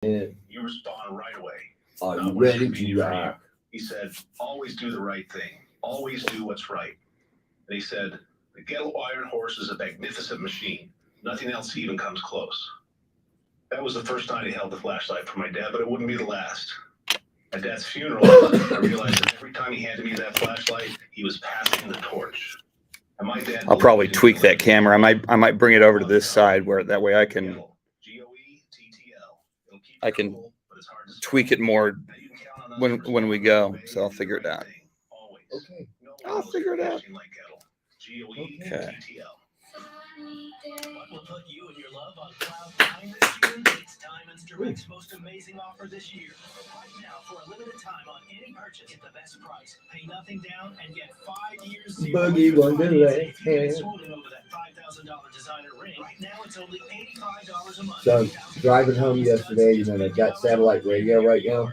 You respond right away. Are you ready to rock? He said, always do the right thing. Always do what's right. And he said, the Ghetto Iron Horse is a magnificent machine. Nothing else even comes close. That was the first time he held the flashlight for my dad, but it wouldn't be the last. At Dad's funeral, I realized that every time he handed me that flashlight, he was passing the torch. And my dad. I'll probably tweak that camera. I might bring it over to this side where that way I can tweak it more when we go. So I'll figure it out. Okay. I'll figure it out. Okay. What will put you and your love on cloud nine this June? It's Diamonds Direct's most amazing offer this year. Right now, for a limited time on any purchase, get the best price. Pay nothing down and get 5 years zero. Boogie Wonderland. If you've been swooning over that $5,000 designer ring, right now it's only $85 a month. So driving home yesterday, they've got satellite radio right now.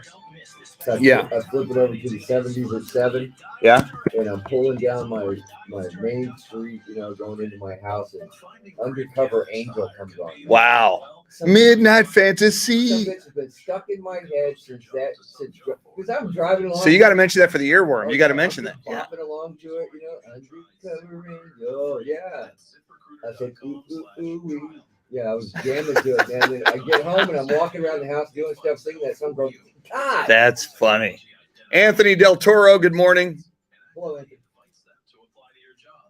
So I flip it over to the 70s at 7. Yeah. And I'm pulling down my main street, going into my house, and Undercover Angel comes on. Wow. Midnight Fantasy. Some bitch has been stuck in my head since because I'm driving along. So you got to mention that for the earworm. You got to mention that. Yeah. Bopping along to it, Undercover Angel. Yeah. I said, ooh, ooh, ooh, ooh. Yeah, I was jamming to it, man. Then I get home and I'm walking around the house doing stuff, singing that song. Going, God. That's funny. Anthony Del Toro, good morning. Hello, Anthony.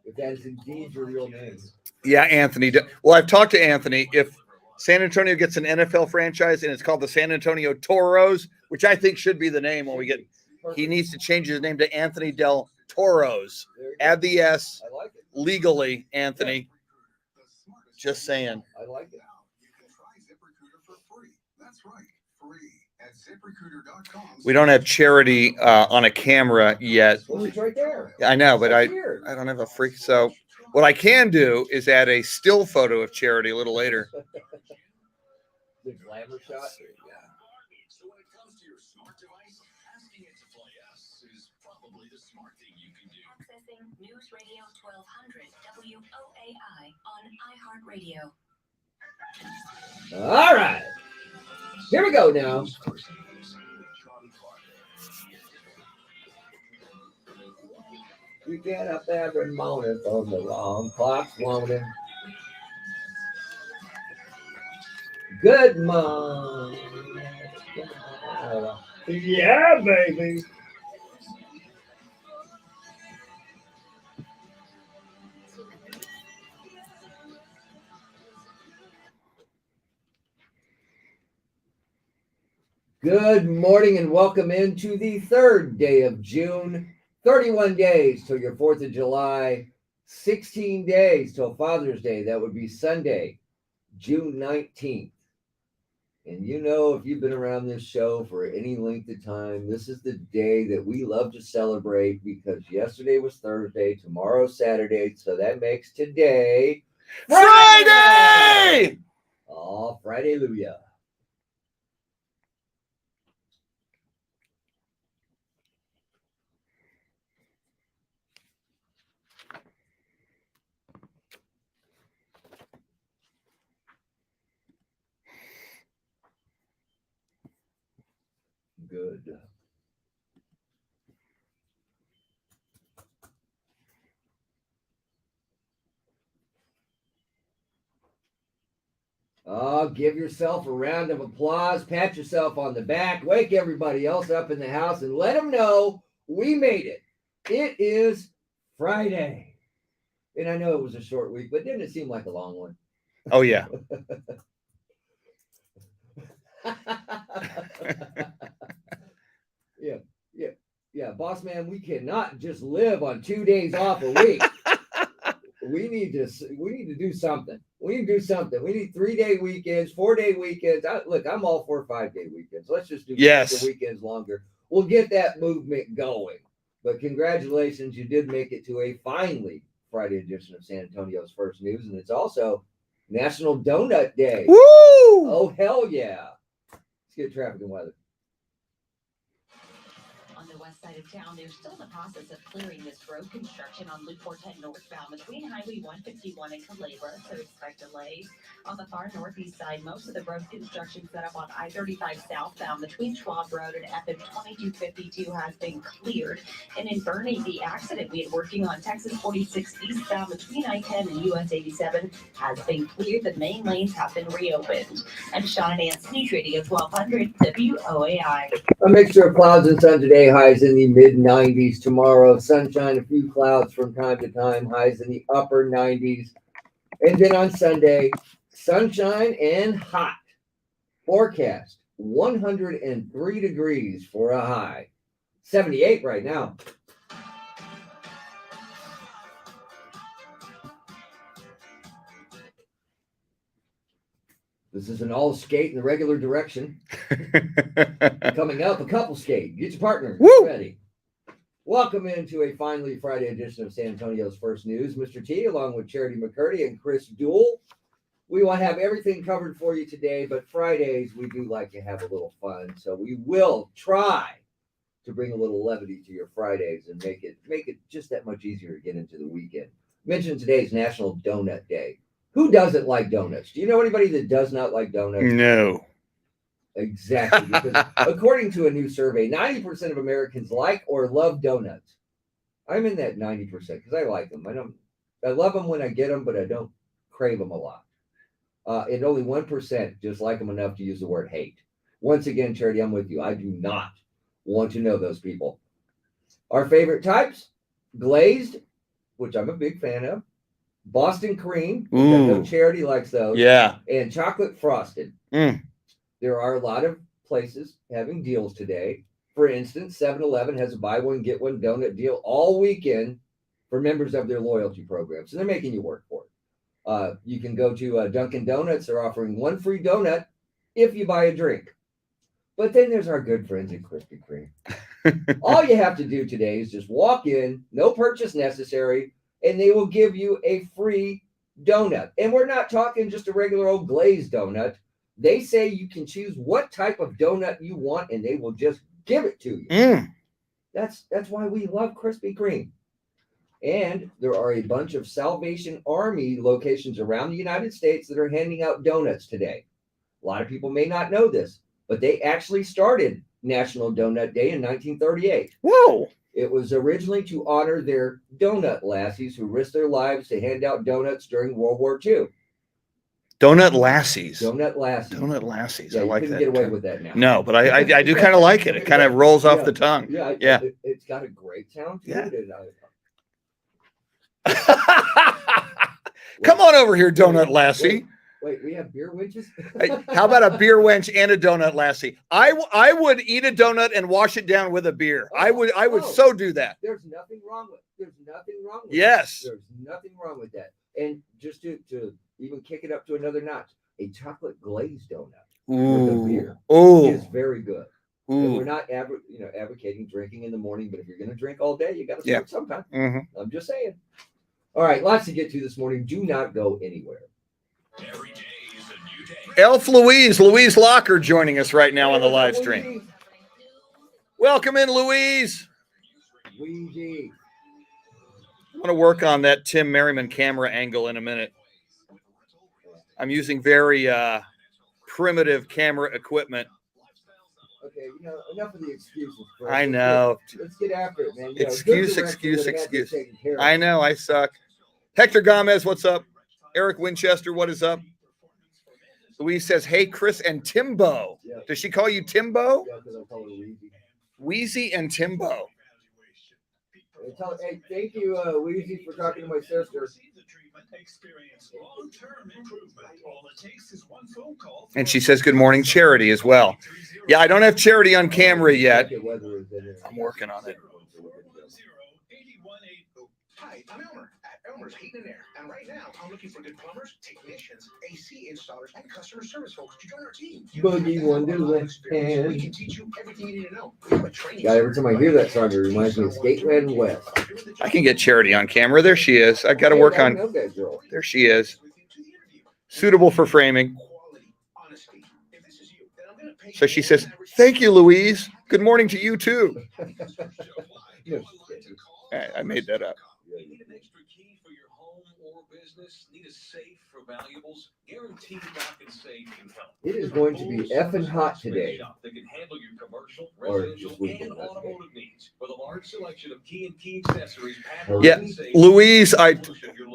If that is indeed your real name. Yeah, Anthony. Well, I've talked to Anthony. If San Antonio gets an NFL franchise and it's called the San Antonio Toros, which I think should be the name when we get, he needs to change his name to Anthony Del Toros. Add the S legally, Anthony. Just saying. I like it. We don't have Charity on a camera yet. Well, it's right there. I know, but I don't have a freak. So what I can do is add a still photo of Charity a little later. The glamour shot. Yeah. So when it comes to your smart device, asking it to play us is probably the smart thing you can do. Accessing News Radio 1200 WOAI on iHeartRadio. All right. Here we go now. We get up every morning from the alarm clock moaning. Good morning. Yeah, baby. Good morning and welcome into the third day of June. 31 days till your 4th of July. 16 days till Father's Day. That would be Sunday, June 19th. And if you've been around this show for any length of time, this is the day that we love to celebrate because yesterday was Thursday, tomorrow's Saturday, so that makes today Friday! Oh, Friday-luya. Good. Oh, give yourself a round of applause. Pat yourself on the back. Wake everybody else up in the house and let them know we made it. It is Friday. And I know it was a short week, but didn't it seem like a long one? Oh, yeah. Yeah, boss man, we cannot just live on 2 days off a week. We need to do something. We need to do something. We need 3-day weekends, 4-day weekends. Look, I'm all for 5-day weekends. Let's just do the weekends longer. We'll get that movement going. But congratulations, you did make it to a finally Friday edition of San Antonio's First News, and it's also National Donut Day. Woo! Oh, hell yeah. Let's get traffic and weather. On the west side of town. They're still in the process of clearing this road construction on Loop 410 northbound between Highway 151 and Calabra, so expect delays. On the far northeast side, most of the road construction set up on I-35 southbound between Schwab Road and FM 2252 has been cleared. And in Bernie, the accident we had working on Texas 46 eastbound between I-10 and US 87 has been cleared. The main lanes have been reopened. I'm Sean Nance, News Radio 1200 WOAI. A mixture of clouds and sun today, highs in the mid-90s. Tomorrow, sunshine, a few clouds from time to time, highs in the upper 90s. And then on Sunday, sunshine and hot. Forecast 103 degrees for a high. 78 right now. This is an all skate in the regular direction. Coming up, a couple skate. Get your partner Woo! ready. Welcome into a finally Friday edition of San Antonio's First News. Mr. T, along with Charity McCurdy and Chris Duel. We will have everything covered for you today, but Fridays we do like to have a little fun. So we will try to bring a little levity to your Fridays and make it just that much easier to get into the weekend. Mention today's National Donut Day. Who doesn't like donuts? Do you know anybody that does not like donuts? No. Exactly. Because according to a new survey, 90% of Americans like or love donuts. I'm in that 90% because I like them. I love them when I get them, but I don't crave them a lot. And only 1% just like them enough to use the word hate. Once again, Charity, I'm with you. I do not want to know those people. Our favorite types: glazed, which I'm a big fan of, Boston cream, which I know Charity likes those. Yeah. And chocolate frosted. Mm. There are a lot of places having deals today. For instance, 7-Eleven has a buy one, get one donut deal all weekend for members of their loyalty program. So they're making you work for it. You can go to Dunkin' Donuts. They're offering one free donut if you buy a drink. But then there's our good friends at Krispy Kreme. All you have to do today is just walk in, no purchase necessary, and they will give you a free donut. And we're not talking just a regular old glazed donut. They say you can choose what type of donut you want, and they will just give it to you. Mm. That's why we love Krispy Kreme. And there are a bunch of Salvation Army locations around the United States that are handing out donuts today. A lot of people may not know this, but they actually started National Donut Day in 1938. Whoa. It was originally to honor their donut lassies who risked their lives to hand out donuts during World War II. Donut lassies. Donut lassies. Donut lassies. Yeah, I like you that. couldn't get away with that now. No, but I do kind of like it. It kind of rolls off the tongue. Yeah. Yeah. It's got a great sound to Yeah. it. And Come on over here, donut lassie. Wait, we have beer winches? Hey, how about a beer wench and a donut lassie? I would eat a donut and wash it down with a beer. I would so do that. There's nothing wrong with Yes. There's nothing wrong with that. And just to even kick it up to another notch, a chocolate glazed donut with a beer is very good. And we're not advocating drinking in the morning, but if you're going to drink all day, you got to start sometime. Mm-hmm. I'm just saying. All right, lots to get to this morning. Do not go anywhere. Every day is a new day. Elf Louise Locker joining us right now on the live stream. Welcome in, Louise. Luigi. I want to work on that Tim Merryman camera angle in a minute. I'm using very primitive camera equipment. Okay, enough of the excuses. Bro. I know. Let's get after it, man. Excuse. I know, I suck. Hector Gomez, what's up? Eric Winchester, what is up? Louise says, hey, Chris and Timbo. Yeah. Does she call you Timbo? Yeah, because I call her Wheezy. Wheezy and Timbo. Hey, thank you, Wheezy, for talking to my sister. And she says, good morning, Charity, as well. Yeah, I don't have Charity on camera yet. I'm working on it. Hi, I'm Elmer at Elmer's Heating and Air, and right now I'm looking for good plumbers, technicians, AC installers, and customer service folks to join our team. Boogie Wonderland. We can teach you everything you need to know. We have a training. God, every time I hear that song, it reminds me of Skateland West. I can get Charity on camera. There she is. I got to work on. There she is. Suitable for framing. So she says, "Thank you, Louise. Good morning to you too." I made that up. Need an extra key for your home or business? Need a safe for valuables? Guaranteed Lock and Safe can help. It is going to be effing hot today. That can handle your commercial, Or residential, this weekend, and okay. automotive needs with a large selection of key and key accessories. Yeah, Louise, I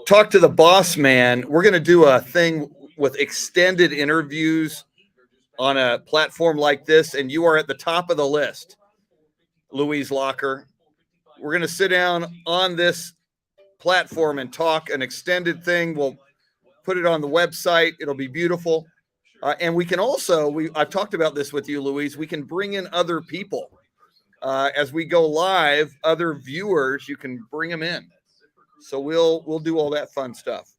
talked to the boss man. We're going to do a thing with extended interviews on a platform like this, and you are at the top of the list, Louise Locker. We're going to sit down on this platform and talk an extended thing. We'll put it on the website. It'll be beautiful. And we can also, I've talked about this with you, Louise, we can bring in other people. As we go live, other viewers, you can bring them in. So we'll do all that fun stuff.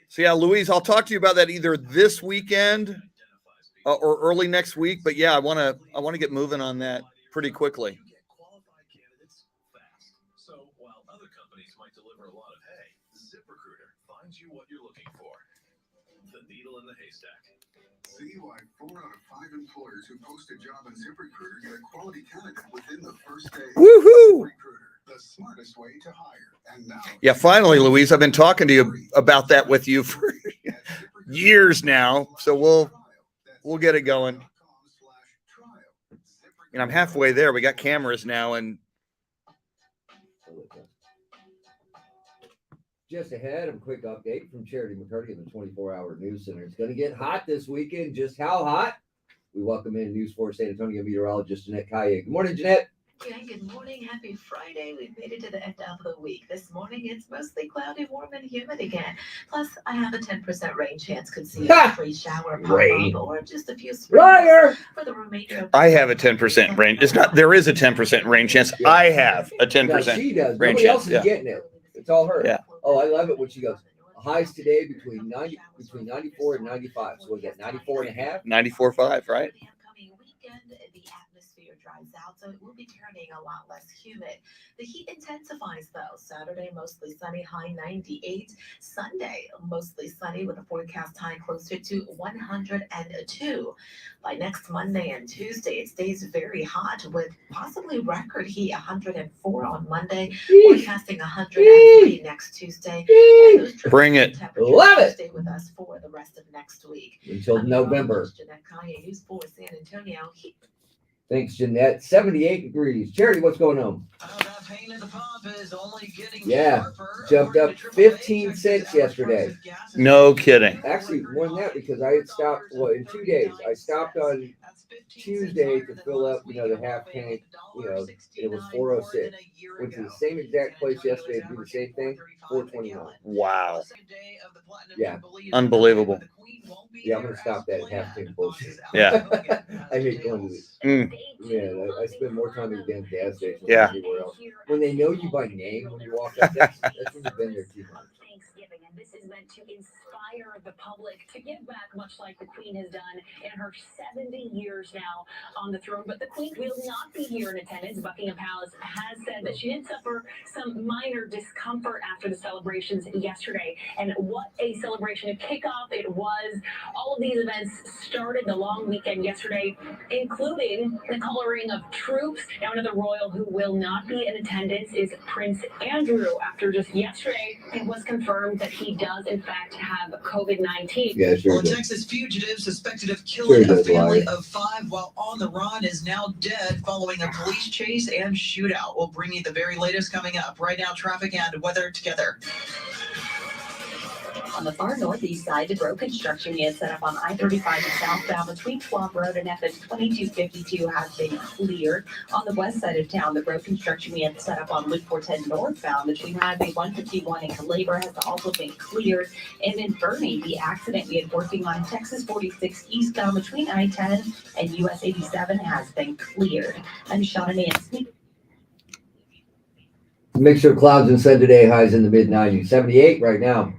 So yeah, Louise, I'll talk to you about that either this weekend or early next week. But yeah, I want to get moving on that pretty quickly. So while other companies might deliver a lot of hay, ZipRecruiter finds you what you're looking for. The needle in the haystack. See why 4 out of 5 employers who post a job on ZipRecruiter get a quality candidate within the first day. Woohoo! ZipRecruiter, the smartest way to hire. And now, Yeah, finally, Louise, I've been talking to you about that with you for years now. So we'll get it going. And I'm halfway there. We got cameras now, and Just ahead, a quick update from Charity McCurdy in the 24-hour news center. It's going to get hot this weekend. Just how hot? We welcome in News 4 San Antonio meteorologist Jeanette Kaye. Good morning, Jeanette. Yeah, good morning. Happy Friday. We've made it to the end of the week. This morning, it's mostly cloudy, warm, and humid again. Plus, I have a 10% rain chance. Could see a free shower pop Rain. up or just a few sprinkles Liar! for the remainder of I have a 10% rain. It's not, there is a 10% rain chance. I have a Now, 10%. she does. rain Nobody else chance, is yeah. getting it. It's all her. Yeah. Oh, I love it when she goes, highs today between 94 and 95. So we got 94 and a half. 94.5, right? The upcoming weekend, the atmosphere dries out, so it will be turning a lot less humid. The heat intensifies though. Saturday, mostly sunny, high 98. Sunday, mostly sunny with a forecast high closer to 102. By next Monday and Tuesday, it stays very hot with possibly record heat, 104 on Monday, forecasting 103 next Tuesday. And those Bring it. temperatures Love will it. Stay with us for the rest of next week. Until November. Jeanette Kaye, News 4 San Antonio. Thanks, Jeanette. 78 degrees. Charity, what's going on? Oh, that pain in the pump is only getting Yeah, sharper. jumped up According to 15 AAA, cents Texas average yesterday. price of gas is No kidding. Actually, more than that because I had stopped, in 2 days. I stopped on That's 15 Tuesday cents to higher fill than up, last the week, half paying tank, $1.69 it was more 406. than a year Went to the ago. same exact place San Antonio yesterday is to do the averaging same thing, 4.35 a 429. gallon. Wow. Second day of the Platinum Yeah. Jubilee is Unbelievable. underway, but the Queen won't be Yeah, I'm there gonna stop as that planned. half tank bullshit. Fox's Yeah. Alex Logan has I hate going to details. Man, I spend more time at the damn gas station Yeah. than anywhere else. When they know you by name when you walk up, that's when you've been there too much. Thanksgiving, and this is meant to inspire the public to give back, much like the Queen has done in her 70 years now on the throne. But the Queen will not be here in attendance. Buckingham Palace has said that she did suffer some minor discomfort after the celebrations yesterday. And what a celebration to kick off it was. All of these events started the long weekend yesterday, including the coloring of troops. Now, another royal who will not be in attendance is Prince Andrew. After just yesterday, it was confirmed that he does, in fact, have COVID-19. Yeah, sure. Well, a does. Texas fugitive suspected of killing Sure a does, family liar. of 5 while on the run is now dead following a police chase and shootout. We'll bring you the very latest coming up. Right now, traffic and weather together. On the far northeast side, the road construction is set up on I-35 and southbound between 12 Road and FS 2252 has been cleared. On the west side of town, the road construction is set up on Loop 410 northbound between Highway 151 and Calabria has also been cleared. And in Fernie, the accident we had working on Texas 46 eastbound between I-10 and US 87 has been cleared. I'm Shauna Nancy. Mixture of clouds and sun today, highs in the mid 90s. 78 right now.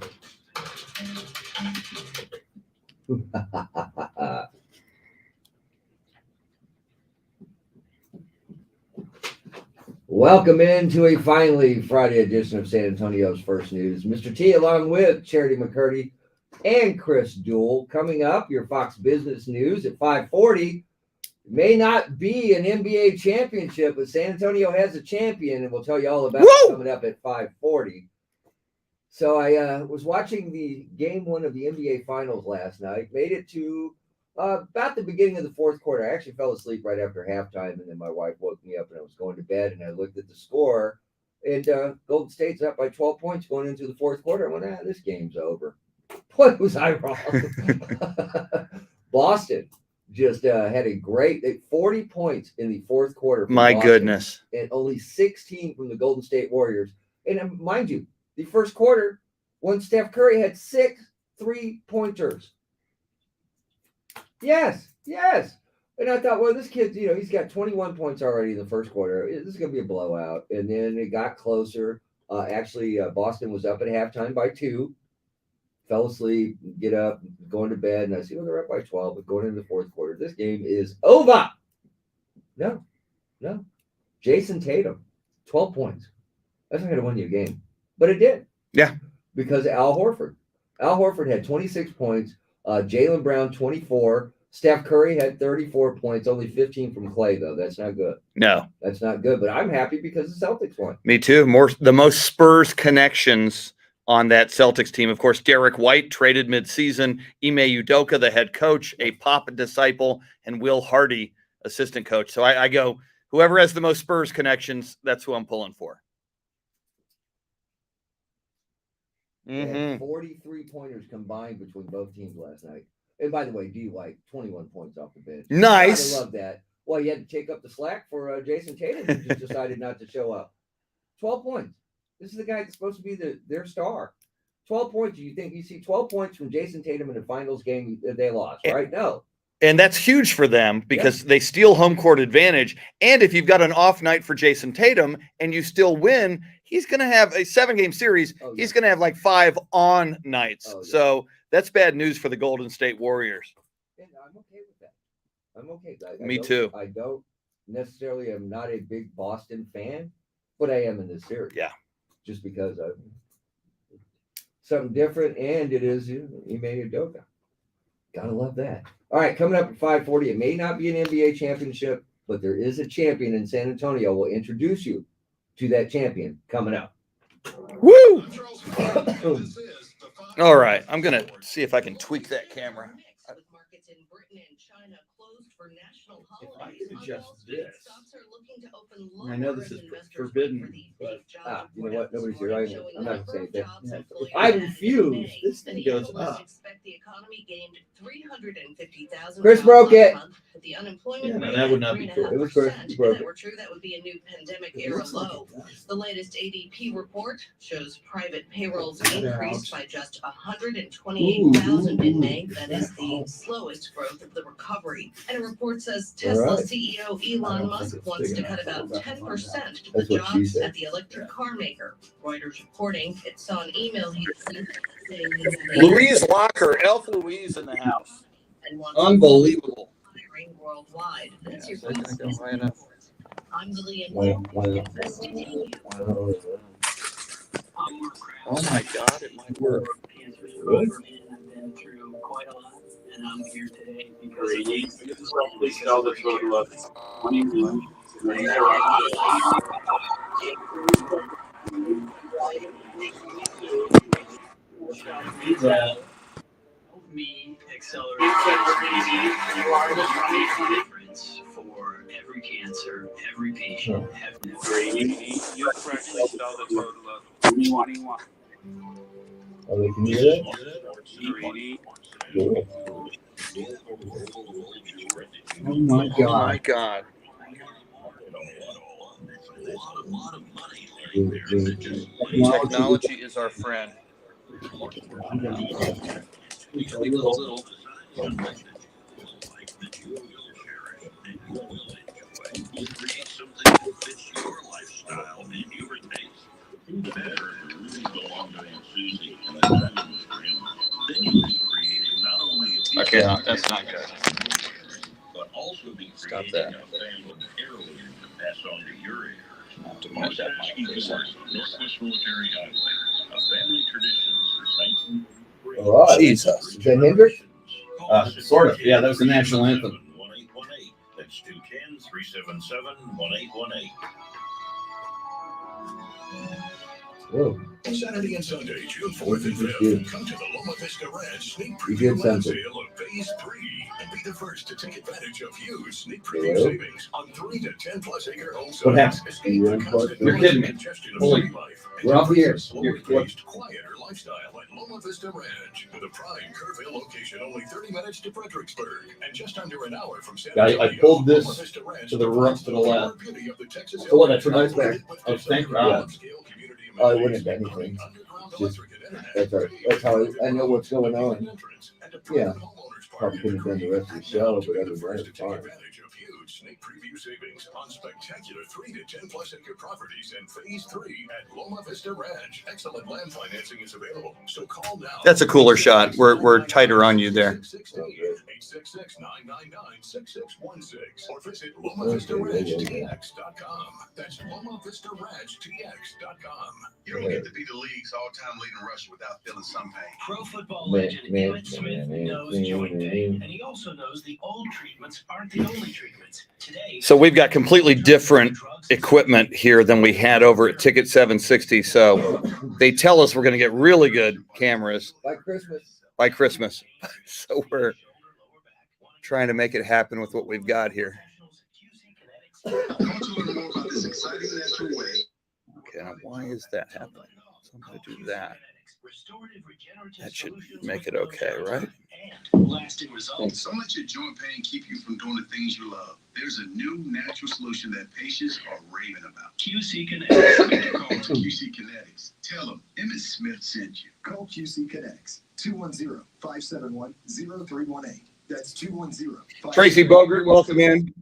Welcome into a finally Friday edition of San Antonio's First News. Mr. T, along with Charity McCurdy, and Chris Duel. Coming up, your Fox Business News at 5:40. May not be an NBA championship, but San Antonio has a champion, and we'll tell you all about it coming up at 5:40. So I was watching the game 1 of the NBA Finals last night. Made it to about the beginning of the fourth quarter. I actually fell asleep right after halftime, and then my wife woke me up, and I was going to bed, and I looked at the score, and Golden State's up by 12 points going into the fourth quarter. I went, this game's over. Boy, was I wrong. Boston just had a great 40 points in the fourth quarter. My Boston, goodness. and only 16 from the Golden State Warriors. And mind you, the first quarter, when Steph Curry had 6 3-pointers. Yes. And I thought, well, this kid, he's got 21 points already in the first quarter. This is going to be a blowout. And then it got closer. Boston was up at halftime by 2. Fell asleep, get up, going to bed, and I see, they're up by 12, but going into the fourth quarter, this game is over. No. Jason Tatum, 12 points. That's not going to win you a game. But it did. Yeah. Because Al Horford. Al Horford had 26 points. Jaylen Brown, 24. Steph Curry had 34 points, only 15 from Clay, though. That's not good. No. That's not good, but I'm happy because the Celtics won. Me too. The most Spurs connections on that Celtics team. Of course, Derek White traded midseason, Ime Udoka, the head coach, a Pop disciple, and Will Hardy, assistant coach. So I go, whoever has the most Spurs connections, that's who I'm pulling for. 43 pointers combined between both teams last night. And by the way, D White, 21 points off the bench. Nice. I love that. Well, you had to take up the slack for Jason Tatum, who just decided not to show up. 12 points. This is the guy that's supposed to be their star. 12 points. You see 12 points from Jason Tatum in the finals game they lost, right? No. And that's huge for them because they steal home court advantage. And if you've got an off night for Jason Tatum and you still win, he's going to have a 7-game series. He's going to have like 5 on nights. So that's bad news for the Golden State Warriors. And I'm okay with that. I'm okay. Me too. I don't necessarily am not a big Boston fan, but I am in this series. Yeah. Just because of something different, and it is Ime Udoka. Gotta love that. All right, coming up at 5:40. It may not be an NBA championship, but there is a champion in San Antonio. We'll introduce you to that champion coming up. Woo! All right, I'm gonna see if I can tweak that camera. With markets in Britain and China closed for national If I holidays, could on adjust Wall Street, this. stocks are looking to open I know this lower is as investors forbidden, wait for the but- big job You know report what? Nobody's this here. morning, I'm showing not gonna number say of that. jobs Yeah, employed if I in refuse, May. this thing Many goes analysts up. expect the economy gained 350,000 Chris jobs broke last it. month, but the unemployment Yeah, rate that would at not be cool. 3.5%. It was Chris. He If broke that it. were true, that would be a new pandemic It era looks like low. it does. The latest ADP report shows private payrolls Get increased out. by just 128,000 in May. That is the slowest growth of the recovery. And a report says Tesla right. CEO I don't Elon think Musk it's wants big to cut enough. about 10% of That's the what she jobs said. at the electric car maker. Reuters reporting it saw an email he received saying he had Louise Locker, Elf Louise in the house. and wants Unbelievable. hiring worldwide. That's your I Fox don't Business high enough. Report. I'm Lillian. Wow. Continue. Oh my God, it might work. Really? I've been through quite a lot, and I'm here today because we sell the total of 21. That helped me accelerate the difference for every cancer, every patient, you correctly sell the total of 21. Oh, they can hear that? Oh my God. Technology is our friend. Okay, that's not good. Stop that. Optimize that mic for a second. Northwest Military Highway, a family tradition for Right. Jesus. Is that Hendrix? Sort of. Yeah, that was the national anthem. 1818. That's 210-377-1818. Whoa. Saturday and Sunday, June 4th and 5th, come to the Loma Vista Ranch Sneak You Preview did Land something. Sale of Phase 3 and be the first to take advantage of huge sneak Hello? preview savings on 3 to 10 plus acre home sites. What happened? Escape You the unplugged constant it? You're kidding me. congestion of Holy- city life and We're up embrace here. a slower You're- paced, quieter lifestyle at Loma Vista Ranch with a prime Kerrville location only 30 minutes to Fredericksburg and just under an hour from San I Antonio. pulled this Loma Vista Ranch to the provides to the left. pure beauty of the Texas Oh, that's Hill what I Country said. with Oh, thank designer God. upscale community I wouldn't have amenities, done anything. underground Just- electric and internet, That's right. That's how I know what's going on. Yeah. Probably couldn't have done the rest of the show, but other than that, it's fine. Advantage of huge sneak preview savings on spectacular 3 to 10 plus acre properties in Phase 3 at Loma Vista Ranch. Excellent land financing is available, so call now. That's a cooler shot. We're tighter on you there. 866-999-6616 or visit LomaVistaRanchTX.com. That's LomaVistaRanchTX.com. You don't get to be the league's all-time leading rusher without feeling some pain. Pro football Man, legend man, Emmitt Smith man, knows man, joint man, pain, man. and he also knows the old treatments aren't the only treatments. Today, So we've got completely different equipment here than we had over at Ticket 760. So they tell us we're going to get really good cameras Like Christmas. by Christmas. So we're trying to make it happen with what we've got here. Want to learn more about this exciting natural way? Okay, now why is that happening? So I'm going to do that. That should make it okay, right? And lasting results. Don't let your joint pain keep you from doing the things you love. There's a new natural solution that patients are raving about. QC Kinetics. Call QC Kinetics. Tell them Emmitt Smith sent you. Call QC Kinetics. 210-571-0318. That's 210-571-0318. Tracy Bogert, welcome in.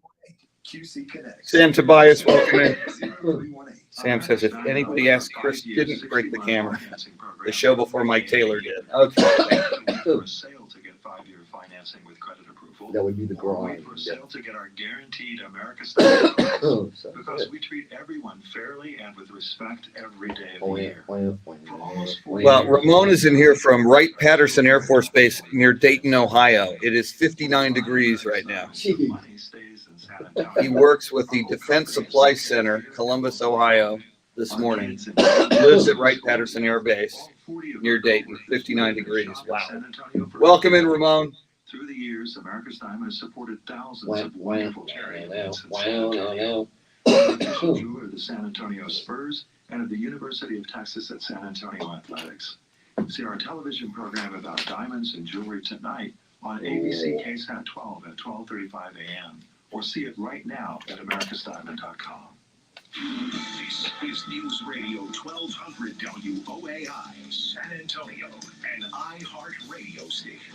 QC Kinetics. Sam Tobias, welcome in. 0318. Sam says if anybody asks, Chris didn't break the camera. The show before Mike Taylor did. Okay. For a sale to get 5-year financing with credit approval. That would be the Or grind. wait for a sale to get our guaranteed America Style. Oh, so Because we treat everyone fairly and with respect every day of the good. year. For almost 40 Well, years, Ramon is in here from Wright-Patterson Air Force Base near Dayton, Ohio. It is 59 degrees right now. Gee. money stays in San Antonio. He works with the Defense Supply Center, Columbus, Ohio, this morning. Lives at Wright-Patterson Air Base near Dayton, 59 degrees. Wow. Welcome in, Ramon. Through the years, America's Time has supported thousands Wow, of wonderful wow, charity wow, events in wow, San Antonio. wow. The official jeweler of the San Antonio Spurs and of the University of Texas at San Antonio Athletics. See our television program about diamonds and jewelry tonight on ABC KSAT 12 at 12:35 a.m. or see it right now at americasdiamond.com. This is News Radio 1200 WOAI, San Antonio, an iHeart radio station.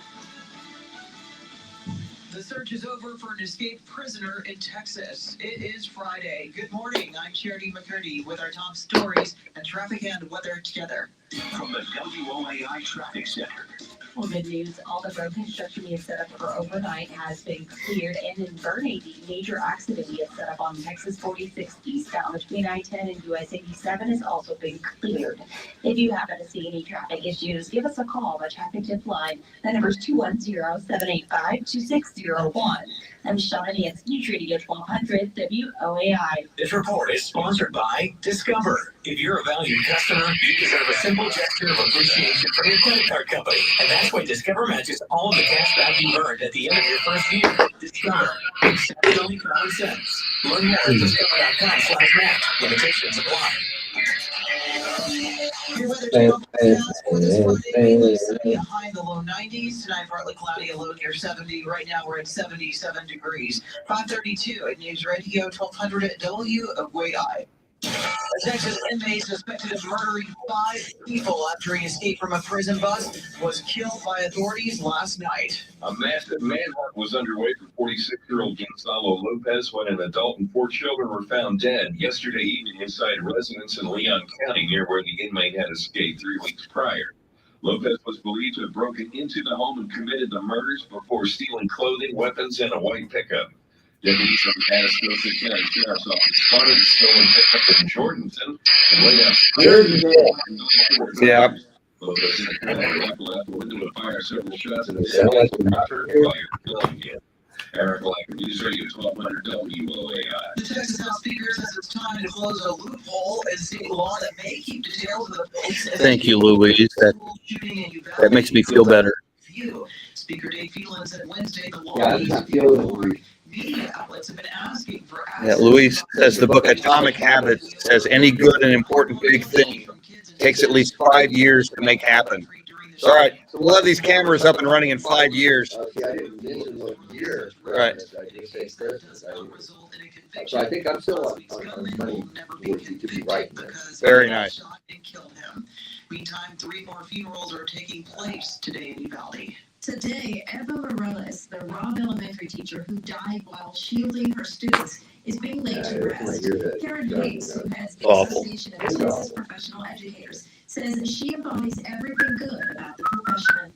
The search is over for an escaped prisoner in Texas. It is Friday. Good morning. I'm Charity McCurdy with our top stories and traffic and weather together. From the WOAI Traffic Center. Well, good news. All the road construction we have set up for overnight has been cleared. And in Vernay, the major accident we have set up on Texas 46 eastbound between I-10 and US 87 has also been cleared. If you happen to see any traffic issues, give us a call. The traffic tip line, the number is 210-785-2601. I'm Shawnee at News Radio 1200 WOAI. This report is sponsored by Discover. If you're a valued customer, you deserve a simple gesture of appreciation from your credit card company. And that's why Discover matches all of the cash back you earned at the end of your first year. Discover. Exceptionally common sense. Learn more at discover.com/match. Limitations apply. Your weather forecast for this Friday, mainly sunny, a high in the low 90s. Tonight, partly cloudy, a low near 70. Right now, we're at 77 degrees. 5:32 at News Radio 1200 at WOAI. A Texas inmate suspected of murdering 5 people after he escaped from a prison bus was killed by authorities last night. A massive manhunt was underway for 46-year-old Gonzalo Lopez when an adult and 4 children were found dead yesterday evening inside a residence in Leon County near where the inmate had escaped 3 weeks prior. Lopez was believed to have broken into the home and committed the murders before stealing clothing, weapons, and a white pickup. Deputies from the Atascosa County Sheriff's Office spotted the stolen pickup in Jordanton and laid out. Yeah. Lopez in the rifle out the window and fired several shots in the Sound like we're not Eric Black, News Radio 1200 WOAI. The Texas House Speaker says it's time to close a loophole in state law that may keep details of the Thank you, Louise. That makes me feel better. Speaker Dave Phelan said Wednesday the law Yeah, I'm not feeling media outlets have been asking for Yeah, Louise says the book Atomic Habits says any good and important big thing takes at least 5 years to make happen. All right, so we'll have these cameras up and running in 5 years. Okay, I didn't mention what year. Right. I just say Christmas. So I think I'm still on money worthy to be right there. Very nice. Meantime, 3 more funerals are taking place today in Uvalde. Today, Eva Morales, the Robb Elementary teacher who died while shielding her students, is being laid to rest. Karen Hayes, who heads the Association of Texas Professional Educators, says she embodies everything good about the profession.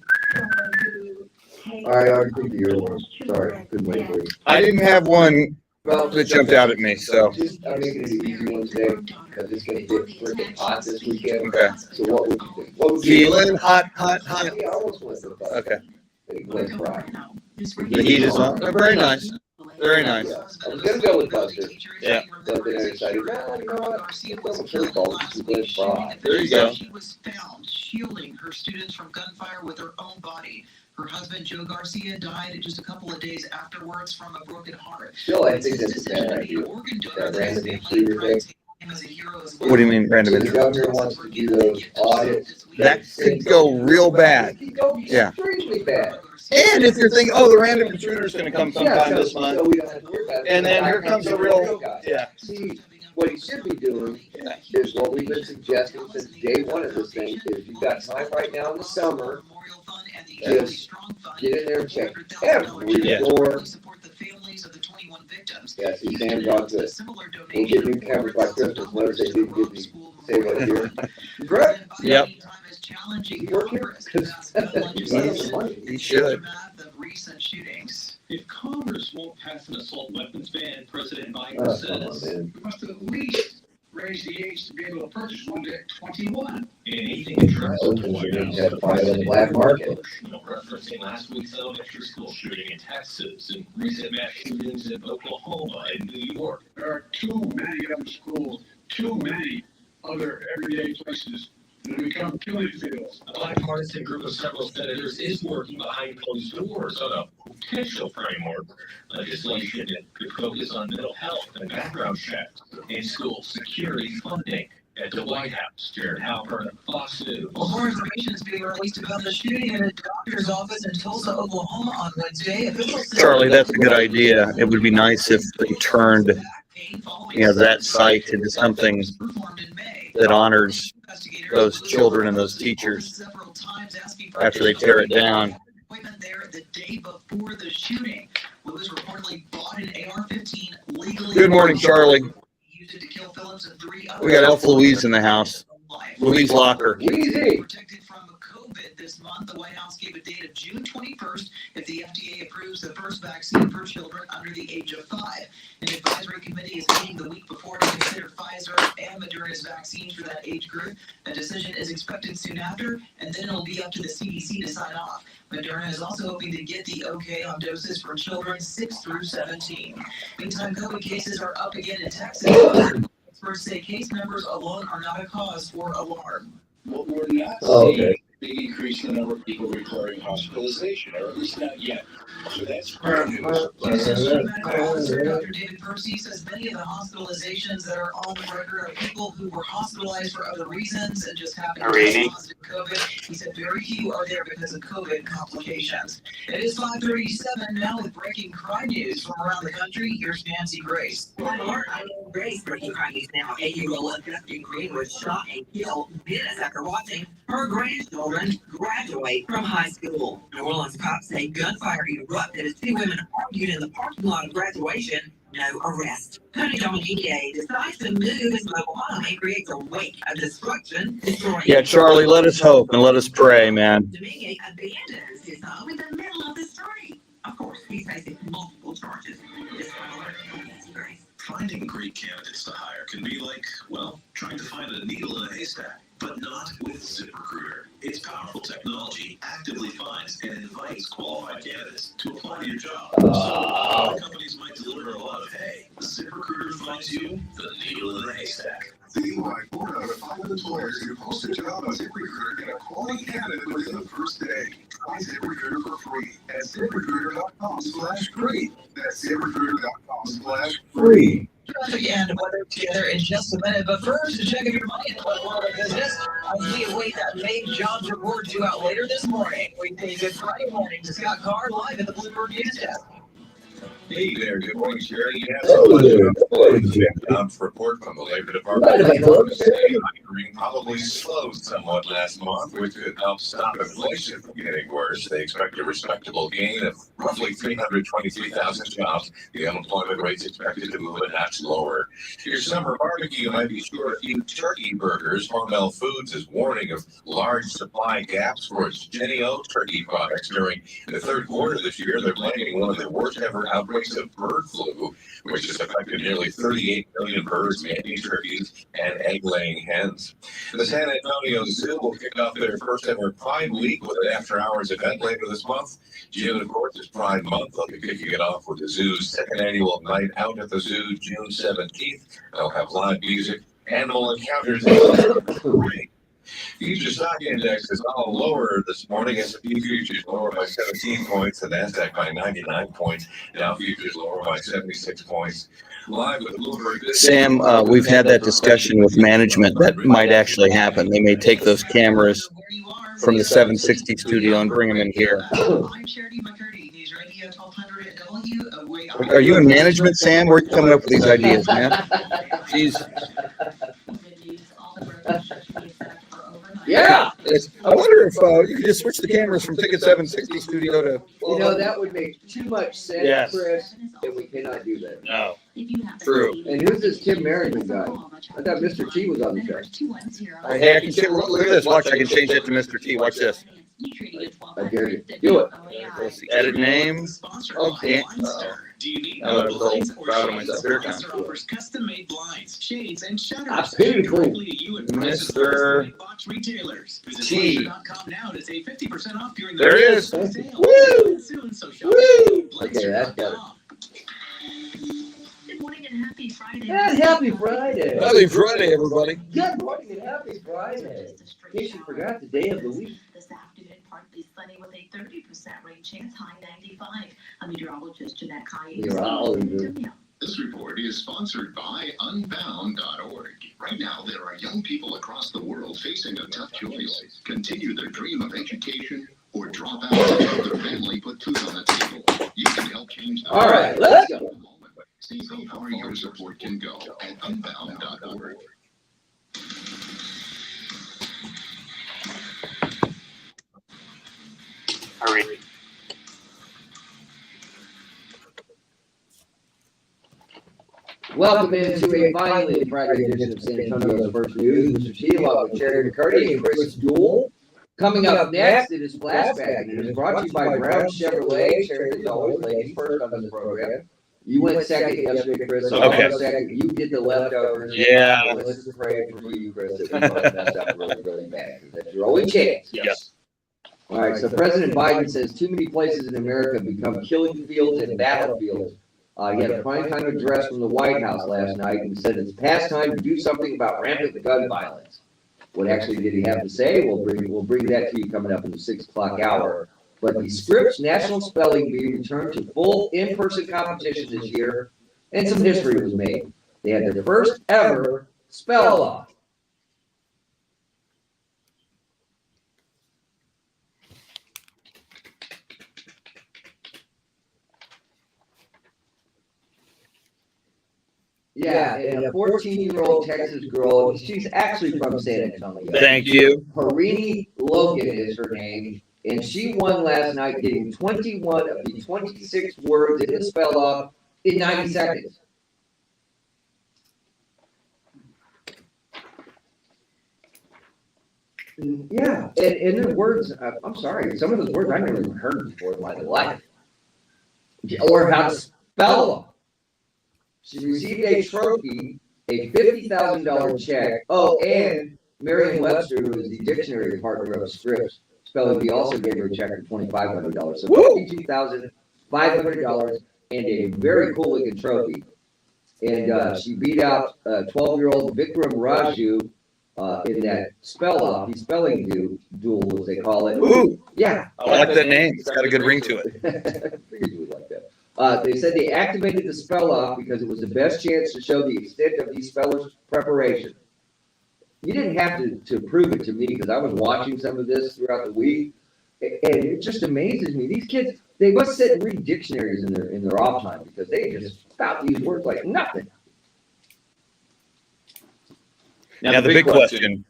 I already think you're one. Sorry, couldn't wait for you. I didn't have one that jumped out at me, so. I'm making it an easy one today because it's going to get freaking hot this weekend. Okay. So what would you think? What would you Feeling hot. Yeah, I almost went for the Okay. Glen Fry. The heat is on. Very nice. Very nice. Yeah, I was going to go with Buster. Yeah. But then I decided, no, you know what? It's almost her fault. It's Glen Fry. There you go. She was found shielding her students from gunfire with her own body. Her husband, Joe Garcia, died just a couple of days afterwards from a broken heart. Still, I think that's a bad idea. That random intruder thing. What do you mean random The intruder? governor wants to do those audits. That could go real bad. It could go Yeah. extremely bad. And if you're thinking, oh, the random intruder is going to come Yeah, sometime this so month, we don't have to worry about it. and then here comes the real, guy. yeah. See, what he should be doing is what we've been suggesting since day one of this thing, is you've got time right now in the summer, just get in there and check every Yeah. door. Yeah, see, Sam got this. We'll get new cameras by Christmas, notice they didn't give me, say what here. Correct? Yep. You work here? He should. If Congress won't pass an assault weapons ban, President Biden Oh, says man. we must at least raise the age to be able to purchase one to 21. Anything in terms of the White House. Had to find it on the black market. Referencing last week's elementary school shooting in Texas and recent mass shootings in Oklahoma and New York. There are too many other schools, too many other everyday places that become killing fields. A bipartisan group of several senators is working behind closed doors on a potential framework legislation that could focus on mental health and background checks and school security funding. At the White House, Jared Halpern, Fox News. Well, more information is being released about the shooting at a doctor's office in Tulsa, Oklahoma on Wednesday. Charlie, that's a good idea. It would be nice if they turned, that site into something that honors those children and those teachers after they tear it down. There the day before the shooting, Lewis reportedly bought an AR-15 legally. Good morning, Charlie. Used it to kill Phillips and 3 We got Elf Louise in the house. Louise Locker. Easy. Protected from COVID this month, the White House gave a date of June 21st if the FDA approves the first vaccine for children under the age of 5. An advisory committee is meeting the week before to consider Pfizer and Moderna's vaccines for that age group. A decision is expected soon after, and then it'll be up to the CDC to sign off. Moderna is also hoping to get the okay on doses for children 6 through 17. Meantime, COVID cases are up again in Texas. Experts say case numbers alone are not a cause for alarm. What we're not Okay. seeing a big increase in the number of people requiring hospitalization, or at least not yet. So that's great news. Houston Medical Officer Dr. David Percy says many of the hospitalizations that are on the record are people who were hospitalized for other reasons and just happened to test positive COVID. He said very few are there because of COVID complications. It is 5:37 now with breaking crime news from around the country. Here's Nancy Grace. I'm Grace, breaking crime news now. 8-year-old Justin Green was shot and killed minutes after watching her grandchildren graduate from high school. New Orleans cops say gunfire erupted as 2 women argued in the parking lot of graduation. No arrest. Tony Dominique decides to move his mobile home and creates a wake of destruction. Yeah, Charlie, let us hope and let us pray, man. Dominique abandons his home in the middle of the street. Of course, he's facing multiple charges. This one alert from Nancy Grace. Finding great candidates to hire can be like, well, trying to find a needle in a haystack, but not with ZipRecruiter. Its powerful technology actively finds and invites qualified candidates to apply to your job. So companies might deliver a lot of hay. ZipRecruiter finds you the needle in the haystack. See why 4 out of 5 employers who post a job on ZipRecruiter get a quality candidate within the first day. Try ZipRecruiter for free at ZipRecruiter.com/free. That's ZipRecruiter.com/free. Traffic and weather together in just a minute, but first, check your money in the world of business as we await that May jobs report due out later this morning. We pay Good Friday morning to Scott Carr live at the Bloomberg News Desk. Hey there, good morning, Sherry. Hello there. Jobs report from the Labor Department. Hiring probably slowed somewhat last month, which could help stop inflation from getting worse. They expect a respectable gain of roughly 323,000 jobs. The unemployment rate's expected to move a notch lower. Your summer barbecue might be short a few turkey burgers. Hormel Foods is warning of large supply gaps for its Jenny-O turkey products during the third quarter this year. They're blaming one of the worst ever outbreaks of bird flu, which has affected nearly 38 million birds, mangy turkeys, and egg-laying hens. The San Antonio Zoo will kick off their first ever Pride Week with an after-hours event later this month. June, of course, is Pride Month. They'll be kicking it off with the zoo's second annual Night Out at the Zoo, June 17th. They'll have live music, animal encounters, and parade. Future stock index is all lower this morning. S&P futures lower by 17 points, the Nasdaq by 99 points. Dow futures lower by 76 points. Live with Bloomberg. Sam, we've had that discussion with management. That might actually happen. They may take those cameras from the 760 studio and bring them in here. I'm Charity McCurdy, News Radio 1200 WOAI. Are you in management, Sam? Where are you coming up with these ideas, man? Jeez. Yeah. I wonder if you could just switch the cameras from Ticket 760 studio to. You know, that would make too much sense, Yes. Chris, and we cannot do that. No. True. And who's this Tim Merryman guy? I thought Mr. T was on the show. Hey, I can change, look at this. Watch, I can change it to Mr. T. Watch this. I dare you. Do it. Let's see. Edit name. Okay. I'm a little proud of myself here. Custom-made blinds, shades, and shutters. That's pretty cool. Directly to you at Mr. box retailers. Visit T. Fleischer.com now to save 50% off during the There it is. sale. Woo! Soon, so shop Woo! at Okay, that's better. Good morning and happy Friday. And happy Friday. Happy Friday, everybody. Good morning and happy Friday. In case you forgot, the day of the week. This afternoon, partly sunny with a 30% rain chance, high 95. I'm meteorologist Jeanette Cailles. Meteorologist. This report is sponsored by Unbound.org. Right now, there are young people across the world facing a tough choice. Continue their dream of education or drop out and help their family put food on the table. You can help change that. All right, let's go. See how far your support can go at Unbound.org. Hurry. Welcome into a finally Friday edition of San Antonio's First News. Mr. T, along with Jerry McCurdy and Chris Duel. Coming up next, it is Flashback News, brought to you by Brown Chevrolet. Jerry, as always, ladies first on this program. You went second yesterday, Chris. So Okay. I went second. You did the leftovers. Yeah. Let's just pray for you, Chris, that we don't mess up really, really bad. That's your only chance. Yes. All right, so President Biden says too many places in America become killing fields and battlefields. He had a prime time address from the White House last night and said it's past time to do something about rampant gun violence. What actually did he have to say? We'll bring that to you coming up in the 6 o'clock hour. But the Scripps National Spelling Bee returned to full in-person competition this year, and some history was made. They had their first ever spell-off. Yeah, and a 14-year-old Texas girl, she's actually from San Antonio. Thank you. Harini Logan is her name, and she won last night getting 21 of the 26 words in the spell-off in 90 seconds. Yeah, and the words, I'm sorry, some of those words I've never even heard before in my life. Or how to spell them. She received a trophy, a $50,000 check. Oh, and Merriam-Webster, who is the dictionary partner of Scripps Spelling Bee, also gave her a check for $2,500. So $52,500 and a very cool looking trophy. And she beat out 12-year-old Vikram Raju in that spell-off, the spelling duel, as they call it. Ooh, yeah. I like that name. It's got a good ring to it. Figured you would like that. They said they activated the spell-off because it was the best chance to show the extent of these spellers' preparation. You didn't have to prove it to me because I was watching some of this throughout the week, and it just amazes me. These kids, they must sit and read dictionaries in their off time because they just spout these words like nothing. Now the big question,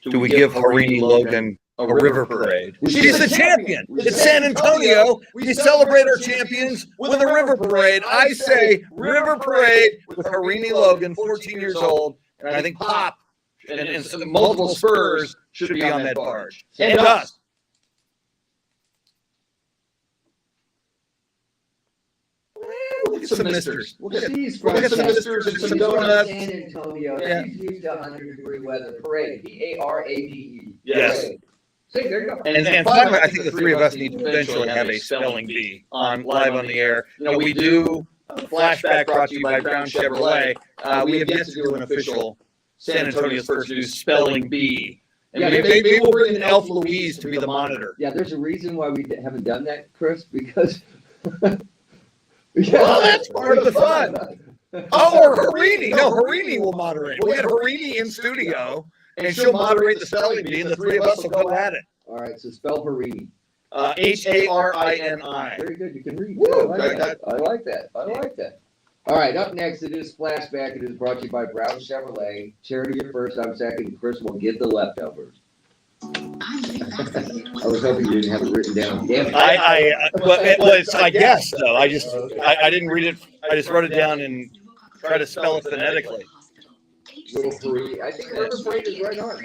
do we give Harini Logan a river parade? She's the champion. It's San Antonio. We celebrate our champions with a river parade. I say river parade with Harini Logan, 14 years old, and I think Pop and multiple Spurs should be on that barge. And us. We'll get some misters. We'll get some misters and some donuts. San Antonio. Yeah. She's used to 100-degree weather. Parade. Parade. Yes. See, there you go. And finally, I think the three of us need to eventually have a spelling bee on live on the air. You know, we do a flashback brought to you by Brown Chevrolet. We have yet to do an official San Antonio Spurs to do spelling bee. And maybe we'll bring in Elf Louise to be the monitor. Yeah, there's a reason why we haven't done that, Chris, because well, that's part of the fun. Oh, or Harini. No, Harini will moderate. We'll get Harini in studio, and she'll moderate the spelling bee, and the three of us will go at it. All right, so spell Harini. Harini. Very good. You can read. Woo, I like that. All right, up next, it is Flashback. It is brought to you by Brown Chevrolet. Charity at first, I'm second. Chris will get the leftovers. I was hoping you didn't have it written down. Damn it. I guess, though. I didn't read it. I just wrote it down and tried to spell it phonetically. Little Harini. I think River Parade is right on.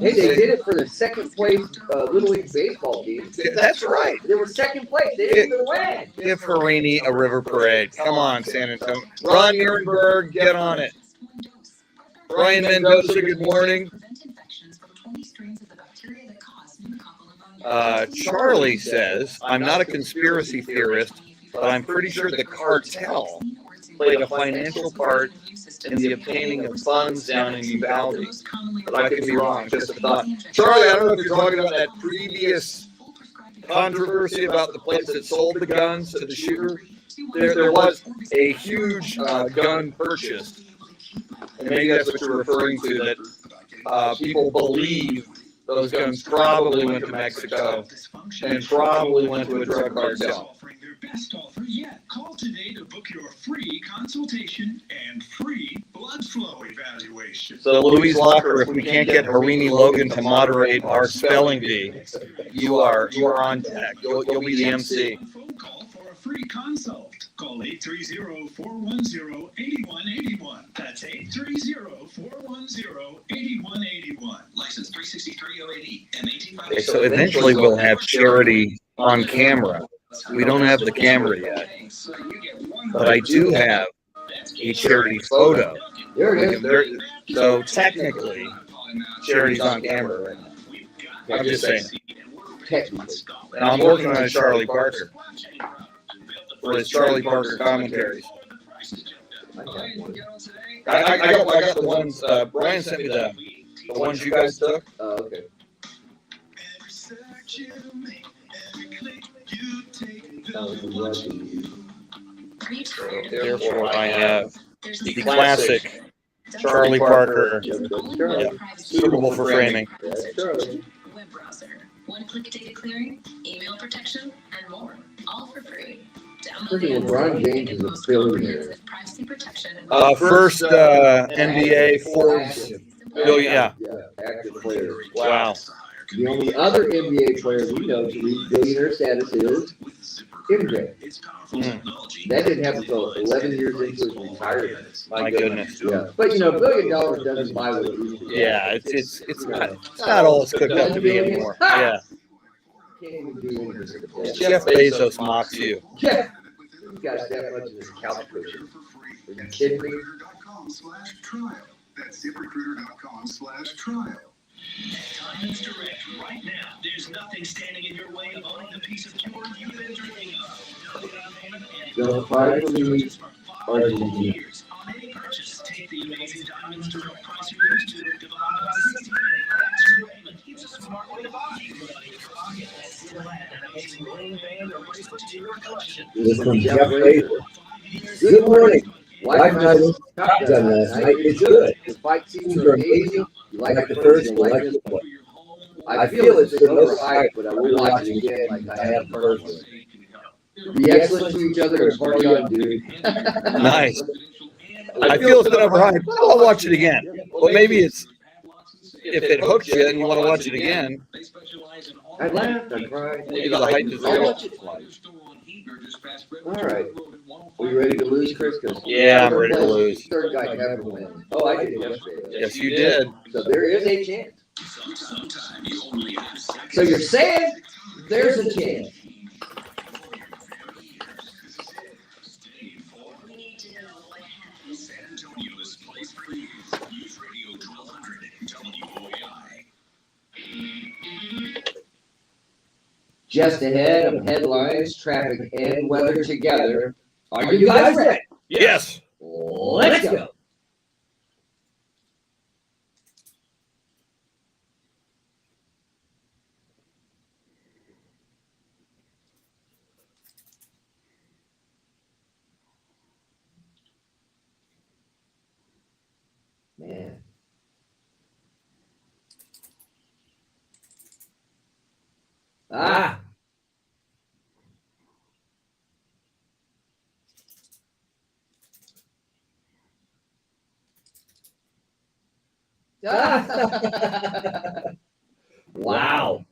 Hey, they did it for the second place Little League baseball team. That's right. They were second place. They didn't even win. Give Harini a river parade. Come on, San Antonio. Ron Ehrenberg, get on it. Brian Mendoza, good morning. Charlie says, I'm not a conspiracy theorist, but I'm pretty sure the cartel played a financial part in the obtaining of funds down in Uvalde. But I could be wrong, just a thought. Charlie, I don't know if you're talking about that previous controversy about the place that sold the guns to the shooter. There was a huge gun purchased, and maybe that's what you're referring to, that people believe those guns probably went to Mexico and probably went to a drug cartel. Offering their best offer yet. Call today to book your free consultation and free blood flow evaluation. So, Louise Locker, if we can't get Harini Logan to moderate our spelling bee, you are on deck. You'll be the MC. Phone call for a free consult. Call 830-410-8181. That's 830-410-8181. License 36308E M18. Okay, so eventually we'll have Charity on camera. We don't have the camera yet, but I do have a Charity photo. There it is. So technically, Charity's on camera right now. I'm just saying. Technically. And I'm working on a Charlie Parker for his Charlie Parker commentaries. I got the ones, Brian sent me the ones you guys took. Oh, okay. Therefore, I have the classic Charlie Parker, suitable for framing. Web browser, one-click data clearing, email protection, and more, all for free. LeBron James is a billionaire. Privacy protection. First NBA Forbes billion. Active player. Wow. The only other NBA player we know to reach billionaire status is MJ. That didn't happen until 11 years into his retirement. My goodness. Yeah, but $1 billion doesn't buy what it used to. Yeah, it's not all it's cooked up to be anymore. Yeah. Jeff Bezos mocks you. Jeff, you guys that much of this couch cushion. Are you kidding me? ZipRecruiter.com/trial. That's ZipRecruiter.com/trial. Diamonds Direct right now. There's nothing standing in your way of owning the piece of jewelry you've been dreaming of. Don't fight for me, Argentina. On any purchase, take the amazing Diamonds Direct price reduced to divide by 60. That's your payment. It's a smart way to buy. Money in your pocket and still add an amazing ring band or bracelet to your collection. This from Jeff Fraser. Good morning. Wife and I went Top Gun last night. It's good. The fight scenes are amazing. You like the first and you like this one. I feel it's a little hype, but I will watch it again like I have the first one. Be excellent to each other and party on, dude. Nice. I feel it's been overhyped. I'll watch it again. But maybe it's if it hooks you and you want to watch it again. I laughed, I cried. Maybe the hype is I'll real. watch it twice. All right. Are you ready to lose, Chris? Yeah, I'm ready to lose. Third guy never wins. Oh, I did it yesterday. Yes, you did. So there is a chance. So you're saying there's a chance. San Antonio's place for you. News Radio 1200 WOAI. Just ahead of headlines, traffic, and weather together. Are you guys ready? Yes. Let's go. Man. Ah. Wow.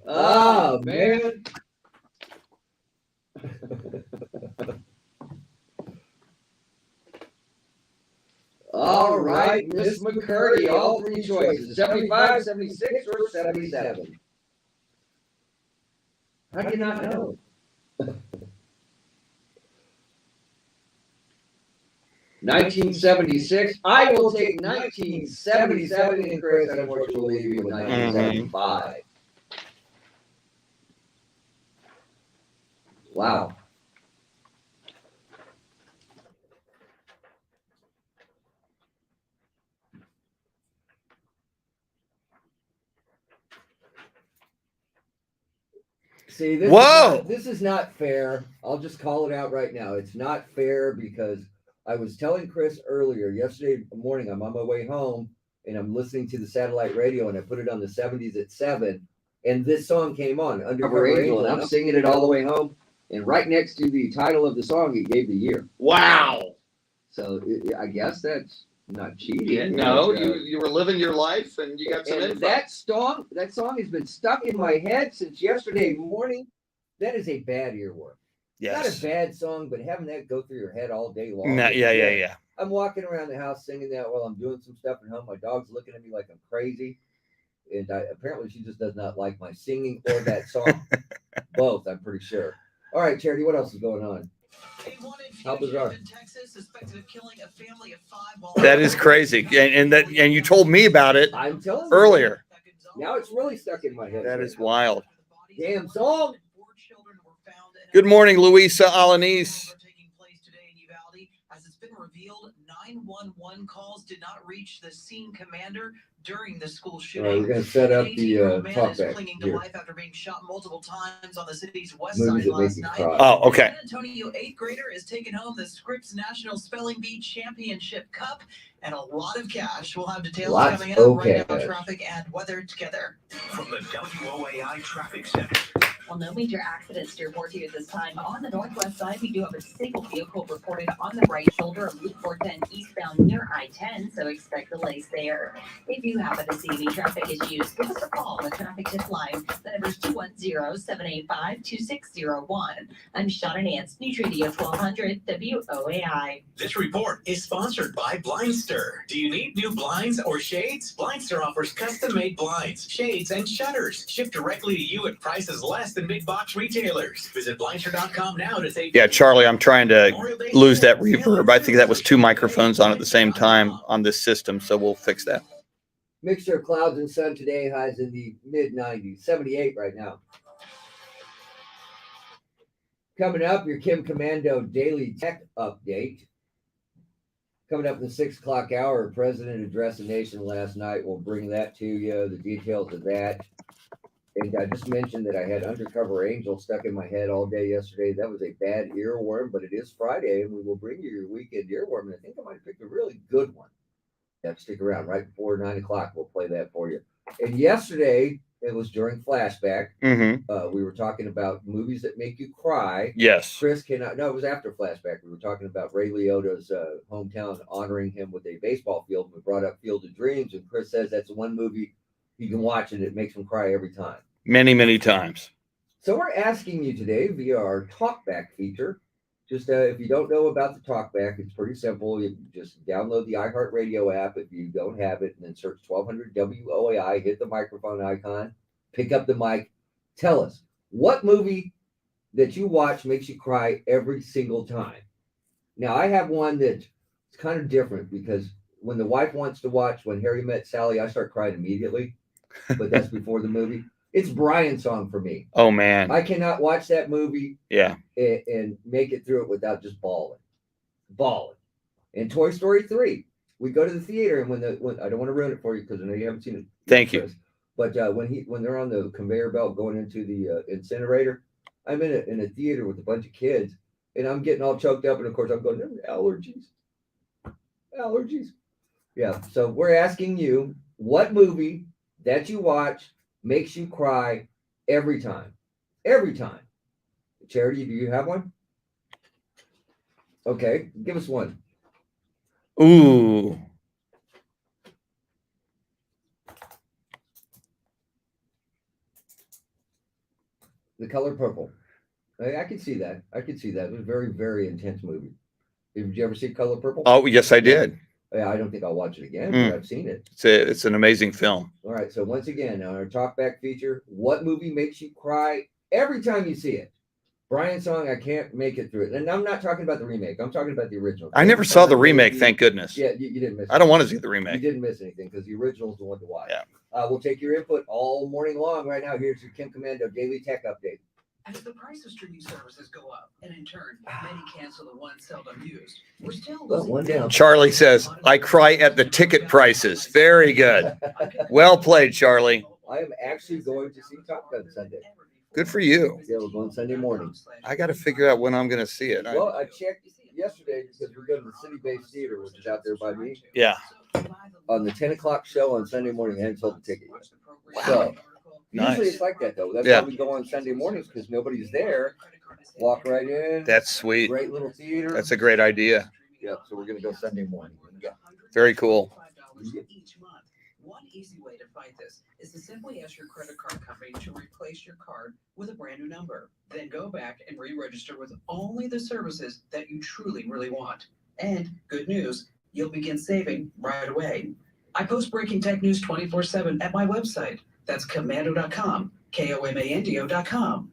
Oh, man. All right, Miss McCurdy, all three choices, 75, 76, or 77. How do you not know? 1976. I will take 1977, and Chris, unfortunately, will leave you with 1975. Wow. See, this is not fair. I'll just call it out right now. It's not fair because I was telling Chris earlier, yesterday morning, I'm on my way home and I'm listening to the satellite radio and I put it on the 70s at 7 and this song came on, Undercover Angel, and I'm singing it all the way home. And right next to the title of the song, it gave the year. Wow. So I guess that's not cheating. Yeah, no, you were living your life and you got some info. That song has been stuck in my head since yesterday morning. That is a bad earworm. Yes. Not a bad song, but having that go through your head all day long. No, yeah. I'm walking around the house singing that while I'm doing some stuff at home. My dog's looking at me like I'm crazy. And apparently she just does not like my singing or that song. Both, I'm pretty sure. All right, Charity, what else is going on? How bizarre. That is crazy. And you told me about it I'm telling earlier. You. Now it's really stuck in my head. That is wild. Damn song. Good morning, Luisa Alanis. As it's been revealed, 911 calls did not reach the scene commander during the school shooting. All right, we're going to set up the talk back clinging to here. life after being shot multiple times on the city's west Movies side that make last me night. cry. Oh, okay. San Antonio 8th grader is taking home the Scripps National Spelling Bee Championship Cup and a lot of cash. We'll have details Lots coming up of right now. cash. Traffic and weather together. From the WOAI Traffic Center. Well, no major accidents to report to you at this time. On the northwest side, we do have a single vehicle reported on the right shoulder of Loop 410 eastbound near I-10, so expect delays there. If you happen to see any traffic issues, give us a call. The traffic tip line, the number is 212 770-785-2601. I'm Shauna Nance, News Radio 1200 WOAI. This report is sponsored by Blindster. Do you need new blinds or shades? Blindster offers custom-made blinds, shades, and shutters shipped directly to you at prices less than big box retailers. Visit Blindster.com now to save. Yeah, Charlie, I'm trying to lose that reverb. I think that was 2 microphones on at the same time on this system, so we'll fix that. Mixture of clouds and sun today, highs in the mid-90s, 78 right now. Coming up, your Kim Commando Daily Tech Update. Coming up in the 6 o'clock hour, President addressed the nation last night. We'll bring that to you, the details of that. And I just mentioned that I had Undercover Angel stuck in my head all day yesterday. That was a bad earworm, but it is Friday, and we will bring you your weekend earworm. And I think I might have picked a really good one. Stick around right before 9 o'clock. We'll play that for you. And yesterday, it was during flashback. We were talking about movies that make you cry. Yes. Chris cannot. No, it was after flashback. We were talking about Ray Liotta's hometown, honoring him with a baseball field. We brought up Field of Dreams, and Chris says that's the one movie you can watch and it makes him cry every time. Many, many times. So we're asking you today via our Talkback feature. Just if you don't know about the Talkback, it's pretty simple. You just download the iHeartRadio app if you don't have it, and then search 1200 WOAI, hit the microphone icon, pick up the mic. Tell us, what movie that you watch makes you cry every single time? Now, I have one that's kind of different because when the wife wants to watch When Harry Met Sally, I start crying immediately, but that's before the movie. It's Brian's Song for me. Oh, man. I cannot watch that movie and make it through it without just bawling. And Toy Story 3, we go to the theater, and when I don't want to ruin it for you because I know you haven't seen it. Thank you. But when they're on the conveyor belt going into the incinerator, I'm in a theater with a bunch of kids, and I'm getting all choked up, and of course I'm going, allergies. Yeah, so we're asking you, what movie that you watch makes you cry every time? Charity, do you have one? Okay, give us one. Ooh. The Color Purple. I can see that. It was a very, very intense movie. Did you ever see Color Purple? Oh, yes, I did. Yeah, I don't think I'll watch it again, but I've seen it. It's an amazing film. All right, so once again, on our Talkback feature, what movie makes you cry every time you see it? Brian's Song, I can't make it through it. And I'm not talking about the remake. I'm talking about the original. I never saw the remake, thank goodness. Yeah, you didn't miss I don't want to see the remake. You didn't miss anything because the original is the one to watch. Yeah. We'll take your input all morning long. Right now, here's your Kim Commando Daily Tech Update. As the price of streaming services go up, and in turn, many cancel the ones seldom used, we're still Well, one down. Charlie says, I cry at the ticket prices. Very good. Well played, Charlie. I am actually going to see Top Gun Sunday. Good for you. Yeah, we're going Sunday morning. I got to figure out when I'm going to see it. Well, I checked yesterday because we're going to the City-Based Theater, which is out there by me. Yeah. On the 10 o'clock show on Sunday morning, I hadn't sold the ticket yet. So, usually it's like that, though. That's why we go on Sunday mornings, because nobody's there. Walk right in. That's sweet. Great little theater. That's a great idea. Yeah, so we're going to go Sunday morning. Yeah. Very cool. Each month. One easy way to fight this is to simply ask your credit card company to replace your card with a brand new number. Then go back and re-register with only the services that you truly, really want. And good news, you'll begin saving right away. I post breaking tech news 24/7 at my website. That's commando.com, KOMANDO.com.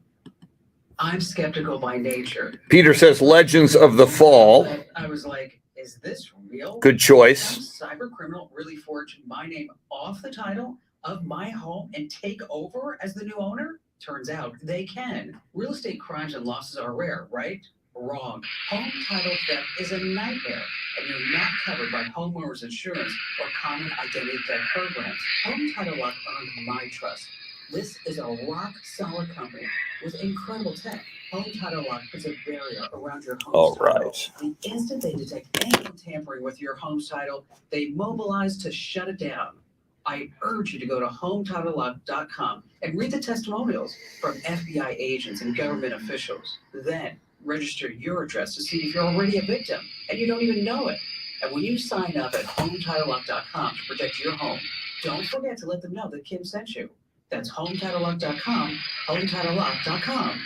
I'm skeptical by nature. Peter says Legends of the Fall. I was like, is this real? Good choice. Some cyber criminal really forged my name off the title of my home and take over as the new owner? Turns out they can. Real estate crimes and losses are rare, right? Wrong. Home title theft is a nightmare, and you're not covered by homeowners insurance or common identity theft programs. Home Title Lock earned my trust. This is a rock-solid company with incredible tech. Home Title Lock puts a barrier around your home's title. The instant they detect anyone tampering with your home's title, they mobilize to shut it down. I urge you to go to HometitleLock.com and read the testimonials from FBI agents and government officials. Then register your address to see if you're already a victim and you don't even know it. And when you sign up at HometitleLock.com to protect your home, don't forget to let them know that Kim sent you. That's HometitleLock.com, HometitleLock.com.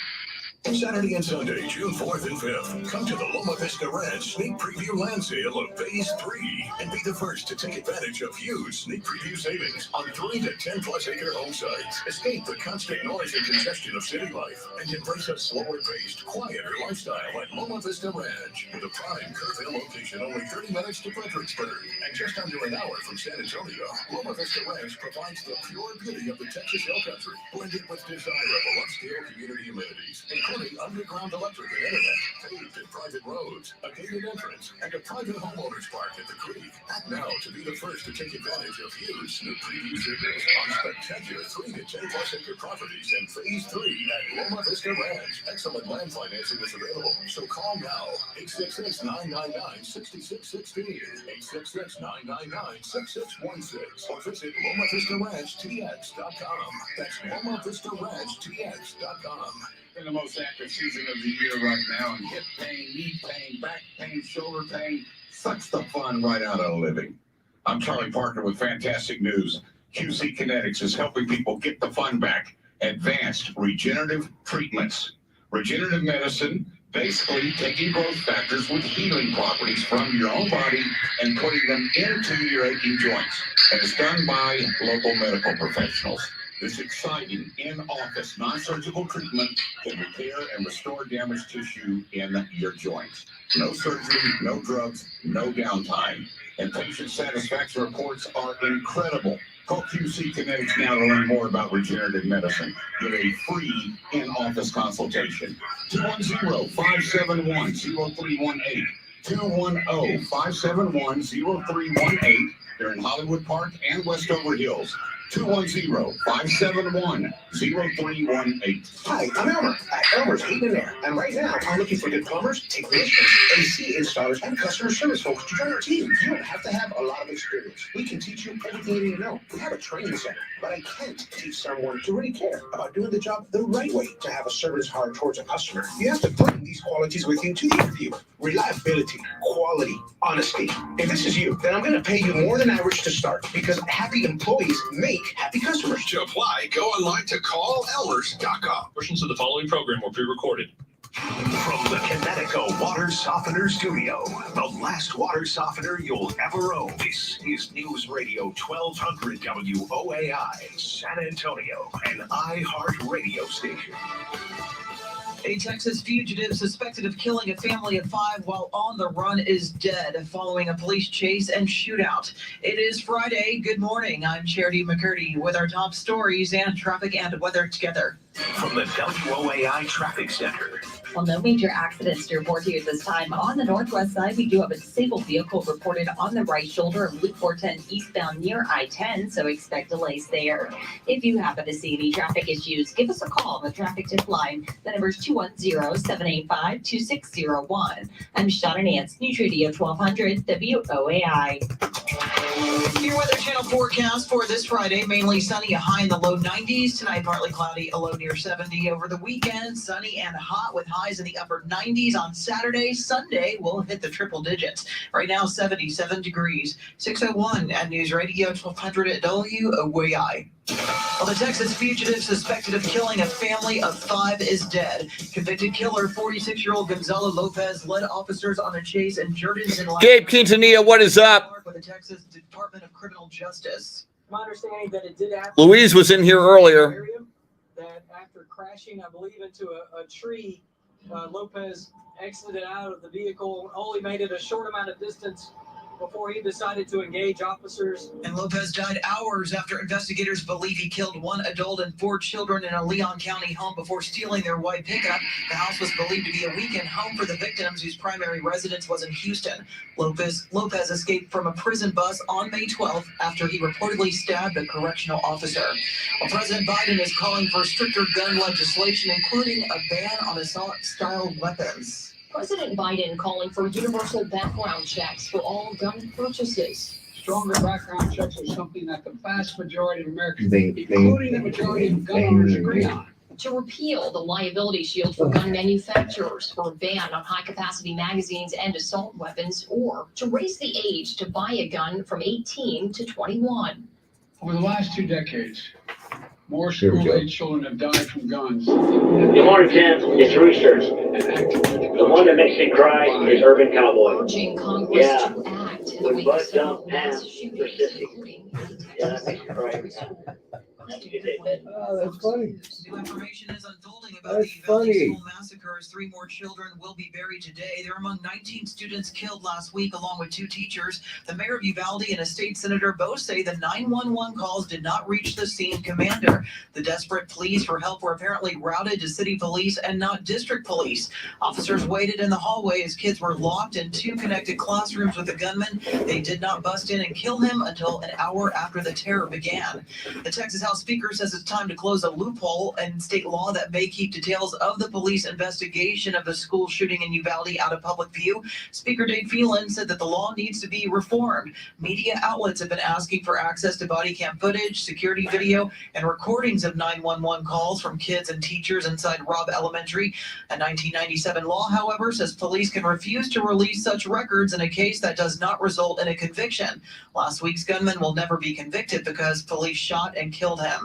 Saturday and Sunday, June 4th and 5th, come to the Loma Vista Ranch Sneak Preview Land Sale of Phase 3 and be the first to take advantage of huge sneak preview savings on 3 to 10 plus acre home sites. Escape the constant noise and congestion of city life and embrace a slower paced, quieter lifestyle at Loma Vista Ranch with a prime Kerrville location only 30 minutes to Fredericksburg and just under an hour from San Antonio. Loma Vista Ranch provides the pure beauty of the Texas Hill Country blended with desirable upscale community amenities, including underground electric and internet, paved and private roads, a gated entrance, and a private homeowners park at the creek. Act now to be the first to take advantage of huge sneak preview savings on spectacular 3 to 10 plus acre properties in Phase 3 at Loma Vista Ranch. Excellent land financing is available, so call now. 866-999-6616, 866-999-6616, or visit LomaVistaRanchTX.com. That's LomaVistaRanchTX.com. In the most active season of the year right now, and hip pain, knee pain, back pain, shoulder pain sucks the fun right out of living. I'm Charlie Parker with fantastic news. QC Kinetics is helping people get the fun back. Advanced regenerative treatments. Regenerative medicine, basically taking growth factors with healing properties from your own body and putting them into your aching joints. And it's done by local medical professionals. This exciting in-office non-surgical treatment can repair and restore damaged tissue in your joints. No surgery, no drugs, no downtime. And patient satisfaction reports are incredible. Call QC Kinetics now to learn more about regenerative medicine. Get a free in-office consultation. 210-571-0318. 210-571-0318. They're in Hollywood Park and Westover Hills. 210-571-0318. Hi, I'm Elmer at Elmer's Heat and Air, and right now I'm looking for good plumbers, technicians, AC installers, and customer service folks to join our team. You don't have to have a lot of experience. We can teach you everything you need to know. We have a training center, but I can't teach someone to really care about doing the job the right way to have a service heart towards a customer. You have to bring these qualities with you to the interview. Reliability, quality, honesty. If this is you, then I'm going to pay you more than average to start, because happy employees make happy customers. To apply, go online to callellers.com. Portions of the following program were pre-recorded. From the Kinetico Water Softener Studio, the last water softener you'll ever own. This is News Radio 1200 WOAI, San Antonio, an iHeart radio station. A Texas fugitive suspected of killing a family of 5 while on the run is dead following a police chase and shootout. It is Friday. Good morning. I'm Charity McCurdy with our top stories and traffic and weather together. From the WOAI Traffic Center. Well, no major accidents to report here at this time. On the northwest side, we do have a disabled vehicle reported on the right shoulder of Loop 410 eastbound near I-10, so expect delays there. If you happen to see any traffic issues, give us a call on the traffic tip line. The number is 210-785-2601. I'm Shauna Nance, News Radio 1200 WOAI. Your Weather Channel forecast for this Friday, mainly sunny, a high in the low 90s. Tonight, partly cloudy, a low near 70. Over the weekend, sunny and hot with highs in the upper 90s. On Saturday, Sunday, we'll hit the triple digits. Right now, 77 degrees. 6:01 at News Radio 1200 at WOAI. Well, the Texas fugitive suspected of killing a family of 5 is dead. Convicted killer, 46-year-old Gonzalo Lopez, led officers on a chase in Jordan. Gabe Quintanilla, what is up? With the Texas Department of Criminal Justice. My understanding that it did happen. Louise was in here earlier. That after crashing, I believe, into a tree, Lopez exited out of the vehicle, only made it a short amount of distance before he decided to engage officers. And Lopez died hours after investigators believe he killed 1 adult and 4 children in a Leon County home before stealing their white pickup. The house was believed to be a weekend home for the victims, whose primary residence was in Houston. Lopez escaped from a prison bus on May 12th after he reportedly stabbed a correctional officer. Well, President Biden is calling for stricter gun legislation, including a ban on assault-style weapons. President Biden calling for universal background checks for all gun purchases. Stronger background checks are something that the vast majority of Americans, including the majority of gun owners, agree on. To repeal the liability shield for gun manufacturers, for a ban on high-capacity magazines and assault weapons, or to raise the age to buy a gun from 18 to 21. Over the last 2 decades, More school-age children have died from guns. Good morning, Tim. It's Roosters. The one that makes me cry is Urban Cowboy. Urging Congress Yeah. to act in the When wake Bud of several dumped mass Pam for shootings, Sissy. including in Yeah, that Texas makes me cry every time. Have a good day, Ted. Oh, that's funny. New information is unfolding about That's the Uvalde funny. school massacres. 3 more children will be buried today. They're among 19 students killed last week, along with 2 teachers. The mayor of Uvalde and a state senator both say the 911 calls did not reach the scene commander. The desperate pleas for help were apparently routed to city police and not district police. Officers waited in the hallway as kids were locked in 2 connected classrooms with the gunman. They did not bust in and kill him until an hour after the terror began. The Texas House Speaker says it's time to close a loophole in state law that may keep details of the police investigation of the school shooting in Uvalde out of public view. Speaker Dave Phelan said that the law needs to be reformed. Media outlets have been asking for access to body cam footage, security video, and recordings of 911 calls from kids and teachers inside Robb Elementary. A 1997 law, however, says police can refuse to release such records in a case that does not result in a conviction. Last week's gunman will never be convicted because police shot and killed him.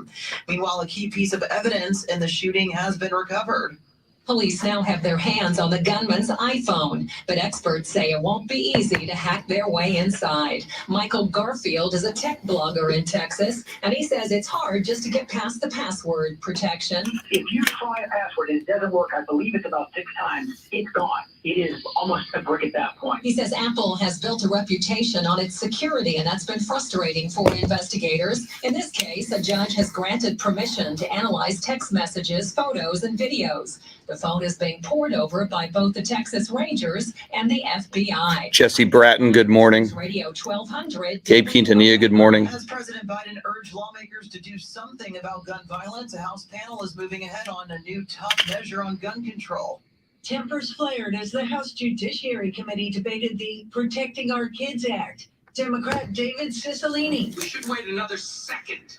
Meanwhile, a key piece of evidence in the shooting has been recovered. Police now have their hands on the gunman's iPhone, but experts say it won't be easy to hack their way inside. Michael Garfield is a tech blogger in Texas, and he says it's hard just to get past the password protection. If you try a password and it doesn't work, I believe it's about 6 times, it's gone. It is almost a brick at that point. He says Apple has built a reputation on its security, and that's been frustrating for investigators. In this case, a judge has granted permission to analyze text messages, photos, and videos. The phone is being poured over by both the Texas Rangers and the FBI. Jesse Bratton, good morning. Radio 1200. Gabe Quintanilla, good morning. As President Biden urged lawmakers to do something about gun violence, a House panel is moving ahead on a new tough measure on gun control. Tempers flared as the House Judiciary Committee debated the Protecting Our Kids Act. Democrat David Cicilline. We shouldn't wait another second.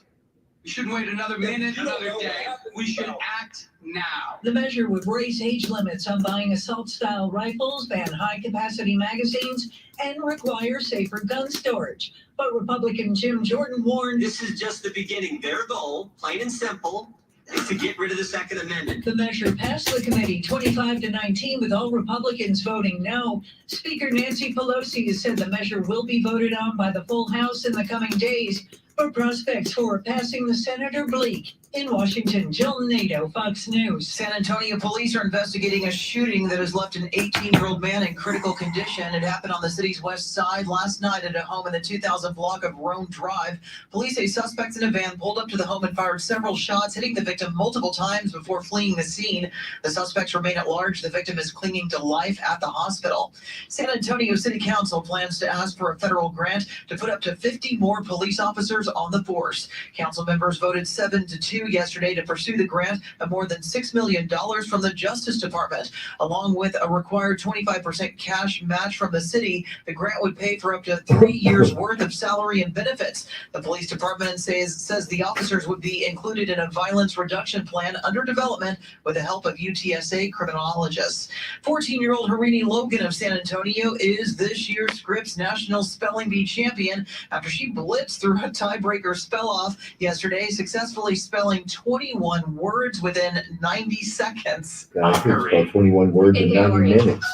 We shouldn't wait another minute, another day. We should act now. The measure would raise age limits on buying assault-style rifles, ban high-capacity magazines, and require safer gun storage. But Republican Jim Jordan warned, This is just the beginning. Their goal, plain and simple, is to get rid of the Second Amendment. the measure passed the committee 25-19 with all Republicans voting no. Speaker Nancy Pelosi has said the measure will be voted on by the full House in the coming days, but prospects for passing the Senate are bleak. In Washington, Jill Nato, Fox News. San Antonio police are investigating a shooting that has left an 18-year-old man in critical condition. It happened on the city's west side last night at a home in the 2000 block of Rome Drive. Police say suspects in a van pulled up to the home and fired several shots, hitting the victim multiple times before fleeing the scene. The suspects remain at large. The victim is clinging to life at the hospital. San Antonio City Council plans to ask for a federal grant to put up to 50 more police officers on the force. Council members voted 7-2 yesterday to pursue the grant of more than $6 million from the Justice Department. Along with a required 25% cash match from the city, the grant would pay for up to 3 years worth of salary and benefits. The police department says the officers would be included in a violence reduction plan under development with the help of UTSA criminologists. 14-year-old Harini Logan of San Antonio is this year's Scripps National Spelling Bee champion after she blitzed through a tiebreaker spell-off yesterday, successfully spelling 21 words within 90 seconds. God, I could spell 21 words in 90 minutes.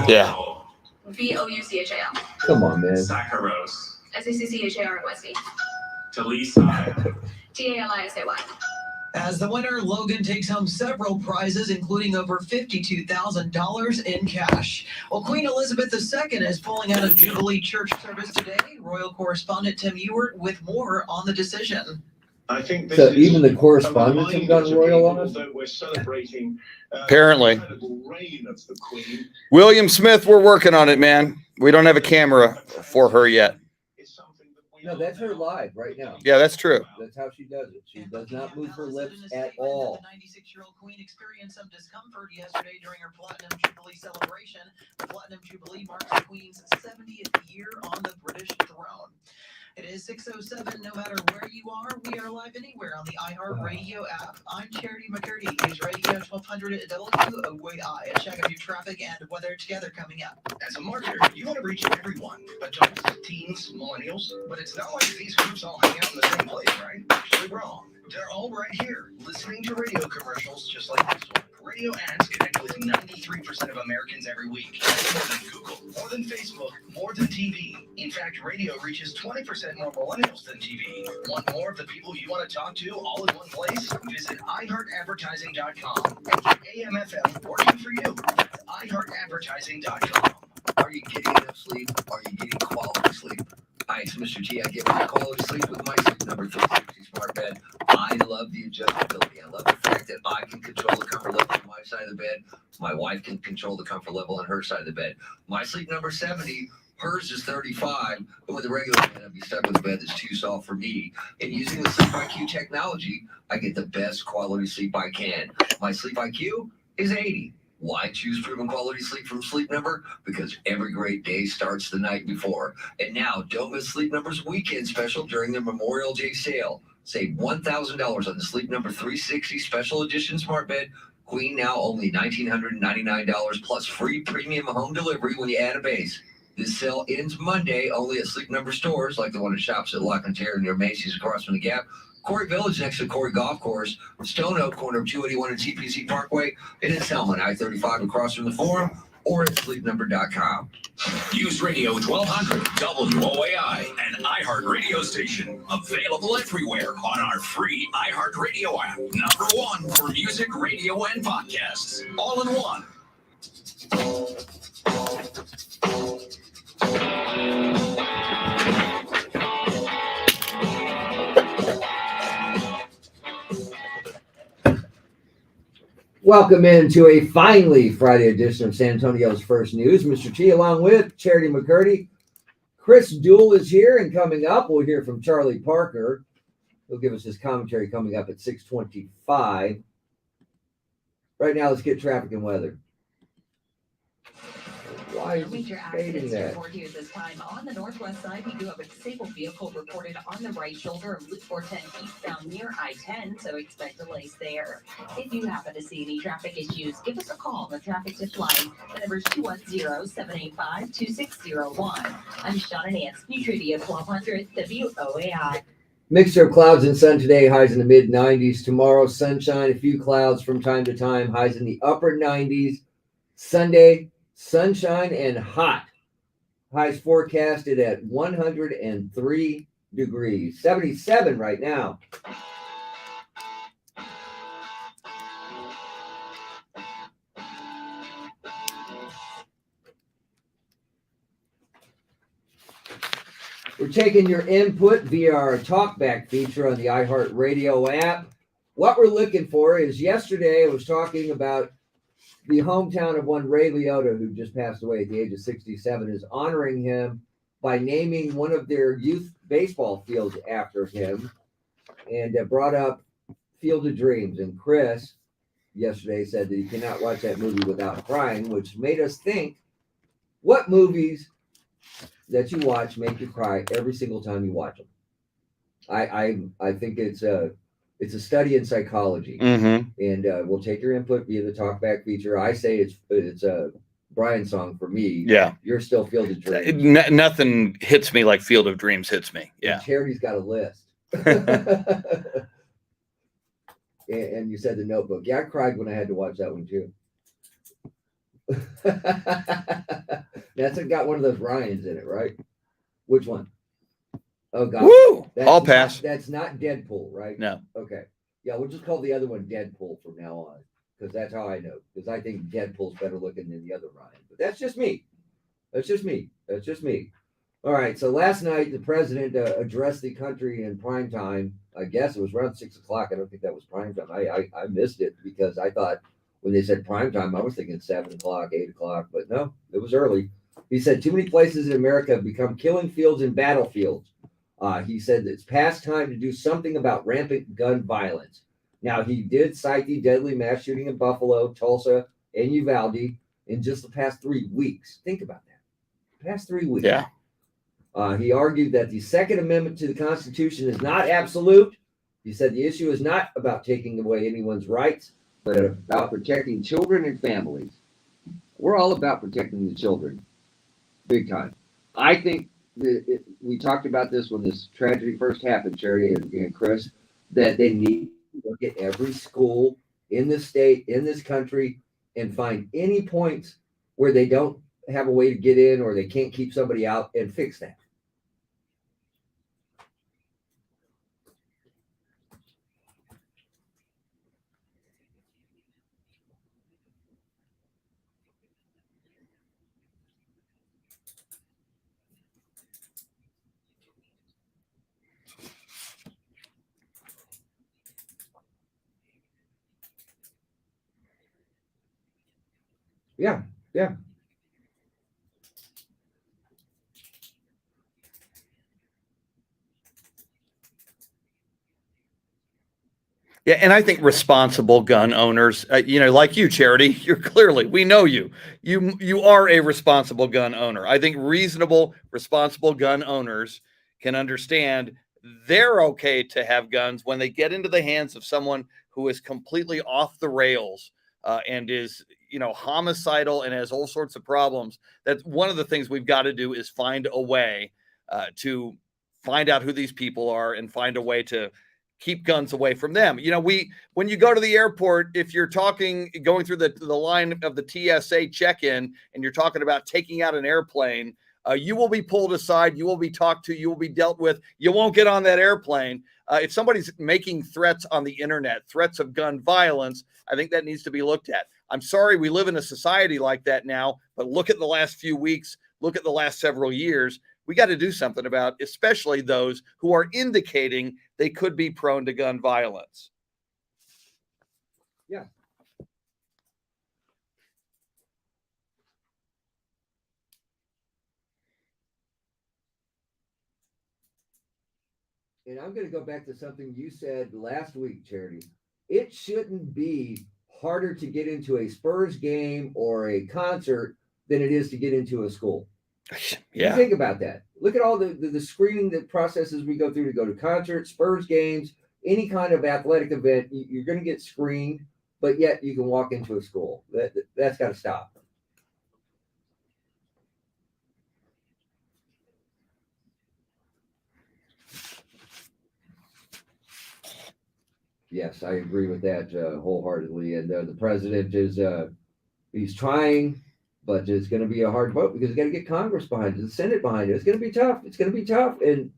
Yeah. Bouchal. Come on, man. Saccharos. SACCHAROSE. Talisa. TALISAY. As the winner, Logan takes home several prizes, including over $52,000 in cash. Well, Queen Elizabeth II is pulling out of Jubilee Church service today. Royal correspondent Tim Ewert with more on the decision. I think this So is even the correspondents have gone royal on us? that we're celebrating Apparently. the incredible reign of the Queen. William Smith, we're working on it, man. We don't have a camera for her yet. No, that's her live right now. Yeah, that's true. That's how she does it. She does not move her lips at all. The 96-year-old Queen experienced some discomfort yesterday during her Platinum Jubilee celebration. The Platinum Jubilee marks the Queen's 70th year on the British throne. It is 6:07. No matter where you are, we are live anywhere on the iHeartRadio app. I'm Charity McCurdy, News Radio 1200 at WOAI. A check of your traffic and weather together coming up. As a marketer, you want to reach everyone, adults, teens, millennials, but it's not like these groups all hang out in the same place, right? Actually wrong. They're all right here, listening to radio commercials just like this one. Radio ads connect with 93% of Americans every week. That's more than Google, more than Facebook, more than TV. In fact, radio reaches 20% more millennials than TV. Want more of the people you want to talk to all in one place? Visit iHeartAdvertising.com and get AM/FM working for you. That's iHeartAdvertising.com. Are you getting enough sleep? Are you getting quality sleep? Hi, it's Mr. T. I get my quality sleep with my Sleep Number 360 smart bed. I love the adjustability. I love the fact that I can control the comfort level on my side of the bed. My wife can control the comfort level on her side of the bed. My Sleep Number 70, hers is 35, but with a regular bed, I'd be stuck with a bed that's too soft for me. And using the Sleep IQ technology, I get the best quality sleep I can. My Sleep IQ is 80. Why choose proven quality sleep from Sleep Number? Because every great day starts the night before. And now, don't miss Sleep Number's weekend special during their Memorial Day sale. Save $1,000 on the Sleep Number 360 Special Edition Smart Bed. Queen now only $1,999 plus free premium home delivery when you add a base. This sale ends Monday only at Sleep Number stores like the one at Shops at Lock and Terror near Macy's across from the Gap, Corey Village next to Corey Golf Course, Stone Oak corner of 281 and TPC Parkway, and in Selma, I-35 across from the Forum, or at sleepnumber.com. Use Radio 1200 WOAI, an iHeart radio station, available everywhere on our free iHeart Radio app. Number one for music, radio, and podcasts, all in one. Welcome into a finally Friday edition of San Antonio's First News. Mr. T along with Charity McCurdy. Chris Duel is here, and coming up, we'll hear from Charlie Parker. He'll give us his commentary coming up at 6:25. Right now, let's get traffic and weather. Why is Major it accidents stating to that? report here this time. On the northwest side, we do have a disabled vehicle reported on the right shoulder of Loop 410 eastbound near I-10, so expect delays there. If you happen to see any traffic issues, give us a call on the traffic tip line. The number is 210-785-2601. I'm Shauna Nance, News Radio 1200 WOAI. Mixture of clouds and sun today, highs in the mid-90s. Tomorrow, sunshine, a few clouds from time to time, highs in the upper 90s. Sunday, sunshine and hot. Highs forecasted at 103 degrees. 77 right now. We're taking your input via our talkback feature on the iHeart Radio app. What we're looking for is, yesterday I was talking about the hometown of one Ray Liotta, who just passed away at the age of 67, is honoring him by naming one of their youth baseball fields after him, and brought up Field of Dreams. And Chris yesterday said that he cannot watch that movie without crying, which made us think, what movies that you watch make you cry every single time you watch them? I think it's a study in psychology, and we'll take your input via the talkback feature. I say it's a Brian song for me. Yeah, you're still Field of Dreams. Nothing hits me like Field of Dreams hits me. Yeah, and Charity's got a list. and you said The Notebook. Yeah, I cried when I had to watch that one too. That's got one of those Ryans in it, right? Which one? Oh God! Woo! I'll pass. That's not Deadpool, right? No. Okay. Yeah, we'll just call the other one Deadpool from now on, because that's how I know. Because I think Deadpool's better looking than the other Ryan. But that's just me. That's just me. All right. So last night the president addressed the country in prime time. I guess it was around 6 o'clock. I don't think that was prime time. I missed it because I thought when they said prime time, I was thinking 7 o'clock, 8 o'clock. But no, it was early. He said too many places in America have become killing fields and battlefields. He said it's past time to do something about rampant gun violence. Now, he did cite the deadly mass shooting in Buffalo, Tulsa, and Uvalde in just the past 3 weeks. Think about that. Past 3 weeks. Yeah. He argued that the Second Amendment to the Constitution is not absolute. He said the issue is not about taking away anyone's rights, but about protecting children and families. We're all about protecting the children. Big time. I think we talked about this when this tragedy first happened, Sherry and Chris. that they need to look at every school in this state, in this country, and find any points where they don't have a way to get in or they can't keep somebody out and fix that. Yeah, yeah. Yeah, and I think responsible gun owners, like you, Charity, we know you. You are a responsible gun owner. I think reasonable, responsible gun owners can understand they're okay to have guns when they get into the hands of someone who is completely off the rails and is, homicidal and has all sorts of problems. That's one of the things we've got to do is find a way to find out who these people are and find a way to keep guns away from them. When you go to the airport, if you're going through the line of the TSA check-in and you're talking about taking out an airplane, you will be pulled aside. You will be talked to. You will be dealt with. You won't get on that airplane. If somebody's making threats on the internet, threats of gun violence, I think that needs to be looked at. I'm sorry we live in a society like that now, but look at the last few weeks. Look at the last several years. We got to do something about, especially those who are indicating they could be prone to gun violence. Yeah. And I'm going to go back to something you said last week, Charity. It shouldn't be harder to get into a Spurs game or a concert than it is to get into a school. Yeah. You think about that. Look at all the screening processes we go through to go to concerts, Spurs games, any kind of athletic event. You're going to get screened, but yet you can walk into a school. That's got to stop. Yes, I agree with that wholeheartedly. And the president is he's trying, but it's going to be a hard vote because he's got to get Congress behind it, the Senate behind it. It's going to be tough. It's going to be tough. And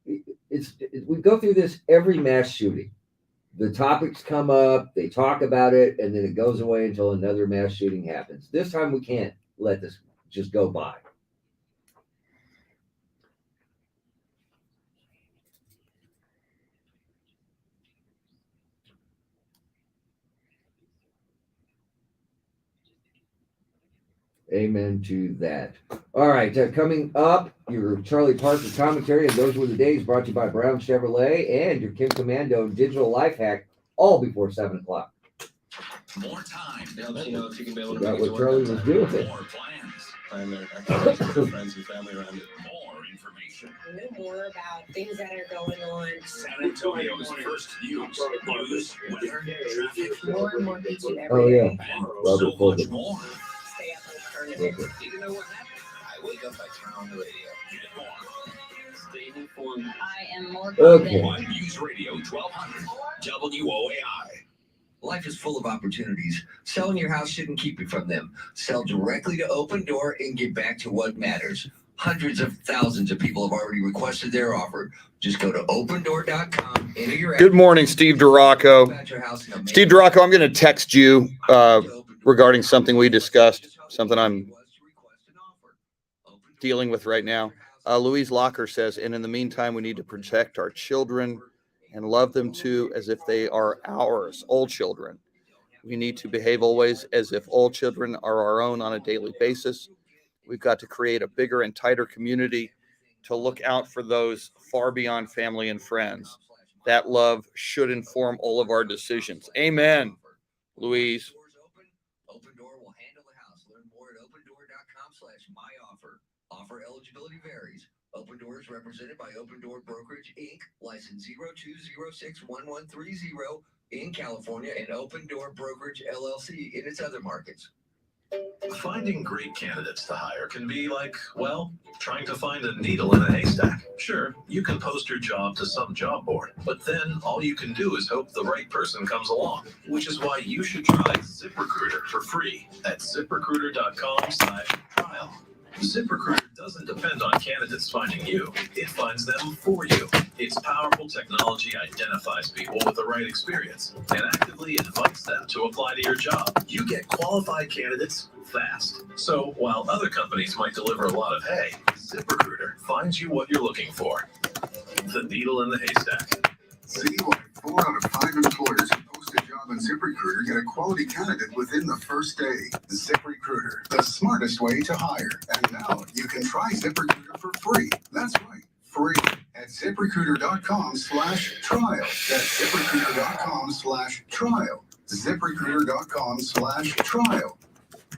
we go through this every mass shooting. The topics come up, they talk about it, and then it goes away until another mass shooting happens. This time we can't let this just go by. Amen to that. All right, coming up, your Charlie Parker commentary, and those were the days, brought to you by Brown Chevrolet, and your Kim Commando digital life hack, all before 7 o'clock. More time. If you can be able to make what Charlie was doing. More plans. Plan their activities with friends and family around it. More information. Know more about things that are going on. San Antonio's first news, weather, traffic. More and more hits you every Oh, yeah. day. And Robert so Fulton. much more. Stay up and turn it. You know what happened? I wake up, I turn on the radio. Get more. Stay informed. I am more Okay. On News Radio 1200 WOAI. Life is full of opportunities. Selling your house shouldn't keep you from them. Sell directly to Open Door and get back to what matters. Hundreds of thousands of people have already requested their offer. Just go to opendoor.com, enter your Good morning, Steve Duraco. Steve Duraco, I'm going to text you regarding something we discussed, something I'm dealing with right now. Louise Locker says, and in the meantime, we need to protect our children and love them too as if they are ours, all children. We need to behave always as if all children are our own on a daily basis. We've got to create a bigger and tighter community to look out for those far beyond family and friends. That love should inform all of our decisions. Amen, Louise. Open Door will handle the house. Learn more at opendoor.com/myoffer. Offer eligibility varies. Open Door is represented by Open Door Brokerage, Inc., license 02061130 in California, and Open Door Brokerage, LLC in its other markets. Finding great candidates to hire can be like, well, trying to find a needle in a haystack. Sure, you can post your job to some job board, but then all you can do is hope the right person comes along, which is why you should try ZipRecruiter for free at ZipRecruiter.com/trial. ZipRecruiter doesn't depend on candidates finding you. It finds them for you. Its powerful technology identifies people with the right experience and actively invites them to apply to your job. You get qualified candidates fast. So while other companies might deliver a lot of hay, ZipRecruiter finds you what you're looking for. The needle in the haystack. Citywide, 4 out of 5 employers who post a job on ZipRecruiter get a quality candidate within the first day. ZipRecruiter, the smartest way to hire. And now you can try ZipRecruiter for free. That's right, free at ZipRecruiter.com/trial. That's ZipRecruiter.com/trial. ZipRecruiter.com/trial.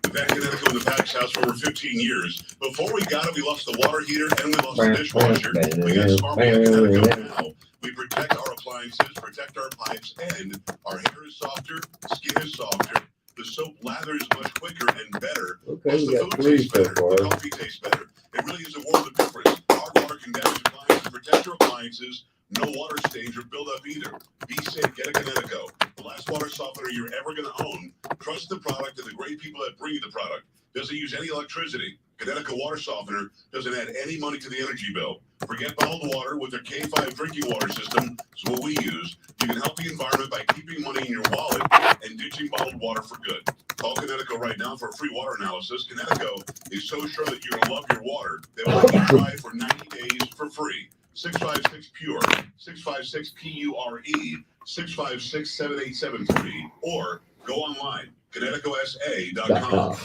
We've had Connecticut in the Pack's house for over 15 years. Before we got it, we lost the water heater and we lost the dishwasher. We got smart at Connecticut now. We protect our appliances, protect our pipes, and our hair is softer, skin is softer. The soap lathers much quicker and better. Okay, we the got food 3 tastes so better. far. The coffee tastes better. It really is a world of difference. Our water can damage appliances. Protect your appliances. No water stains or buildup either. Be safe. Get a Connecticut. The last water softener you're ever going to own. Trust the product and the great people that bring you the product. Doesn't use any electricity. Connecticut water softener doesn't add any money to the energy bill. Forget bottled water with their K5 drinking water system. Is what we use. You can help the environment by keeping money in your wallet and ditching bottled water for good. Call Connecticut right now for a free water analysis. Connecticut is so sure that you're going to love your water. They will let you try it for 90 days for free. 656-PURE, 656-PURE, 656-7873, or go online, ConnecticutSA.com.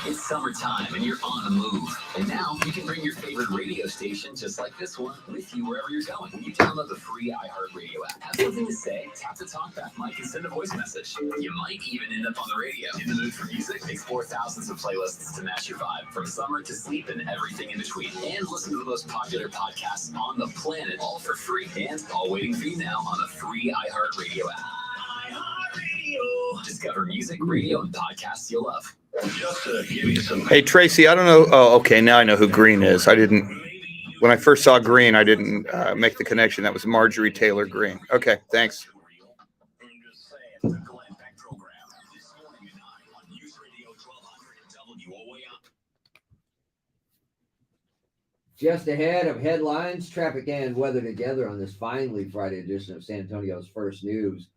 It's summertime and you're on the move. And now you can bring your favorite radio station, just like this one, with you wherever you're going. When you download the free iHeartRadio app, have something to say, tap the talkback mic and send a voice message. You might even end up on the radio. In the mood for music? Explore thousands of playlists to match your vibe, from summer to sleep and everything in between. And listen to the most popular podcasts on the planet, all for free. And all waiting for you now on the free iHeartRadio app. iHeartRadio. Discover music, radio, and podcasts you'll love. Just to give you some. Hey, Tracy, I don't know. Oh, okay. Now I know who Green is. I didn't. When I first saw Green, I didn't make the connection. That was Marjorie Taylor Greene. Okay, thanks. Just ahead of headlines, traffic and weather together on this finally Friday edition of San Antonio's First News.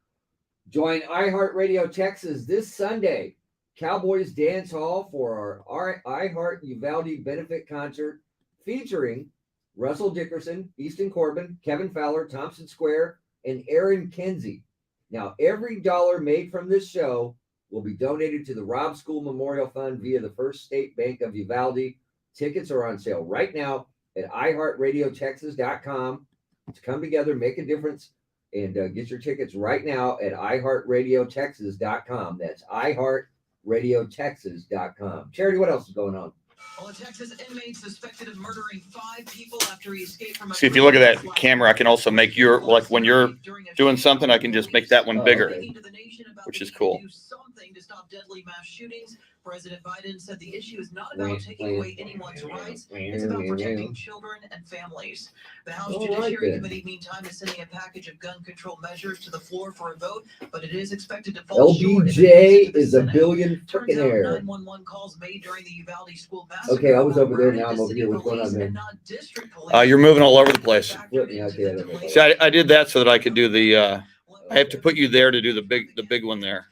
Join iHeartRadio Texas this Sunday, Cowboys Dance Hall, for our iHeart Uvalde benefit concert featuring Russell Dickerson, Easton Corbin, Kevin Fowler, Thompson Square, and Aaron Kinsey. Now, every dollar made from this show will be donated to the Robb School Memorial Fund via the First State Bank of Uvalde. Tickets are on sale right now at iHeartRadioTexas.com. To come together, make a difference, and get your tickets right now at iHeartRadioTexas.com. That's iHeartRadioTexas.com. Charity, what else is going on? Well, a Texas inmate suspected of murdering 5 people after he escaped from a See, if you look at that camera, I can also make your, like when you're doing something, I can just make that one bigger, which is cool. Something to stop deadly mass shootings. President Biden said the issue is not about taking away anyone's rights. It's about protecting children and families. The House Judiciary Committee, meantime, is sending a package of gun control measures to the floor for a vote, but it is expected to fall short. LBJ is a billion freaking air. 911 calls made during the Uvalde school massacre. Okay, I was over there. Now I'm over here. What's going on, man? You're moving all over the place. Okay. See, I did that so that I could do the. I have to put you there to do the big one there.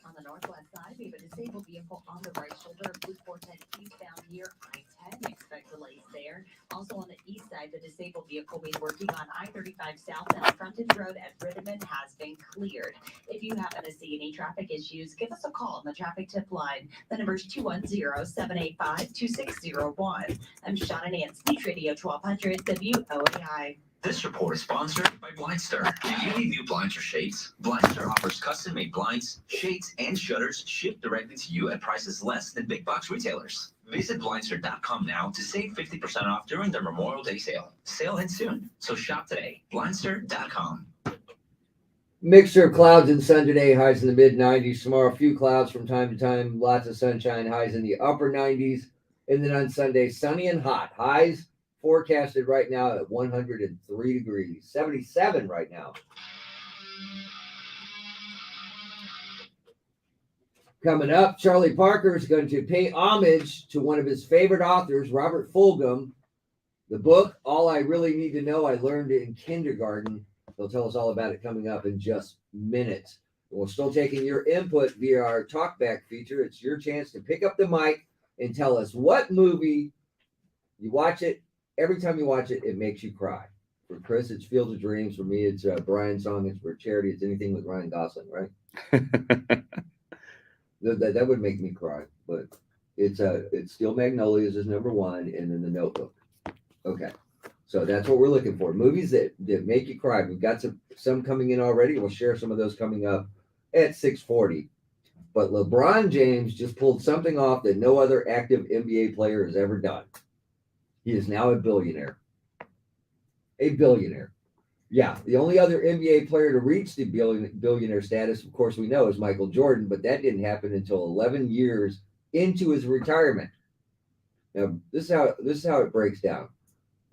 On the northwest side, we have a disabled vehicle on the right shoulder of Loop 410 eastbound near I-10. Expect delays there. Also on the east side, the disabled vehicle being working on I-35 southbound frontage road at Merryman has been cleared. If you happen to see any traffic issues, give us a call on the traffic tip line. The number is 210-785-2601. I'm Shauna Nance, Beach Radio 1200 WOAI. This report is sponsored by Blindstar. Do you need new blinds or shades? Blindstar offers custom-made blinds, shades, and shutters shipped directly to you at prices less than big box retailers. Visit Blindstar.com now to save 50% off during their Memorial Day sale. Sale ends soon, so shop today. Blindstar.com. Mixture of clouds and sun today, highs in the mid 90s. Tomorrow, a few clouds from time to time, lots of sunshine, highs in the upper 90s. And then on Sunday, sunny and hot. Highs forecasted right now at 103 degrees, 77 right now. Coming up, Charlie Parker is going to pay homage to one of his favorite authors, Robert Fulghum. The book, All I Really Need to Know, I Learned in Kindergarten. He'll tell us all about it coming up in just minutes. We're still taking your input via our talkback feature. It's your chance to pick up the mic and tell us what movie you watch it. Every time you watch it, it makes you cry. For Chris, it's Field of Dreams. For me, it's Brian's song. It's for Charity. It's anything with Ryan Gosling, right? That would make me cry, but it's Steel Magnolias is number one, and then The Notebook. Okay, so that's what we're looking for. Movies that make you cry. We've got some coming in already. We'll share some of those coming up at 6:40. But LeBron James just pulled something off that no other active NBA player has ever done. He is now a billionaire. A billionaire. Yeah, the only other NBA player to reach the billionaire status, of course, we know is Michael Jordan, but that didn't happen until 11 years into his retirement. Now, this is how it breaks down.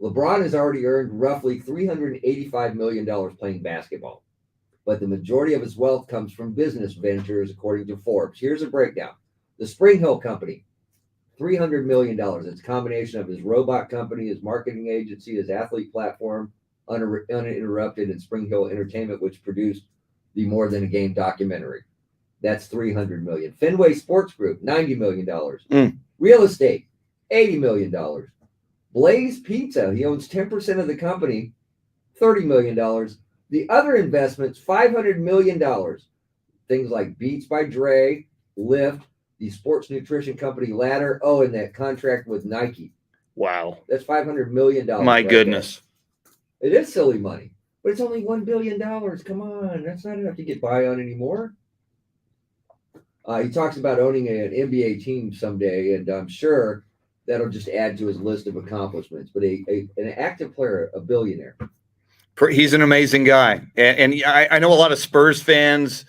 LeBron has already earned roughly $385 million playing basketball, but the majority of his wealth comes from business ventures, according to Forbes. Here's a breakdown. The Spring Hill Company, $300 million. It's a combination of his robot company, his marketing agency, his athlete platform, Uninterrupted, and Spring Hill Entertainment, which produced the More Than a Game documentary. That's $300 million. Fenway Sports Group, $90 million. Real estate, $80 million. Blaze Pizza, he owns 10% of the company, $30 million. The other investments, $500 million. Things like Beats by Dre, Lyft, the sports nutrition company Ladder. Oh, and that contract with Nike. Wow. That's $500 million. My goodness. It is silly money, but it's only $1 billion. Come on. That's not enough to get by on anymore. He talks about owning an NBA team someday, and I'm sure that'll just add to his list of accomplishments. But an active player, a billionaire. He's an amazing guy. And I know a lot of Spurs fans,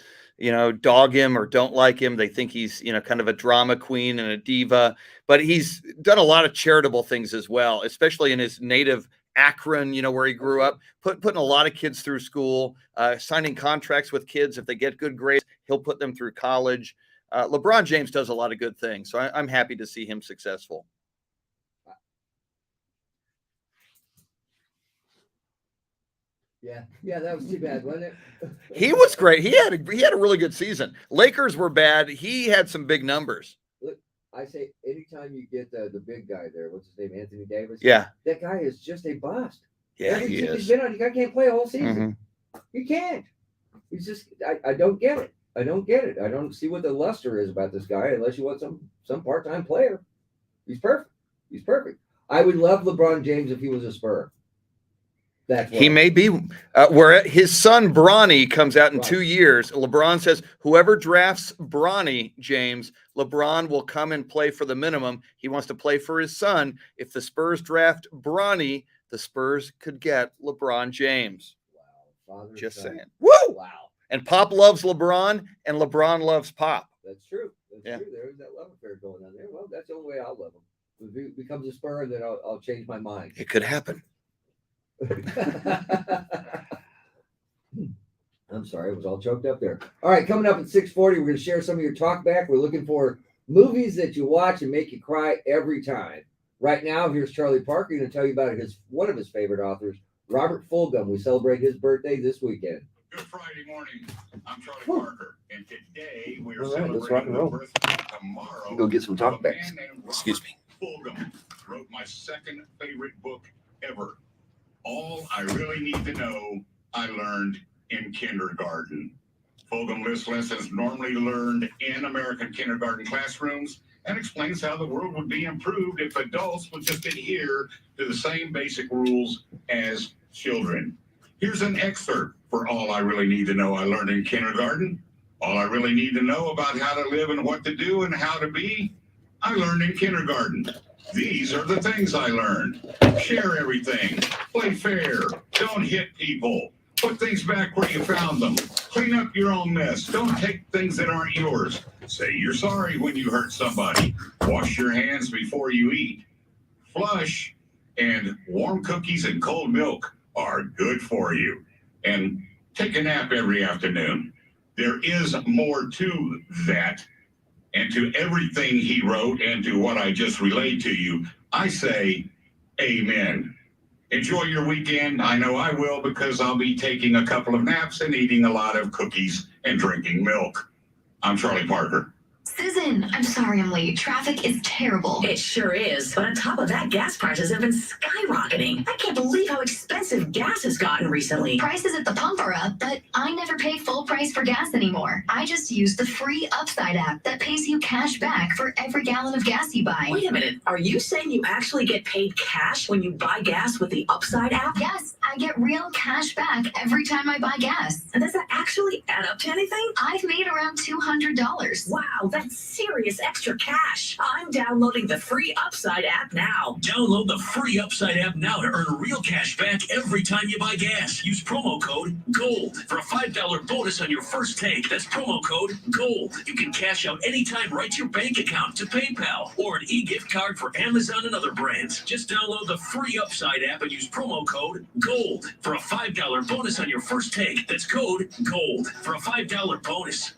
dog him or don't like him. They think he's, kind of a drama queen and a diva, but he's done a lot of charitable things as well, especially in his native Akron, where he grew up, putting a lot of kids through school, signing contracts with kids. If they get good grades, he'll put them through college. LeBron James does a lot of good things. So I'm happy to see him successful. Yeah, that was too bad, wasn't it? He was great. He had a really good season. Lakers were bad. He had some big numbers. Look, I say anytime you get the big guy there, what's his name, Anthony Davis? Yeah. That guy is just a bust. Yeah, Every he team is. he's been on, the guy can't play a whole season. He can't. He's just, I don't get it. I don't get it. I don't see what the luster is about this guy unless you want some part-time player. He's perfect. He's perfect. I would love LeBron James if he was a Spur. He may be where his son Bronny comes out in 2 years. LeBron says whoever drafts Bronny James, LeBron will come and play for the minimum. He wants to play for his son. If the Spurs draft Bronny, the Spurs could get LeBron James. Wow. Just saying. Woo! Wow. And Pop loves LeBron, and LeBron loves Pop. That's true. That's true. There's that love affair going on there. Well, that's the only way I'll love him. If he becomes a Spur, then I'll change my mind. It could happen. I'm sorry, I was all choked up there. All right, coming up at 6:40, we're going to share some of your talk back. We're looking for movies that you watch and make you cry every time. Right now, here's Charlie Parker going to tell you about one of his favorite authors, Robert Fulghum. We celebrate his birthday this weekend. Good Friday morning. I'm Charlie Parker, and today we are All right, let's rock and celebrating the roll. birthday tomorrow. Go get some talk backs. Excuse me. Fulghum wrote my second favorite book ever. All I Really Need to Know, I Learned in Kindergarten. Fulghum lists lessons normally learned in American kindergarten classrooms and explains how the world would be improved if adults would just adhere to the same basic rules as children. Here's an excerpt for All I Really Need to Know, I Learned in Kindergarten. All I really need to know about how to live and what to do and how to be, I learned in kindergarten. These are the things I learned. Share everything. Play fair. Don't hit people. Put things back where you found them. Clean up your own mess. Don't take things that aren't yours. Say you're sorry when you hurt somebody. Wash your hands before you eat. Flush. And warm cookies and cold milk are good for you. And take a nap every afternoon. There is more to that. And to everything he wrote and to what I just relayed to you, I say amen. Enjoy your weekend. I know I will, because I'll be taking a couple of naps and eating a lot of cookies and drinking milk. I'm Charlie Parker. Susan, I'm sorry I'm late. Traffic is terrible. It sure is. But on top of that, gas prices have been skyrocketing. I can't believe how expensive gas has gotten recently. Prices at the pump are up, but I never pay full price for gas anymore. I just use the free Upside app that pays you cash back for every gallon of gas you buy. Wait a minute. Are you saying you actually get paid cash when you buy gas with the Upside app? Yes, I get real cash back every time I buy gas. And does that actually add up to anything? I've made around $200. Wow, that's serious extra cash. I'm downloading the free Upside app now. Download the free Upside app now to earn real cash back every time you buy gas. Use promo code GOLD for a $5 bonus on your first tank. That's promo code GOLD. You can cash out anytime right to your bank account, to PayPal, or an e-gift card for Amazon and other brands. Just download the free Upside app and use promo code GOLD for a $5 bonus on your first tank. That's code GOLD for a $5 bonus.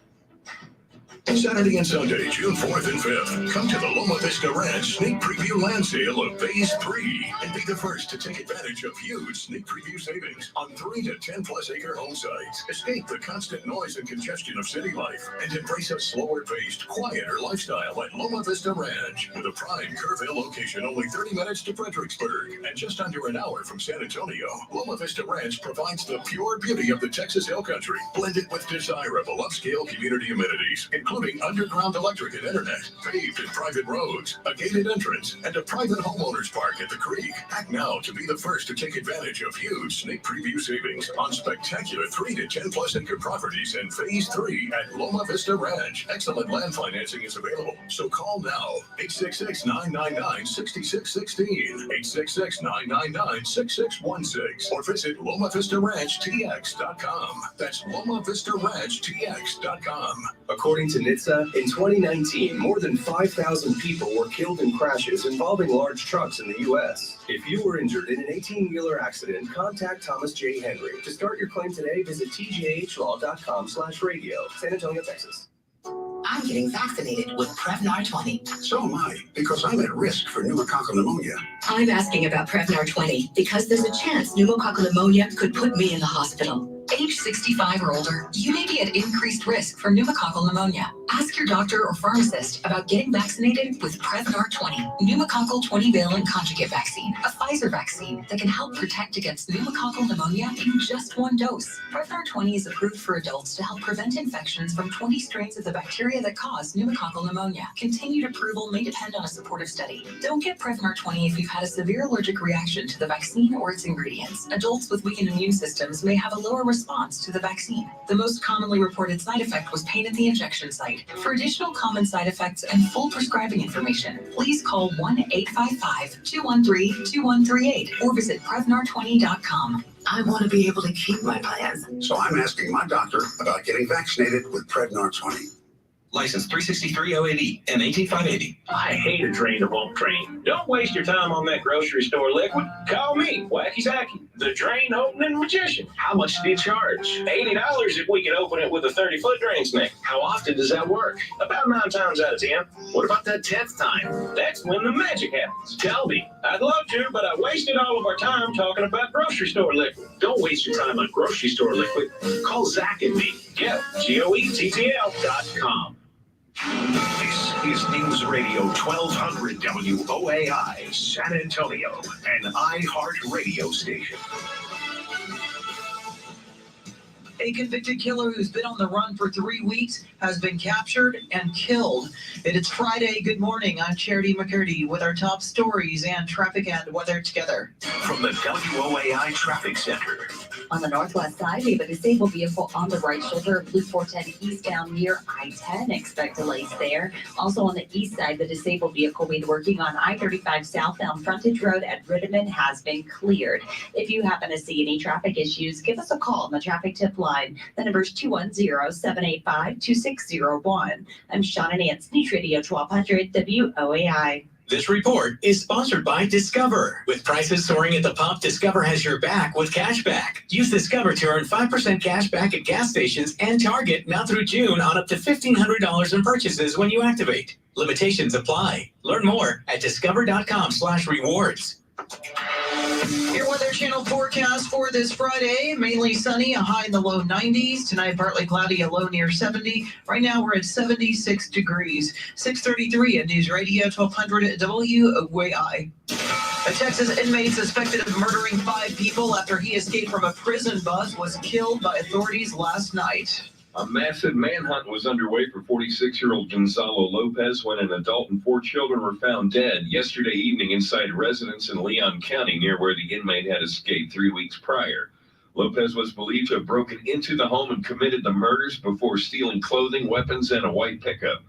Saturday and Sunday, June 4th and 5th, come to the Loma Vista Ranch Sneak Preview Land Sale of Phase 3 and be the first to take advantage of huge sneak preview savings on 3 to 10 plus acre home sites. Escape the constant noise and congestion of city life and embrace a slower paced, quieter lifestyle at Loma Vista Ranch with a prime Kerrville location only 30 minutes to Fredericksburg and just under an hour from San Antonio. Loma Vista Ranch provides the pure beauty of the Texas Hill Country, blended with desirable upscale community amenities, including underground electric and internet, paved and private roads, a gated entrance, and a private homeowners park at the creek. Act now to be the first to take advantage of huge sneak preview savings on spectacular 3 to 10 plus acre properties in Phase 3 at Loma Vista Ranch. Excellent land financing is available, so call now. 866-999-6616, 866-999-6616, or visit LomaVistaRanchTX.com. That's LomaVistaRanchTX.com. According to NHTSA, in 2019, more than 5,000 people were killed in crashes involving large trucks in the U.S. If you were injured in an 18-wheeler accident, contact Thomas J. Henry. To start your claim today, visit tjhlaw.com/radio, San Antonio, Texas. I'm getting vaccinated with Prevnar 20. So am I, because I'm at risk for pneumococcal pneumonia. I'm asking about Prevnar 20 because there's a chance pneumococcal pneumonia could put me in the hospital. Age 65 or older, you may be at increased risk for pneumococcal pneumonia. Ask your doctor or pharmacist about getting vaccinated with Prevnar 20, pneumococcal 20-valent conjugate vaccine, a Pfizer vaccine that can help protect against pneumococcal pneumonia in just one dose. Prevnar 20 is approved for adults to help prevent infections from 20 strains of the bacteria that cause pneumococcal pneumonia. Continued approval may depend on a supportive study. Don't get Prevnar 20 if you've had a severe allergic reaction to the vaccine or its ingredients. Adults with weakened immune systems may have a lower response to the vaccine. The most commonly reported side effect was pain at the injection site. For additional common side effects and full prescribing information, please call 1-855-213-2138 or visit Prevnar20.com. I want to be able to keep my plans. So I'm asking my doctor about getting vaccinated with Prevnar 20. License 363-080 and 18580. I hate a drain that won't drain. Don't waste your time on that grocery store liquid. Call me, Wacky Zacky, the drain opening magician. How much do you charge? $80 if we can open it with a 30-foot drain snake. How often does that work? About 9 times out of 10. What about that 10th time? That's when the magic happens. Tell me. I'd love to, but I wasted all of our time talking about grocery store liquid. Don't waste your time on grocery store liquid. Call Zach and me. Get GOETTL.com. This is News Radio 1200 WOAI San Antonio, an iHeart radio station. A convicted killer who's been on the run for 3 weeks has been captured and killed. It's Friday. Good morning. I'm Charity McCurdy with our top stories and traffic and weather together. From the WOAI Traffic Center. On the northwest side, we have a disabled vehicle on the right shoulder of Loop 410 eastbound near I-10. Expect delays there. Also on the east side, the disabled vehicle we're working on I-35 southbound frontage road at Merryman has been cleared. If you happen to see any traffic issues, give us a call on the traffic tip line. The number is 210-785-2601. I'm Shauna Nance, News Radio 1200 WOAI. This report is sponsored by Discover. With prices soaring at the pump, Discover has your back with cash back. Use Discover to earn 5% cash back at gas stations and Target now through June on up to $1,500 in purchases when you activate. Limitations apply. Learn more at discover.com/rewards. Your Weather Channel forecast for this Friday, mainly sunny, a high in the low 90s. Tonight, partly cloudy, a low near 70. Right now, we're at 76 degrees. 6:33 at News Radio 1200 WOAI. A Texas inmate suspected of murdering 5 people after he escaped from a prison bus was killed by authorities last night. A massive manhunt was underway for 46-year-old Gonzalo Lopez when an adult and 4 children were found dead yesterday evening inside a residence in Leon County near where the inmate had escaped 3 weeks prior. Lopez was believed to have broken into the home and committed the murders before stealing clothing, weapons, and a white pickup.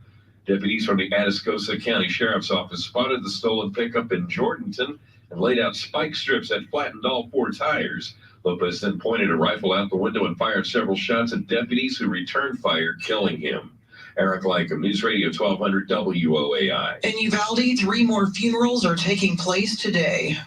Deputies from the Atascosa County Sheriff's Office spotted the stolen pickup in Jordanton and laid out spike strips that flattened all 4 tires. Lopez then pointed a rifle out the window and fired several shots at deputies who returned fire, killing him. Eric Lycum, News Radio 1200 WOAI. In Uvalde, 3 more funerals are taking place today.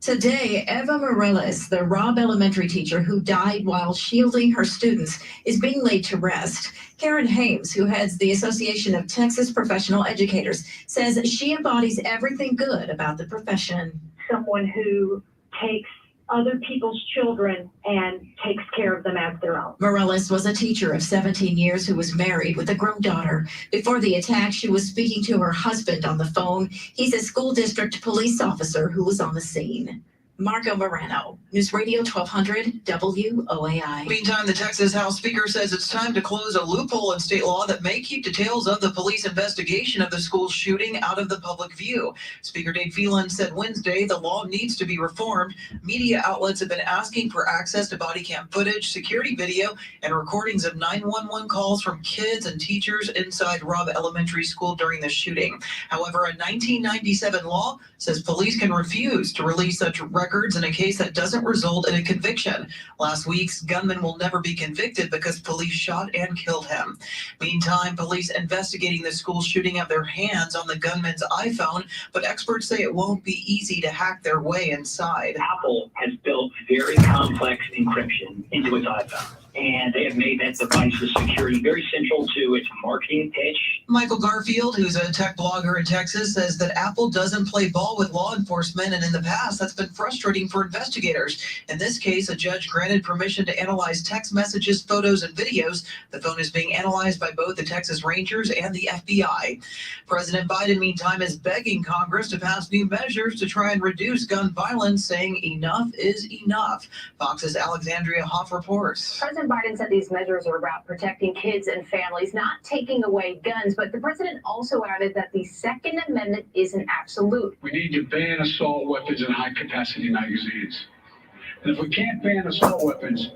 Today, Eva Morales, the Robb Elementary teacher who died while shielding her students, is being laid to rest. Karen Hames, who heads the Association of Texas Professional Educators, says she embodies everything good about the profession. Someone who takes other people's children and takes care of them as their own. Morales was a teacher of 17 years who was married with a grown daughter. Before the attack, she was speaking to her husband on the phone. He's a school district police officer who was on the scene. Marco Morano, News Radio 1200 WOAI. Meantime, the Texas House Speaker says it's time to close a loophole in state law that may keep details of the police investigation of the school shooting out of the public view. Speaker Dave Phelan said Wednesday the law needs to be reformed. Media outlets have been asking for access to body cam footage, security video, and recordings of 911 calls from kids and teachers inside Robb Elementary School during the shooting. However, a 1997 law says police can refuse to release such records in a case that doesn't result in a conviction. Last week's gunman will never be convicted because police shot and killed him. Meantime, police investigating the school shooting have their hands on the gunman's iPhone, but experts say it won't be easy to hack their way inside. Apple has built very complex encryption into its iPhone, and they have made that device's security very central to its marketing pitch. Michael Garfield, who's a tech blogger in Texas, says that Apple doesn't play ball with law enforcement, and in the past that's been frustrating for investigators. In this case, a judge granted permission to analyze text messages, photos, and videos. The phone is being analyzed by both the Texas Rangers and the FBI. President Biden, meantime, is begging Congress to pass new measures to try and reduce gun violence, saying enough is enough. Fox's Alexandria Hoff reports. President Biden said these measures are about protecting kids and families, not taking away guns, but the president also added that the Second Amendment isn't absolute. We need to ban assault weapons and high-capacity magazines. And if we can't ban assault weapons,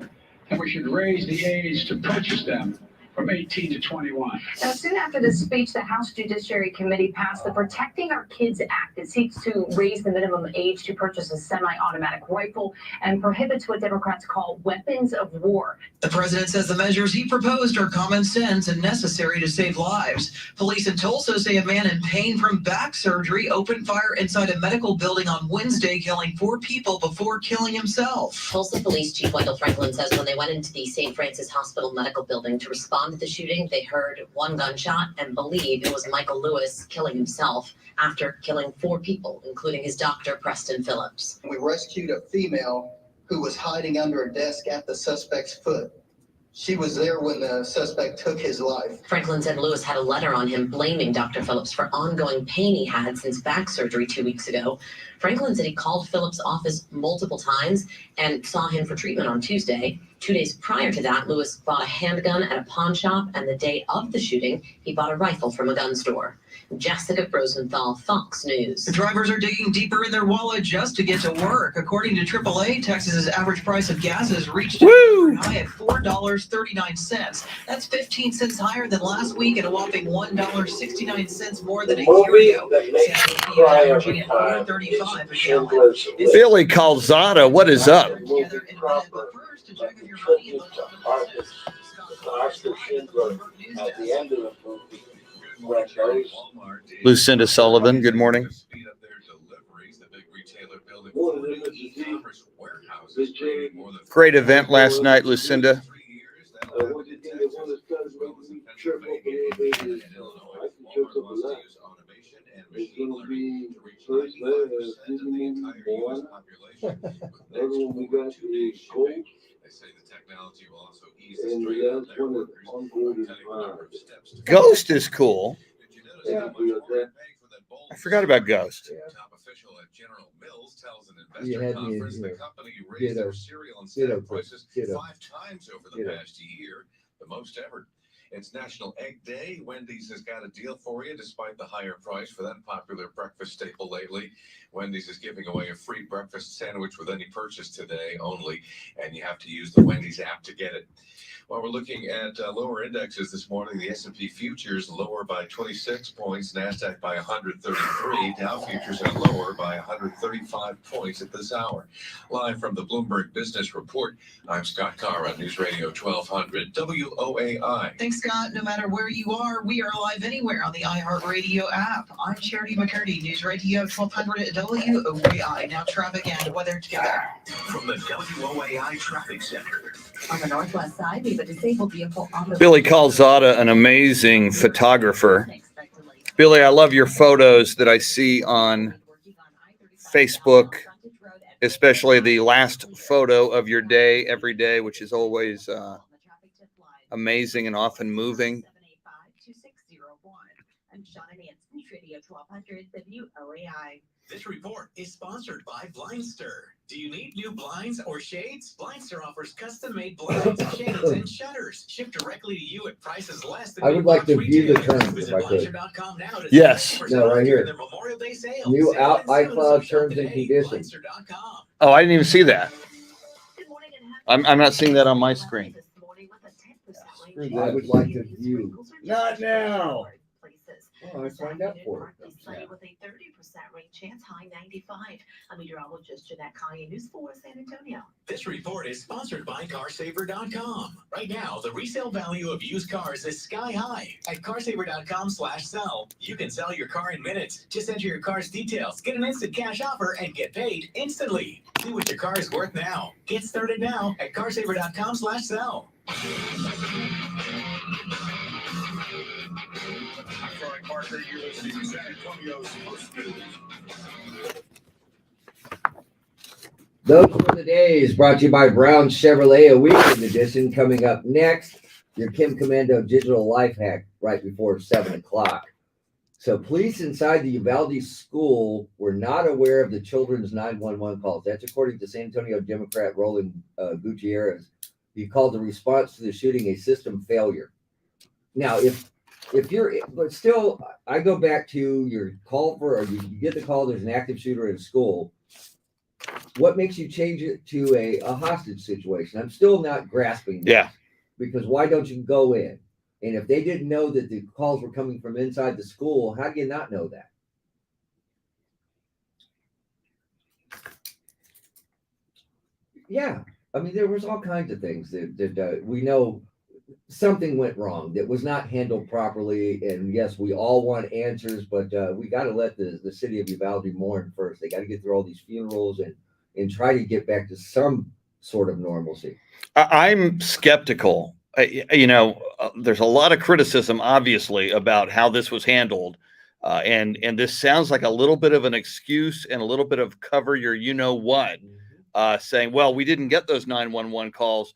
then we should raise the age to purchase them from 18 to 21. Now, soon after this speech, the House Judiciary Committee passed the Protecting Our Kids Act. It seeks to raise the minimum age to purchase a semi-automatic rifle and prohibits what Democrats call weapons of war. The president says the measures he proposed are common sense and necessary to save lives. Police in Tulsa say a man in pain from back surgery opened fire inside a medical building on Wednesday, killing 4 people before killing himself. Tulsa Police Chief Wendell Franklin says when they went into the St. Francis Hospital medical building to respond to the shooting, they heard 1 gunshot and believe it was Michael Lewis killing himself after killing 4 people, including his doctor, Preston Phillips. We rescued a female who was hiding under a desk at the suspect's foot. She was there when the suspect took his life. Franklin said Lewis had a letter on him blaming Dr. Phillips for ongoing pain he had since back surgery 2 weeks ago. Franklin said he called Phillips' office multiple times and saw him for treatment on Tuesday. 2 days prior to that, Lewis bought a handgun at a pawn shop, and the day of the shooting, he bought a rifle from a gun store. Jessica Rosenthal, Fox News. The drivers are digging deeper in their wallet just to get to work. According to AAA, Texas's average price of gas has reached a high at $4.39. That's 15 cents higher than last week and a whopping $1.69 more than a year ago. Averaging at $4.35 a gallon. Billy Calzada, what is up? Lucinda Sullivan, good morning. Great event last night, Lucinda. Ghost is cool. I forgot about Ghost. You had me in here. Ditto. Ditto. 5 times over the past year, the most ever. It's National Egg Day. Wendy's has got a deal for you despite the higher price for that popular breakfast staple lately. Wendy's is giving away a free breakfast sandwich with any purchase today only, and you have to use the Wendy's app to get it. While we're looking at lower indexes this morning, the S&P futures lower by 26 points, Nasdaq by 133, Dow futures are lower by 135 points at this hour. Live from the Bloomberg Business Report, I'm Scott Carr on News Radio 1200 WOAI. Thanks, Scott. No matter where you are, we are live anywhere on the iHeartRadio app. I'm Charity McCurdy, News Radio 1200 WOAI. Now traffic and weather together. From the WOAI Traffic Center. On the northwest side, we have a disabled vehicle on the Billy Calzada, an amazing photographer. Billy, I love your photos that I see on Facebook, especially the last photo of your day every day, which is always amazing and often moving. I'm Shauna Nancy, News Radio 1200 WOAI. This report is sponsored by Blindster. Do you need new blinds or shades? Blindster offers custom-made blinds, shades, and shutters shipped directly to you at prices less than I would like to view the terms if I could. Yes. No, right here. New out iCloud terms and conditions. Oh, I didn't even see that. I'm not seeing that on my screen. I would like to view. Not now. Oh, I signed up for it. Sunny with a 30% rain chance, high 95. I'm meteorologist Jeanette Kaya, News 4 San Antonio. This report is sponsored by CarSaver.com. Right now, the resale value of used cars is sky high. At CarSaver.com/sell, you can sell your car in minutes. Just enter your car's details, get an instant cash offer, and get paid instantly. See what your car is worth now. Get started now at CarSaver.com/sell. Parker, you're listening to San Antonio's First News. Those were the days, brought to you by Brown Chevrolet, a weekend edition coming up next. Your Kim Commando digital life hack right before 7 o'clock. So police inside the Uvalde school were not aware of the children's 911 calls. That's according to San Antonio Democrat Roland Gutierrez. He called the response to the shooting a system failure. Now, if you're, but still, I go back to your call for, or you get the call, there's an active shooter in school. What makes you change it to a hostage situation? I'm still not grasping that. Yeah. Because why don't you go in? And if they didn't know that the calls were coming from inside the school, how do you not know that? Yeah. I mean, there was all kinds of things that we know something went wrong that was not handled properly. And yes, we all want answers, but we got to let the city of Uvalde mourn first. They got to get through all these funerals and try to get back to some sort of normalcy. I'm skeptical. There's a lot of criticism, obviously, about how this was handled. And this sounds like a little bit of an excuse and a little bit of cover your you-know-what, saying, well, we didn't get those 911 calls.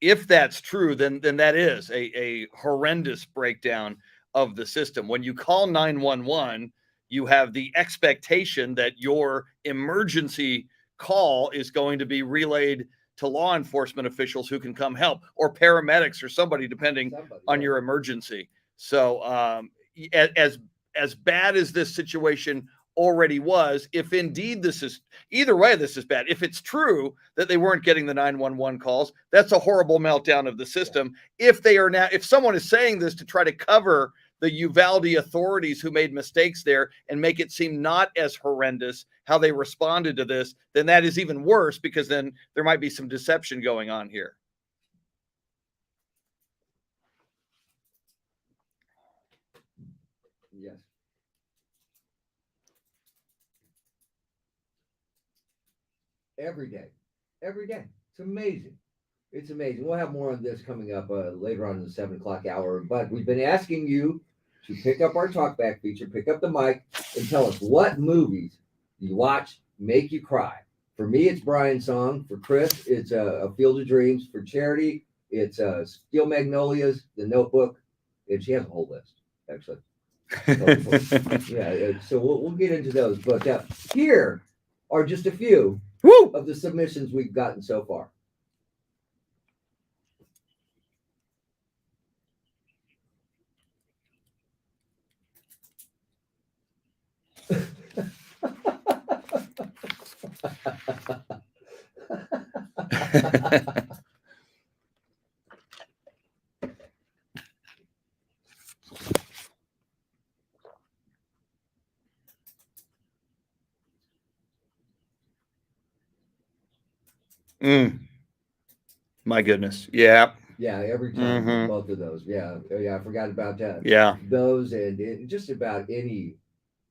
if that's true, then that is a horrendous breakdown of the system. When you call 911, you have the expectation that your emergency call is going to be relayed to law enforcement officials who can come help, or paramedics or somebody, depending on your emergency. So as bad as this situation already was, if indeed this is, either way, this is bad. If it's true that they weren't getting the 911 calls, that's a horrible meltdown of the system. If they are now, if someone is saying this to try to cover the Uvalde authorities who made mistakes there and make it seem not as horrendous how they responded to this, then that is even worse, because then there might be some deception going on here. Yes. Every day. It's amazing. It's amazing. We'll have more on this coming up later on in the 7 o'clock hour. But we've been asking you to pick up our talkback feature, pick up the mic, and tell us what movies you watch make you cry. For me, it's Brian's Song. For Chris, it's A Field of Dreams. For Charity, it's Steel Magnolias, The Notebook, and she has a whole list, actually. Yeah, so we'll get into those. But here are just a few of the submissions we've gotten so far. My goodness. Yeah. Yeah, every time, both of those. Yeah, I forgot about that. Yeah. Those and just about any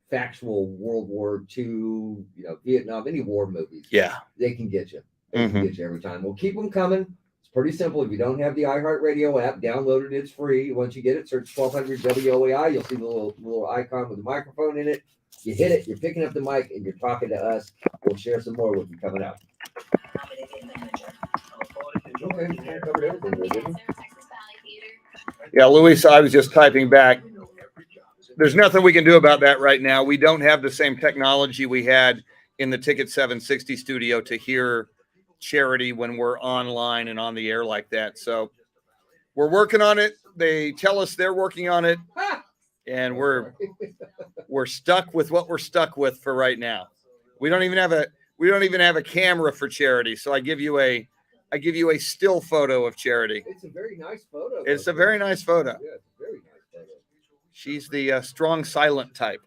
factual World War II, Vietnam, any war movies. Yeah. They can get you. They can get you every time. We'll keep them coming. It's pretty simple. If you don't have the iHeartRadio app, download it. It's free. Once you get it, search 1200 WOAI. You'll see the little icon with the microphone in it. You hit it, you're picking up the mic, and you're talking to us. We'll share some more with you coming up. Okay, covered everything, didn't we? Yeah, Luis, I was just typing back. There's nothing we can do about that right now. We don't have the same technology we had in the Ticket 760 studio to hear Charity when we're online and on the air like that. So we're working on it. They tell us they're working on it, and we're stuck with what we're stuck with for right now. We don't even have a camera for Charity. So I give you a still photo of Charity. It's a very nice photo. It's a very nice photo. Yeah, it's a very nice photo. She's the strong silent type.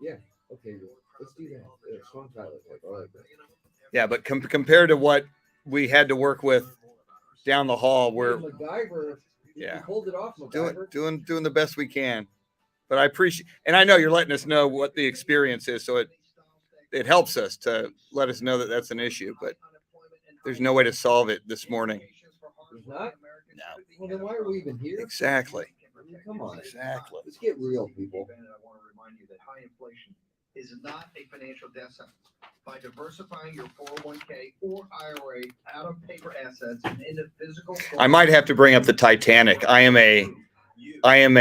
Yeah. Okay. Let's do that. Strong silent type. I like that. Yeah, but compared to what we had to work with down the hall, we're MacGyver. Yeah. You pulled it off, MacGyver. doing the best we can. But I appreciate, and I know you're letting us know what the experience is, so it helps us to let us know that that's an issue. But there's no way to solve it this morning. There's not? No. Well, then why are we even here? Exactly. I mean, come on. Exactly. Let's get real, people. I want to remind you that high inflation is not a financial death sentence. By diversifying your 401k or IRA out of paper assets and into physical. I might have to bring up the Titanic. I am a. And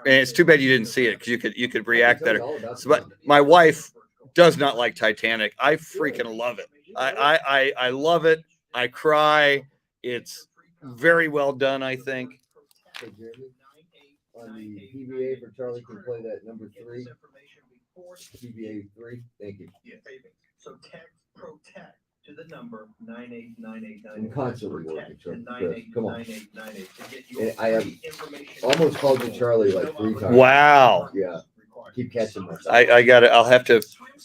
it's too bad you didn't see it, because you could react better. So, but my wife does not like Titanic. I freaking love it. I love it. I cry. It's very well done, I think. Hey, Jeremy, on the PBA for Charlie can play that number 3. PBA 3. Thank you. Yeah, so text protect to the number 98989. I'm constantly working, Chris. Come on. 989898 to get And your I have free information. almost called you Charlie like 3 times. Wow. Yeah. Keep catching myself. I got it. I'll have to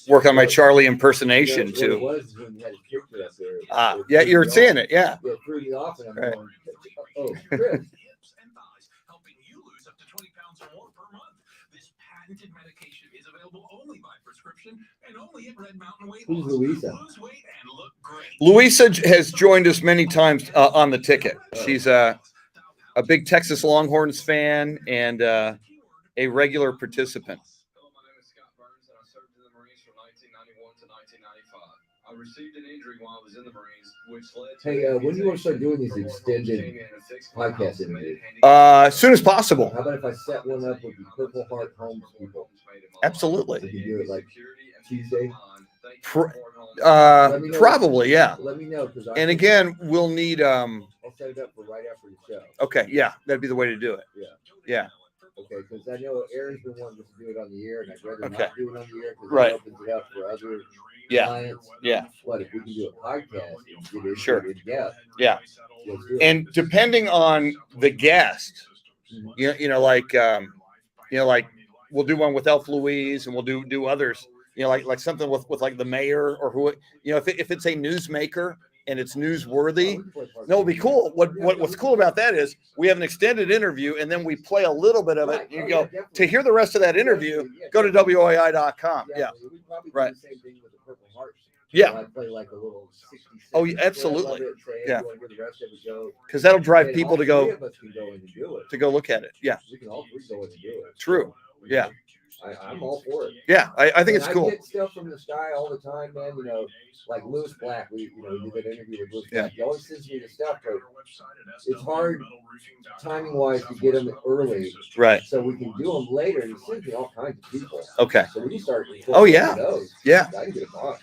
work on my Charlie impersonation That's what it too. was when you had a picture up there. Yeah, you're seeing it. Yeah. It threw me off, and I'm Right. going, oh, Chris. helping you lose up to 20 pounds or more per month. This patented medication is available only by prescription and only at Red Mountain Weight Who's Loss. Louisa? Lose weight and look great. Louisa has joined us many times on the ticket. She's a big Texas Longhorns fan and a regular participant. Hello, my name is Scott Burns, and I served in the Marines from 1991 to 1995. I received an injury while I was in the Marines, Hey, when do you want to start doing these extended podcast interviews? As soon as possible. How about if I set one up with the Purple Heart Homes people? Absolutely. We can do it like Tuesday. Probably, yeah. Let me know, because and again, we'll need I'll set it up for right after the show. Okay, yeah, that'd be the way to do it. Yeah. Okay, because I know Aaron's been wanting us to do it on the air, and I'd rather Okay. not do it on the air because Right. it opens it up for other Yeah. clients. Yeah. But if we can do a podcast and get it Sure. together, Yeah. let's do it. And depending on the guest, like we'll do one with Elf Louise, and we'll do others. Like something with like the mayor or who. If it's a newsmaker and it's newsworthy, it'll be cool. What's cool about that is we have an extended interview, and then we play a little bit of it. You go to hear the rest of that interview. Go to WOAI.com. Yeah. We probably Right. do the same thing with the Purple Hearts. Yeah. I play like a little 60 Oh, yeah, seconds. absolutely. Love it, say, hey, Yeah. you wanna hear the rest of it, go. Because that'll drive And people all to go three of us can go in and do it. to go look at it. Yeah. We can all three go in and do it. True. Yeah. I'm all for it. Yeah, I think it's cool. I get stuff from the sky all the time, man. Like Lewis Black. We did that interview with Lewis Black. He always sends me the stuff, but it's hard timing wise to get them early. Right. So we can do them later. And he sends me all kinds of people. Okay. So we can start. Oh, yeah. Those. Yeah. I can get a box.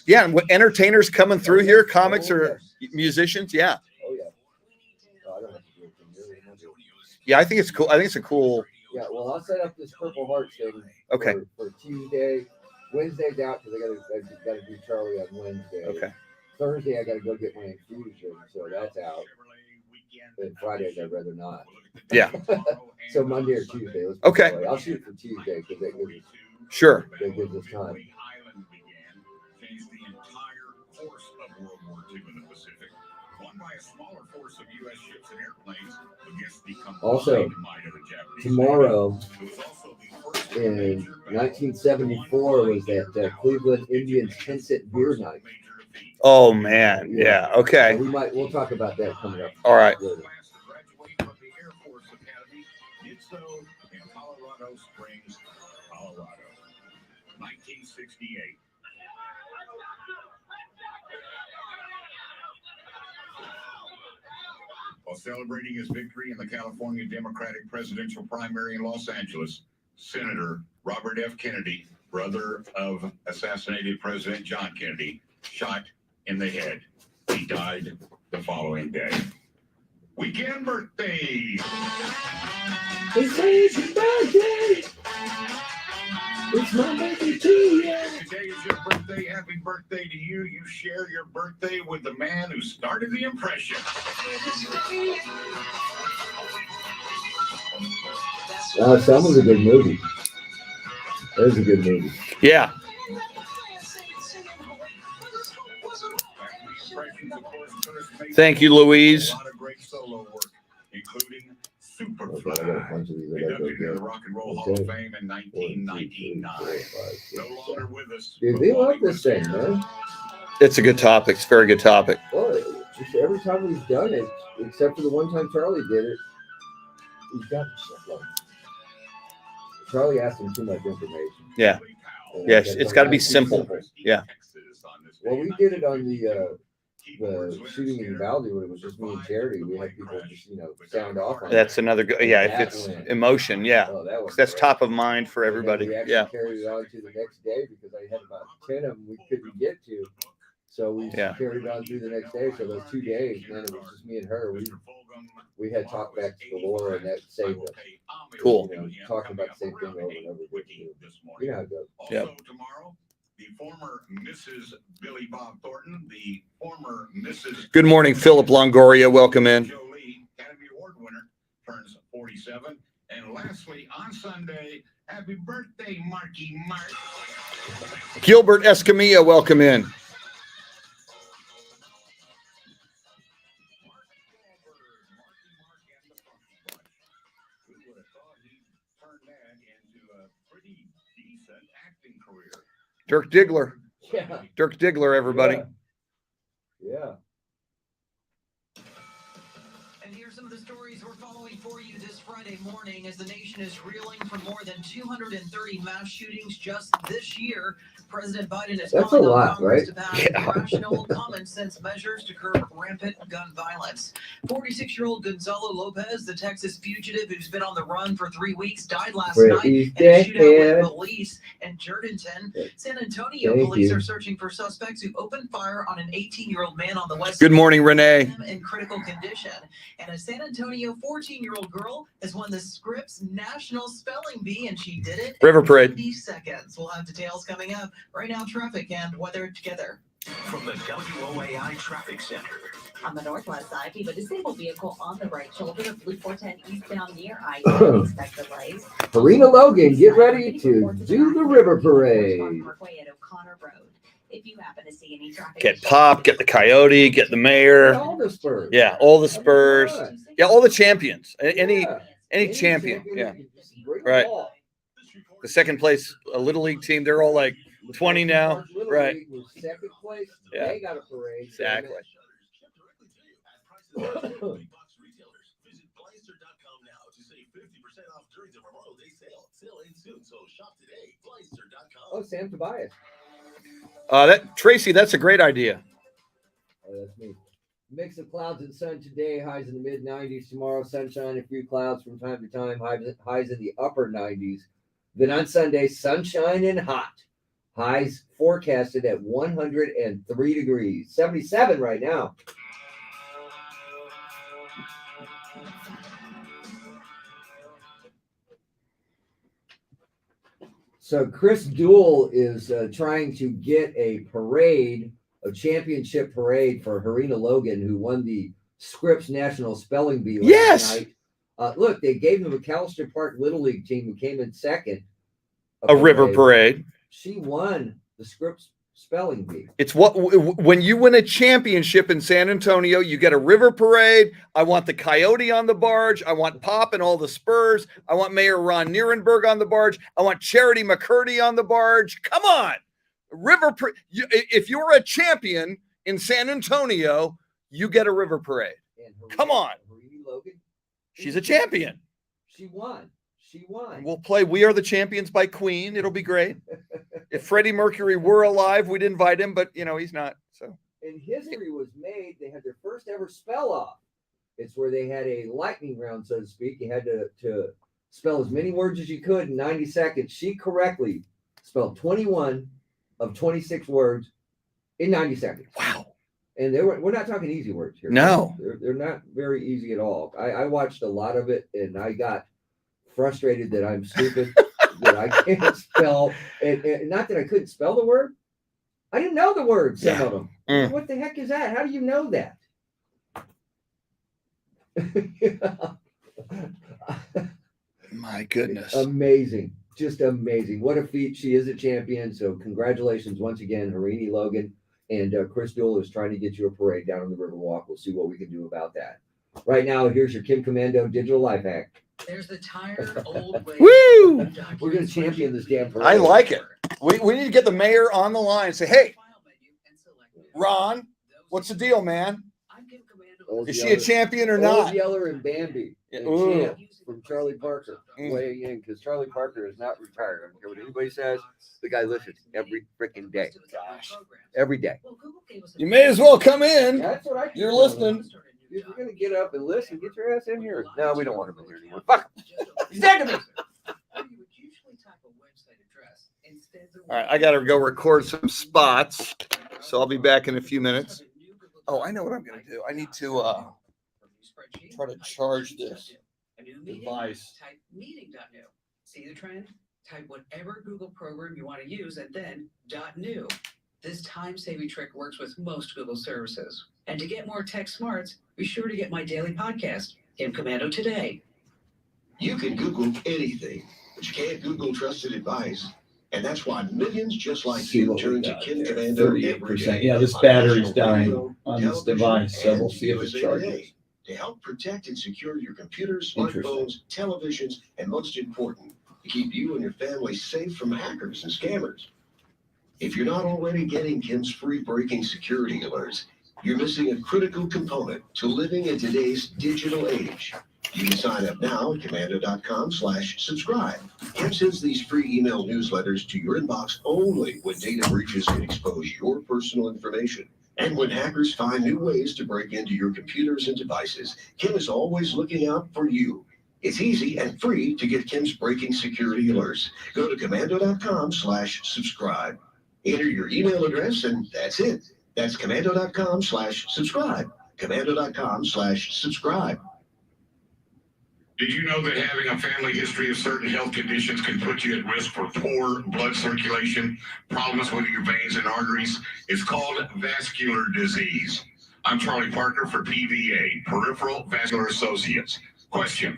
Yeah, and with entertainers coming through here, comics or musicians, yeah. Oh yeah. Oh, I don't have to do it from here. Yeah, I think it's cool. I think it's a cool. Yeah, well, I'll set up this Purple Heart thing. Okay. For Tuesday, Wednesday's out because I gotta do Charlie on Wednesday. Okay. Thursday I gotta go get my infusion, so that's out. And Fridays I'd rather not. Yeah. So Monday or Tuesday. Let's put it Okay. that way. I'll shoot for Tuesday because that gives us Sure. that gives us time. Changed the entire course of World War II in the Pacific. Won by a smaller force of U.S. ships and airplanes against the Also, combined might of the Japanese. tomorrow in 1974 was that Cleveland Indians 10-cent beer night. Oh man. Yeah. Okay. So we'll talk about that coming up. All right. later. Did so in Colorado Springs, Colorado. 1968. While celebrating his victory in the California Democratic presidential primary in Los Angeles, Senator Robert F. Kennedy, brother of assassinated President John Kennedy, shot in the head. He died the following day. Weekend birthdays. It's birthday. It's my birthday too, yeah. Today is your birthday. Happy birthday to you. You share your birthday with the man who started the impression. Some was a good movie. That was a good movie. Yeah. Thank you, Louise. A lot of great solo work, including Superfly. Okay, I got a bunch of these. I gotta go Inducted into get. the Rock and Roll Hall of Fame in 1999. No longer with us. Dude, they love this thing, man. It's a good topic. It's a very good topic. Well, just every time we've done it, except for the one time Charlie did it, he's got stuff like Charlie asked him too much information. Yeah. Yes, it's got to be simple. Yeah. Well, we did it on the shooting in Valley when it was just me and Charity. We had people just sound off on That's it. another good. Yeah, if That it's went- emotion, yeah, Oh, that was 'Cause that's great. top of mind for And then everybody. we actually Yeah. carried it on to the next day because I had about 10 of them we couldn't get to. So we Yeah. carried it on through the next day. So those 2 days, man, it was just me and her. We had talkbacks galore, and that saved us. Cool. Talking about the same thing over and over again. You know how it goes. Yep. Also tomorrow, the former Mrs. Billy Bob Thornton, the former Mrs. Good morning, Philip Longoria. Welcome in. Jolie, Academy Award winner, turns 47. And lastly, on Sunday, happy birthday, Marky Mark. Gilbert Escamilla. Welcome in. Who would have thought he'd turn that into a pretty decent acting career? Dirk Diggler. Yeah. Dirk Diggler, everybody. Yeah. And here's some of the stories we're following for you this Friday morning as the nation is reeling from more than 230 mass shootings just this year. President Biden is That's calling a on lot, Congress right? to pass rational, common sense measures to curb rampant gun violence. 46-year-old Gonzalo Lopez, the Texas fugitive who's been on the run for 3 weeks, died last night in a shootout with police in Jordanton. San Antonio police are searching for suspects who opened fire on an 18-year-old man on the west Good morning, Renee. in critical condition. And a San Antonio 14-year-old girl has won the Scripps National Spelling Bee, and she did it River in Parade. 90 seconds. We'll have details coming up. Right now, traffic and weather together. From the WOAI Traffic Center. On the northwest side, we have a disabled vehicle on the right shoulder of Loop 410 eastbound near I-10. Expect delays. Harini Logan, get ready to do the River Parade. Parkway at O'Connor Road. If you happen to see any traffic Get Pop, get the Coyote, get the Mayor. All the Spurs. Yeah, all the Spurs. Yeah, all the champions. Any champion. Yeah. Right. The second place Little League team, they're all like 20 now. Right. Second place. Yeah. They got a parade. Exactly. Oh, Sam Tobias. Tracy, that's a great idea. Oh, that's me. Mix of clouds and sun today, highs in the mid 90s. Tomorrow, sunshine, a few clouds from time to time, highs in the upper 90s. Then on Sunday, sunshine and hot. Highs forecasted at 103 degrees. 77 right now. So Chris Duel is trying to get a parade, a championship parade for Harini Logan, who won the Scripps National Spelling Bee last night. Look, they gave the McAllister Park Little League team who came in second. A river parade. She won the Scripps Spelling Bee. It's when you win a championship in San Antonio, you get a river parade. I want the Coyote on the barge. I want Pop and all the Spurs. I want Mayor Ron Nierenberg on the barge. I want Charity McCurdy on the barge. Come on, if you're a champion in San Antonio, you get a river parade. Come on, Harini Logan. She's a champion. She won. She won. We'll play "We Are the Champions" by Queen. It'll be great. If Freddie Mercury were alive, we'd invite him, but he's not. So. And history was made. They had their first ever spell off. It's where they had a lightning round, so to speak. You had to spell as many words as you could in 90 seconds. She correctly spelled 21 of 26 words in 90 seconds. Wow. And we're not talking easy words here. No. They're not very easy at all. I watched a lot of it, and I got frustrated that I'm stupid, that I can't spell. And not that I couldn't spell the word. I didn't know the words, some of them. What the heck is that? How do you know that? My goodness. Amazing. Just amazing. What a feat. She is a champion. So congratulations once again, Harini Logan. And Chris Duel is trying to get you a parade down on the Riverwalk. We'll see what we can do about that. Right now, here's your Kim Commando digital life hack. There's the tired old way. Woo! We're going to champion this damn parade. I like it. We need to get the mayor on the line and say, hey, Ron, what's the deal, man? Is she a champion or Old not? Yeller and Bambi. Yeah. And Ooh. Champ from Charlie Parker weighing in because Charlie Parker is not retired. I don't care what anybody says. The guy listens every freaking day. Gosh. Every day. You may as well come in. That's what I keep You're telling listening. them. If you're going to get up and listen, get your ass in here. No, we don't want him in here anymore. Fuck him. He's dead to me. All right, I got to go record some spots, so I'll be back in a few minutes. Oh, I know what I'm going to do. I need to try to charge this device. Type meeting.new. See the trend? Type whatever Google program you want to use and then .new. This time-saving trick works with most Google services. And to get more tech smarts, be sure to get my daily podcast, Kim Commando Today. You can Google anything, but you can't Google trusted advice. And that's why millions just like you turn to Kim Commando every day. Yeah, this battery's dying on this device, so we'll see if it charges. To help protect and secure your computers, smartphones, televisions, and most important, to keep you and your family safe from hackers and scammers. If you're not already getting Kim's free breaking security alerts, you're missing a critical component to living in today's digital age. You can sign up now at commando.com/subscribe. Kim sends these free email newsletters to your inbox only when data breaches can expose your personal information. And when hackers find new ways to break into your computers and devices, Kim is always looking out for you. It's easy and free to get Kim's breaking security alerts. Go to commando.com/subscribe. Enter your email address and that's it. That's commando.com/subscribe. Commando.com/subscribe. Did you know that having a family history of certain health conditions can put you at risk for poor blood circulation, problems with your veins and arteries? It's called vascular disease. I'm Charlie Parker for PVA, Peripheral Vascular Associates. Question: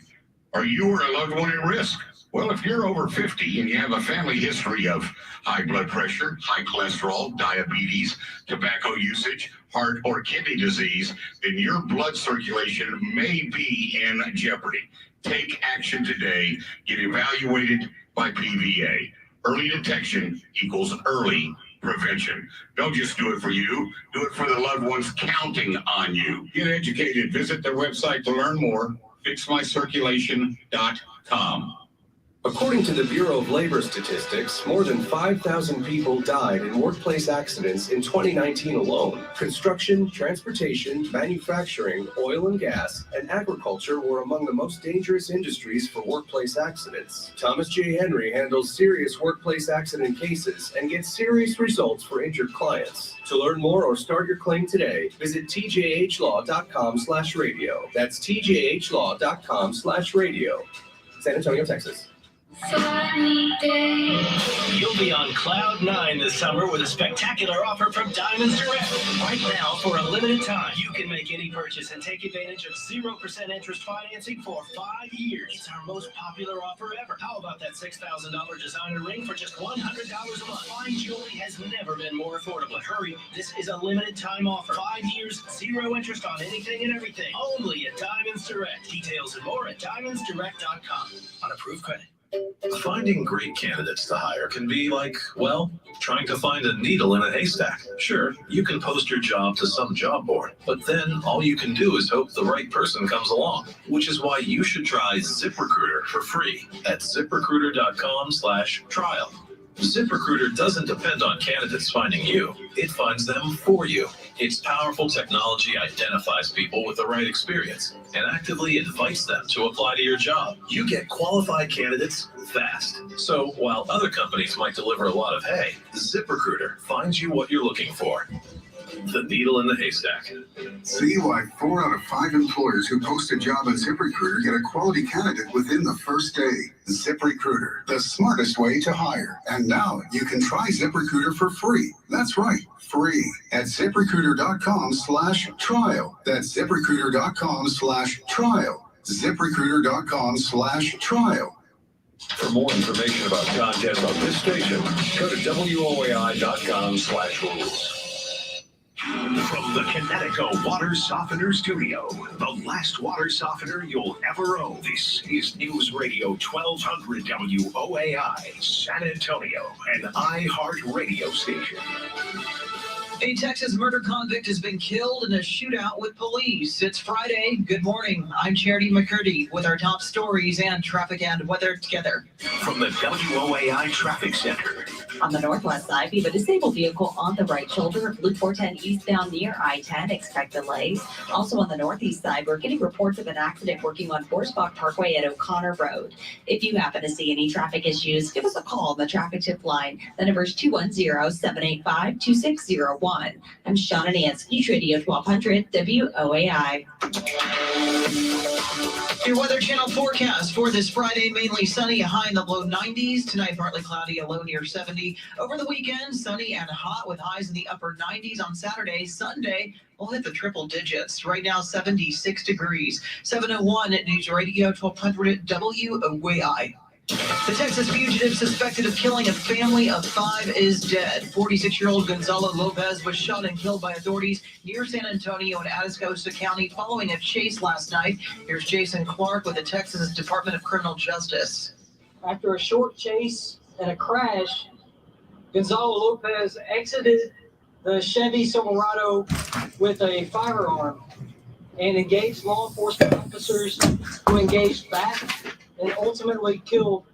are you or a loved one at risk? Well, if you're over 50 and you have a family history of high blood pressure, high cholesterol, diabetes, tobacco usage, heart or kidney disease, then your blood circulation may be in jeopardy. Take action today. Get evaluated by PVA. Early detection equals early prevention. Don't just do it for you. Do it for the loved ones counting on you. Get educated. Visit their website to learn more. FixMyCirculation.com. According to the Bureau of Labor Statistics, more than 5,000 people died in workplace accidents in 2019 alone. Construction, transportation, manufacturing, oil and gas, and agriculture were among the most dangerous industries for workplace accidents. Thomas J. Henry handles serious workplace accident cases and gets serious results for injured clients. To learn more or start your claim today, visit tjhlaw.com/radio. That's tjhlaw.com/radio. San Antonio, Texas. You'll be on Cloud 9 this summer with a spectacular offer from Diamonds Direct. Right now, for a limited time, you can make any purchase and take advantage of 0% interest financing for 5 years. It's our most popular offer ever. How about that $6,000 designer ring for just $100 a month? Fine jewelry has never been more affordable. Hurry, this is a limited time offer. 5 years, 0 interest on anything and everything. Only at Diamonds Direct. Details and more at diamondsdirect.com. On approved credit. Finding great candidates to hire can be like, well, trying to find a needle in a haystack. Sure, you can post your job to some job board, but then all you can do is hope the right person comes along, which is why you should try ZipRecruiter for free at ZipRecruiter.com/trial. ZipRecruiter doesn't depend on candidates finding you. It finds them for you. Its powerful technology identifies people with the right experience and actively invites them to apply to your job. You get qualified candidates fast. So while other companies might deliver a lot of hay, ZipRecruiter finds you what you're looking for. The needle in the haystack. See why 4 out of 5 employers who post a job on ZipRecruiter get a quality candidate within the first day. ZipRecruiter, the smartest way to hire. And now you can try ZipRecruiter for free. That's right, free at ZipRecruiter.com/trial. That's ZipRecruiter.com/trial. ZipRecruiter.com/trial. For more information about content on this station, go to WOAI.com/rules. From the Connecticut Water Softener Studio, the last water softener you'll ever own. This is News Radio 1200 WOAI, San Antonio, an iHeart radio station. A Texas murder convict has been killed in a shootout with police. It's Friday. Good morning. I'm Charity McCurdy with our top stories and traffic and weather together. From the WOAI Traffic Center. On the northwest side, we have a disabled vehicle on the right shoulder of Loop 410 eastbound near I-10. Expect delays. Also on the northeast side, we're getting reports of an accident working on Borsbach Parkway at O'Connor Road. If you happen to see any traffic issues, give us a call on the traffic tip line. The number is 210-785-2601. I'm Shauna Nance, News Radio 1200 WOAI. Your Weather Channel forecast for this Friday: mainly sunny, a high in the low 90s. Tonight, partly cloudy, a low near 70. Over the weekend, sunny and hot with highs in the upper 90s on Saturday. Sunday, we'll hit the triple digits. Right now, 76 degrees. 7:01 at News Radio 1200 WOAI. The Texas fugitive suspected of killing a family of 5 is dead. 46-year-old Gonzalo Lopez was shot and killed by authorities near San Antonio in Atascosa County following a chase last night. Here's Jason Clark with the Texas Department of Criminal Justice. After a short chase and a crash, Gonzalo Lopez exited the Chevy Silverado with a firearm. and engaged law enforcement officers who engaged back and ultimately killed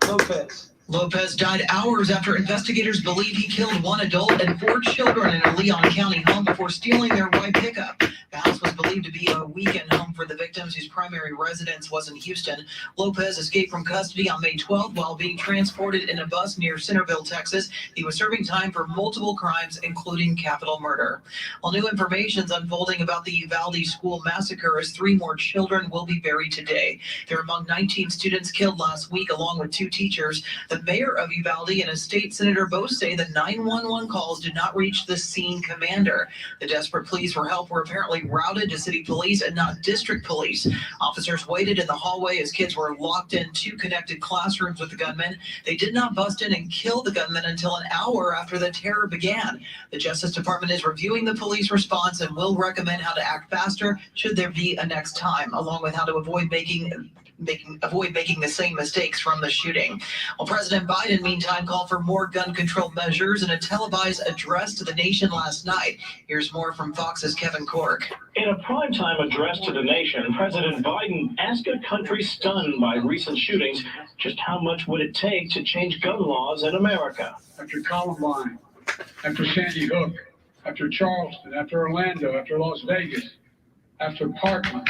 Lopez. Lopez died hours after investigators believe he killed one adult and 4 children in a Leon County home before stealing their white pickup. The house was believed to be a weekend home for the victims whose primary residence was in Houston. Lopez escaped from custody on May 12th while being transported in a bus near Centerville, Texas. He was serving time for multiple crimes, including capital murder. While new information is unfolding about the Uvalde school massacre as 3 more children will be buried today. They're among 19 students killed last week, along with 2 teachers. The mayor of Uvalde and a state senator both say the 911 calls did not reach the scene commander. The desperate pleas for help were apparently routed to city police and not district police. Officers waited in the hallway as kids were locked in 2 connected classrooms with the gunmen. They did not bust in and kill the gunmen until an hour after the terror began. The Justice Department is reviewing the police response and will recommend how to act faster should there be a next time, along with how to avoid making the same mistakes from the shooting. Well, President Biden, meantime, called for more gun control measures in a televised address to the nation last night. Here's more from Fox's Kevin Cork. In a primetime address to the nation, President Biden asked a country stunned by recent shootings just how much would it take to change gun laws in America. After Columbine, after Sandy Hook, after Charleston, after Orlando, after Las Vegas, after Parkland,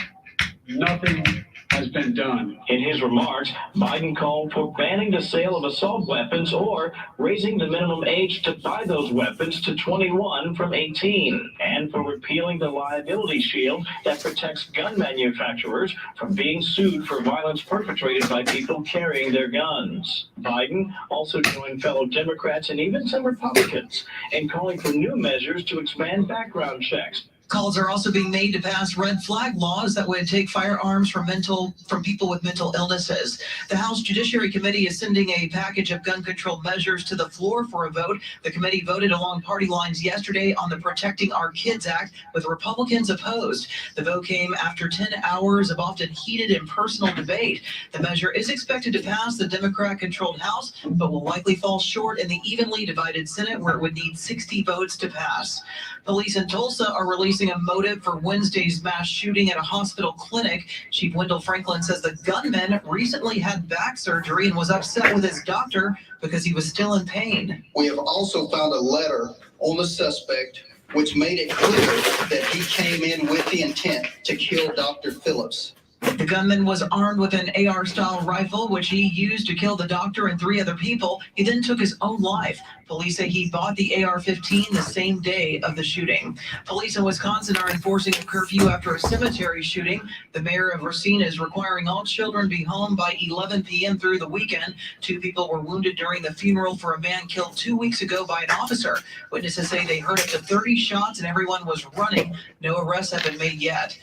nothing has been done. In his remarks, Biden called for banning the sale of assault weapons or raising the minimum age to buy those weapons to 21 from 18, and for repealing the liability shield that protects gun manufacturers from being sued for violence perpetrated by people carrying their guns. Biden also joined fellow Democrats and even some Republicans in calling for new measures to expand background checks. Calls are also being made to pass red flag laws that would take firearms from people with mental illnesses. The House Judiciary Committee is sending a package of gun control measures to the floor for a vote. The committee voted along party lines yesterday on the Protecting Our Kids Act, with Republicans opposed. The vote came after 10 hours of often heated and personal debate. The measure is expected to pass the Democrat-controlled House, but will likely fall short in the evenly divided Senate, where it would need 60 votes to pass. Police in Tulsa are releasing a motive for Wednesday's mass shooting at a hospital clinic. Chief Wendell Franklin says the gunman recently had back surgery and was upset with his doctor because he was still in pain. We have also found a letter on the suspect which made it clear that he came in with the intent to kill Dr. Phillips. The gunman was armed with an AR-style rifle, which he used to kill the doctor and 3 other people. He then took his own life. Police say he bought the AR-15 the same day of the shooting. Police in Wisconsin are enforcing a curfew after a cemetery shooting. The mayor of Racine is requiring all children be home by 11 p.m. through the weekend. 2 people were wounded during the funeral for a man killed 2 weeks ago by an officer. Witnesses say they heard up to 30 shots and everyone was running. No arrests have been made yet.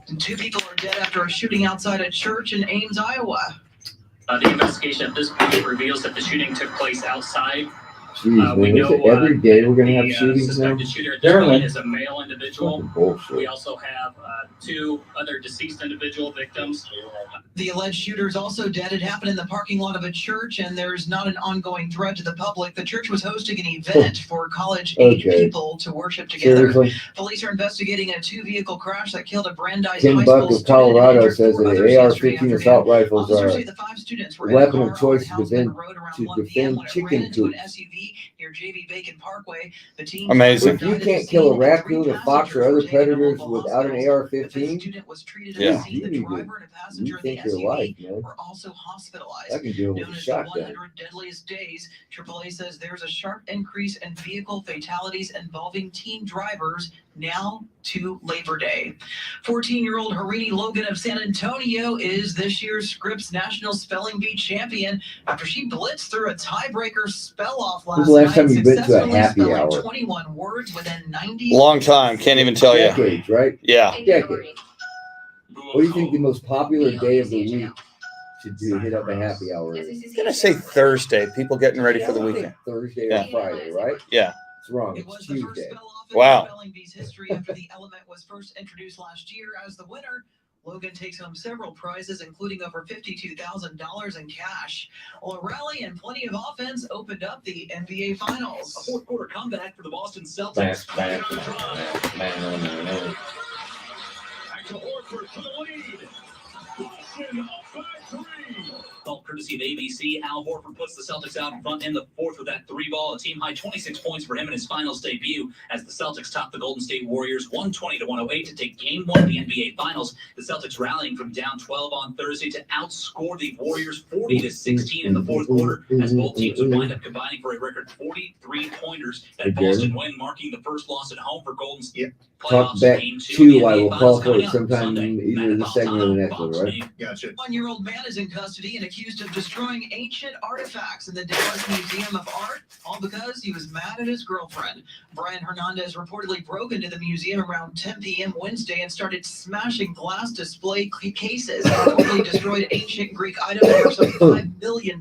And 2 people are dead after a shooting outside a church in Ames, Iowa. The investigation at this point reveals that the shooting took place outside. Jeez, We man, is know it every day we're gonna have the shootings now? suspected shooter at this point is a male individual. Bullshit. We also have 2 other deceased individual victims. The alleged shooter is also dead. It happened in the parking lot of a church, and there's not an ongoing threat to the public. The church was hosting an event for college-age people to worship together. Seriously? Police are investigating a 2-vehicle crash that killed a Brandeis Tim High Buck School of Colorado student says that the AR-15 assault rifles are Officers say the 5 students were a in a weapon car of choice on to defend chicken coops. SUV near JV Bacon Parkway. The team Amazing. If you can't kill a raccoon, a fox, or other predators without an AR-15, Yeah. you need to rethink your life, man. were also hospitalized. I can deal with Known a as the shotgun. 100 deadliest days, AAA says there's a sharp increase in vehicle fatalities involving teen drivers now to Labor Day. 14-year-old Harini Logan of San Antonio is this year's Scripps National Spelling Bee champion after she blitzed through a tiebreaker spell-off last When's the last night, time you've been to a successfully happy spelling hour? 21 words within 90 Long time. Can't even tell you. Decades, right? Yeah. Decades. What do you think the most popular day of the week to do hit up a happy hour is? I'm gonna say Thursday. People getting ready for the I would weekend. think Thursday Yeah. or Friday, right? Yeah. It's wrong. It's Tuesday. Wow. Spelling Bee's history after the element was first introduced last year. As the winner, Logan takes home several prizes, including over $52,000 in cash. Well, a rally and plenty of offense opened up the NBA Finals. A 4th-quarter comeback for the Boston Celtics. to Horford for the lead. Boston up by 3. Ball courtesy of ABC. Al Horford puts the Celtics out in front in the fourth with that 3-ball. A team-high 26 points for him in his finals debut as the Celtics top the Golden State Warriors 120-108 to take Game 1 of the NBA Finals. The Celtics rallying from down 12 on Thursday to outscore the Warriors 40-16 in the fourth quarter as both teams would wind up combining for a record 43-pointers. That Boston win marking the first loss at home for Golden State. Talk back to, I will call for it sometime either this segment or the next one, right? Gotcha. 1-year-old man is in custody and accused of destroying ancient artifacts in the Dallas Museum of Art, all because he was mad at his girlfriend. Brian Hernandez reportedly broke into the museum around 10 p.m. Wednesday and started smashing glass display cases. He totally destroyed ancient Greek items worth some $5 million.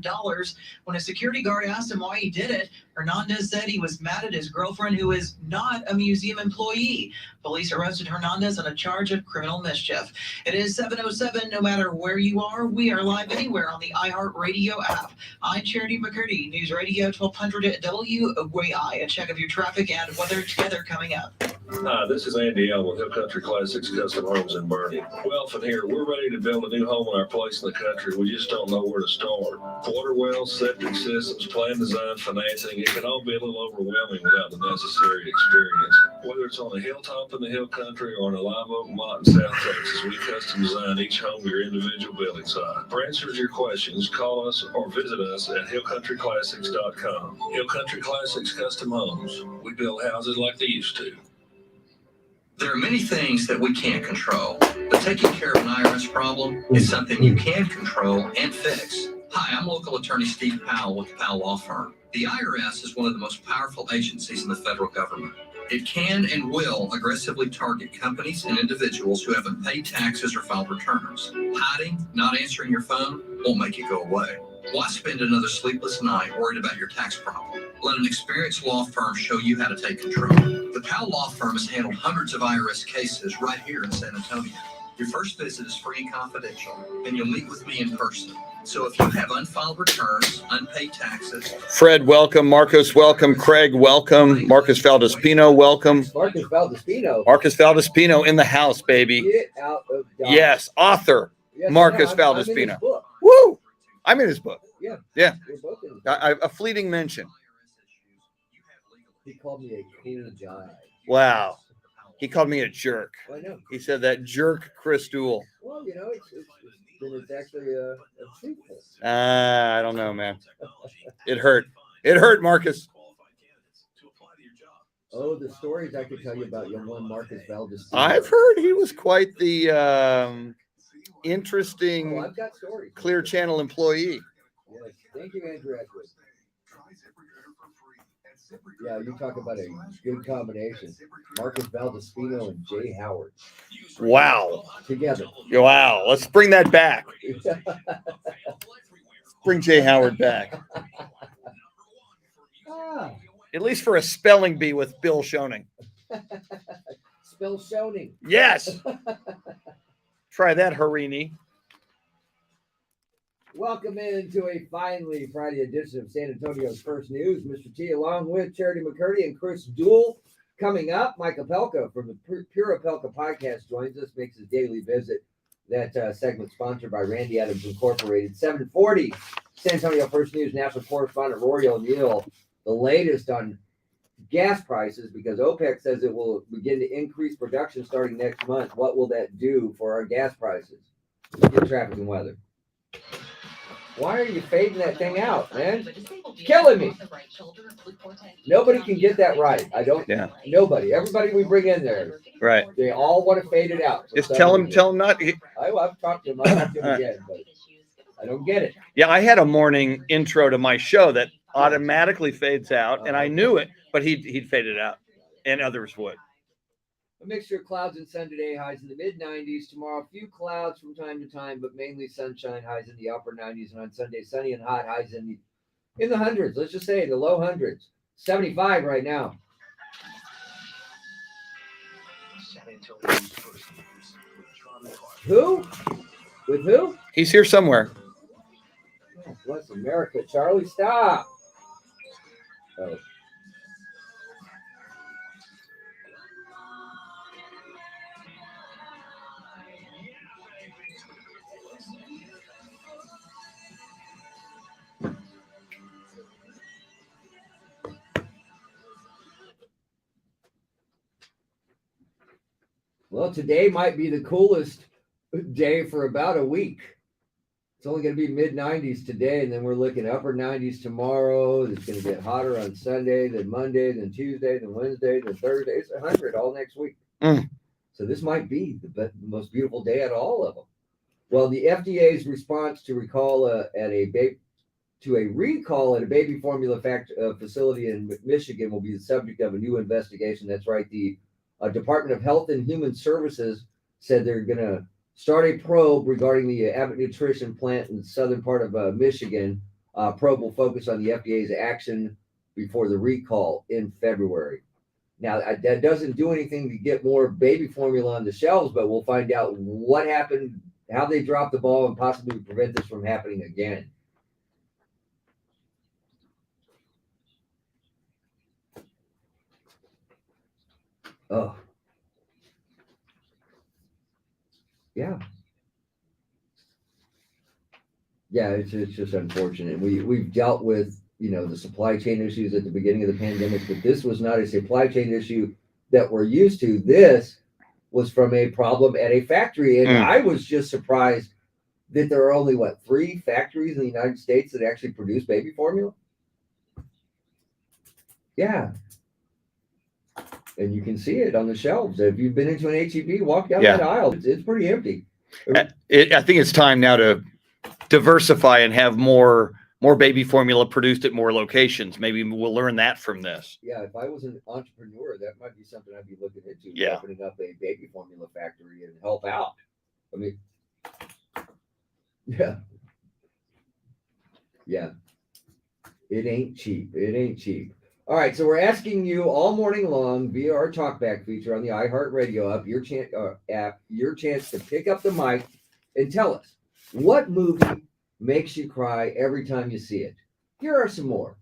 When a security guard asked him why he did it, Hernandez said he was mad at his girlfriend, who is not a museum employee. Police arrested Hernandez on a charge of criminal mischief. It is 7:07. No matter where you are, we are live anywhere on the iHeartRadio app. I'm Charity McCurdy, News Radio 1200 at WOAI. A check of your traffic and weather together coming up. Hi, this is Andy Young with Hill Country Classics Custom Homes in Bernie. Well, from here, we're ready to build a new home in our place in the country. We just don't know where to start. Water wells, septic systems, plan design, financing, it can all be a little overwhelming without the necessary experience. Whether it's on a hilltop in the Hill Country or in a live oak lot in South Texas, we custom design each home to your individual building site. For answers to your questions, call us or visit us at hillcountryclassics.com. Hill Country Classics Custom Homes. We build houses like they used to. There are many things that we can't control, but taking care of an IRS problem is something you can control and fix. Hi, I'm local attorney Steve Powell with the Powell Law Firm. The IRS is one of the most powerful agencies in the federal government. It can and will aggressively target companies and individuals who haven't paid taxes or filed returns. Hiding, not answering your phone won't make it go away. Why spend another sleepless night worried about your tax problem? Let an experienced law firm show you how to take control. The Powell Law Firm has handled hundreds of IRS cases right here in San Antonio. Your first visit is free and confidential, and you'll meet with me in person. So if you have unfiled returns, unpaid taxes. Fred, welcome. Marcos, welcome. Craig, welcome. Marcus Valdespino, welcome. Marcus Valdespino. Marcus Valdespino in the house, baby. Get out of Dodge. Yes, author. Yes, Marcus I'm in his Valdespino. book. Woo! I'm in his book. Yeah. Yeah. You're both in his book. A fleeting mention. He called me a cool guy. Wow. He called me a jerk. I know. He said that jerk Chris Duel. Well, you know, it's actually a sequel. I don't know, man. It hurt. It hurt, Marcus. Oh, the stories I could tell you about young one Marcus Valdespino. I've heard he was quite the interesting I've got stories. Clear Channel employee. Yes. Thank you, Andrew Edwards. Yeah, you talk about a good combination. Marcus Valdespino and Jay Howard. Wow. Together. Wow. Let's bring that back. Bring Jay Howard back. At least for a spelling bee with Bill Schoening. Spell Schoening. Yes. Try that, Harini. Welcome into a finally Friday edition of San Antonio's First News. Mr. T, along with Charity McCurdy and Chris Duel. Coming up, Mike Opelka from the Pure Opelka podcast joins us, makes his daily visit. That segment sponsored by Randy Adams Incorporated. 740, San Antonio First News national correspondent Rory O'Neill. The latest on gas prices, because OPEC says it will begin to increase production starting next month. What will that do for our gas prices? Get traffic and weather. Why are you fading that thing out, man? It's killing me. Nobody can get that right. I don't. Yeah. Nobody. Everybody we bring in there. Right. They all want to fade it out. Just tell him not. I've talked to him. I'll talk to him again, but I don't get it. Yeah, I had a morning intro to my show that automatically fades out, and I knew it, but he'd fade it out, and others would. A mixture of clouds and sun today, highs in the mid-90s. Tomorrow, a few clouds from time to time, but mainly sunshine, highs in the upper 90s. And on Sunday, sunny and hot, highs in the hundreds. Let's just say the low hundreds. 75 right now. Who? With who? He's here somewhere. Oh, bless America. Charlie, stop. Oh. Well, today might be the coolest day for about a week. It's only going to be mid-90s today, and then we're looking upper 90s tomorrow. It's going to get hotter on Sunday, then Monday, then Tuesday, then Wednesday, then Thursday. It's 100 all next week. So this might be the most beautiful day out of all of them. Well, the FDA's response to recall at a recall at a baby formula facility in Michigan will be the subject of a new investigation. That's right. The Department of Health and Human Services said they're going to start a probe regarding the Abbott Nutrition plant in the southern part of Michigan. Probe will focus on the FDA's action before the recall in February. Now, that doesn't do anything to get more baby formula on the shelves, but we'll find out what happened, how they dropped the ball, and possibly prevent this from happening again. Oh. Yeah. Yeah, it's just unfortunate. We've dealt with, the supply chain issues at the beginning of the pandemic, but this was not a supply chain issue that we're used to. This was from a problem at a factory. And I was just surprised that there are only, 3 factories in the United States that actually produce baby formula? Yeah. And you can see it on the shelves. If you've been into an H-E-B, walk down that aisle. It's pretty empty. I think it's time now to diversify and have more baby formula produced at more locations. Maybe we'll learn that from this. Yeah, if I was an entrepreneur, that might be something I'd be looking into. Yeah. Opening up a baby formula factory and help out. I mean, yeah. Yeah. It ain't cheap. It ain't cheap. All right, so we're asking you all morning long via our talkback feature on the iHeartRadio app, your chance to pick up the mic and tell us what movie makes you cry every time you see it. Here are some more.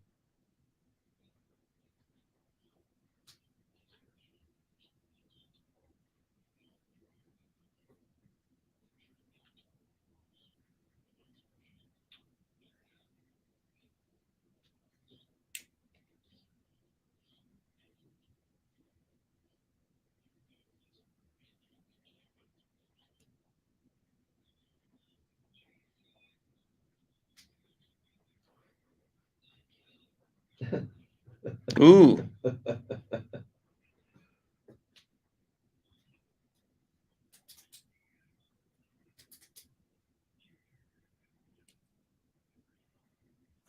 Ooh.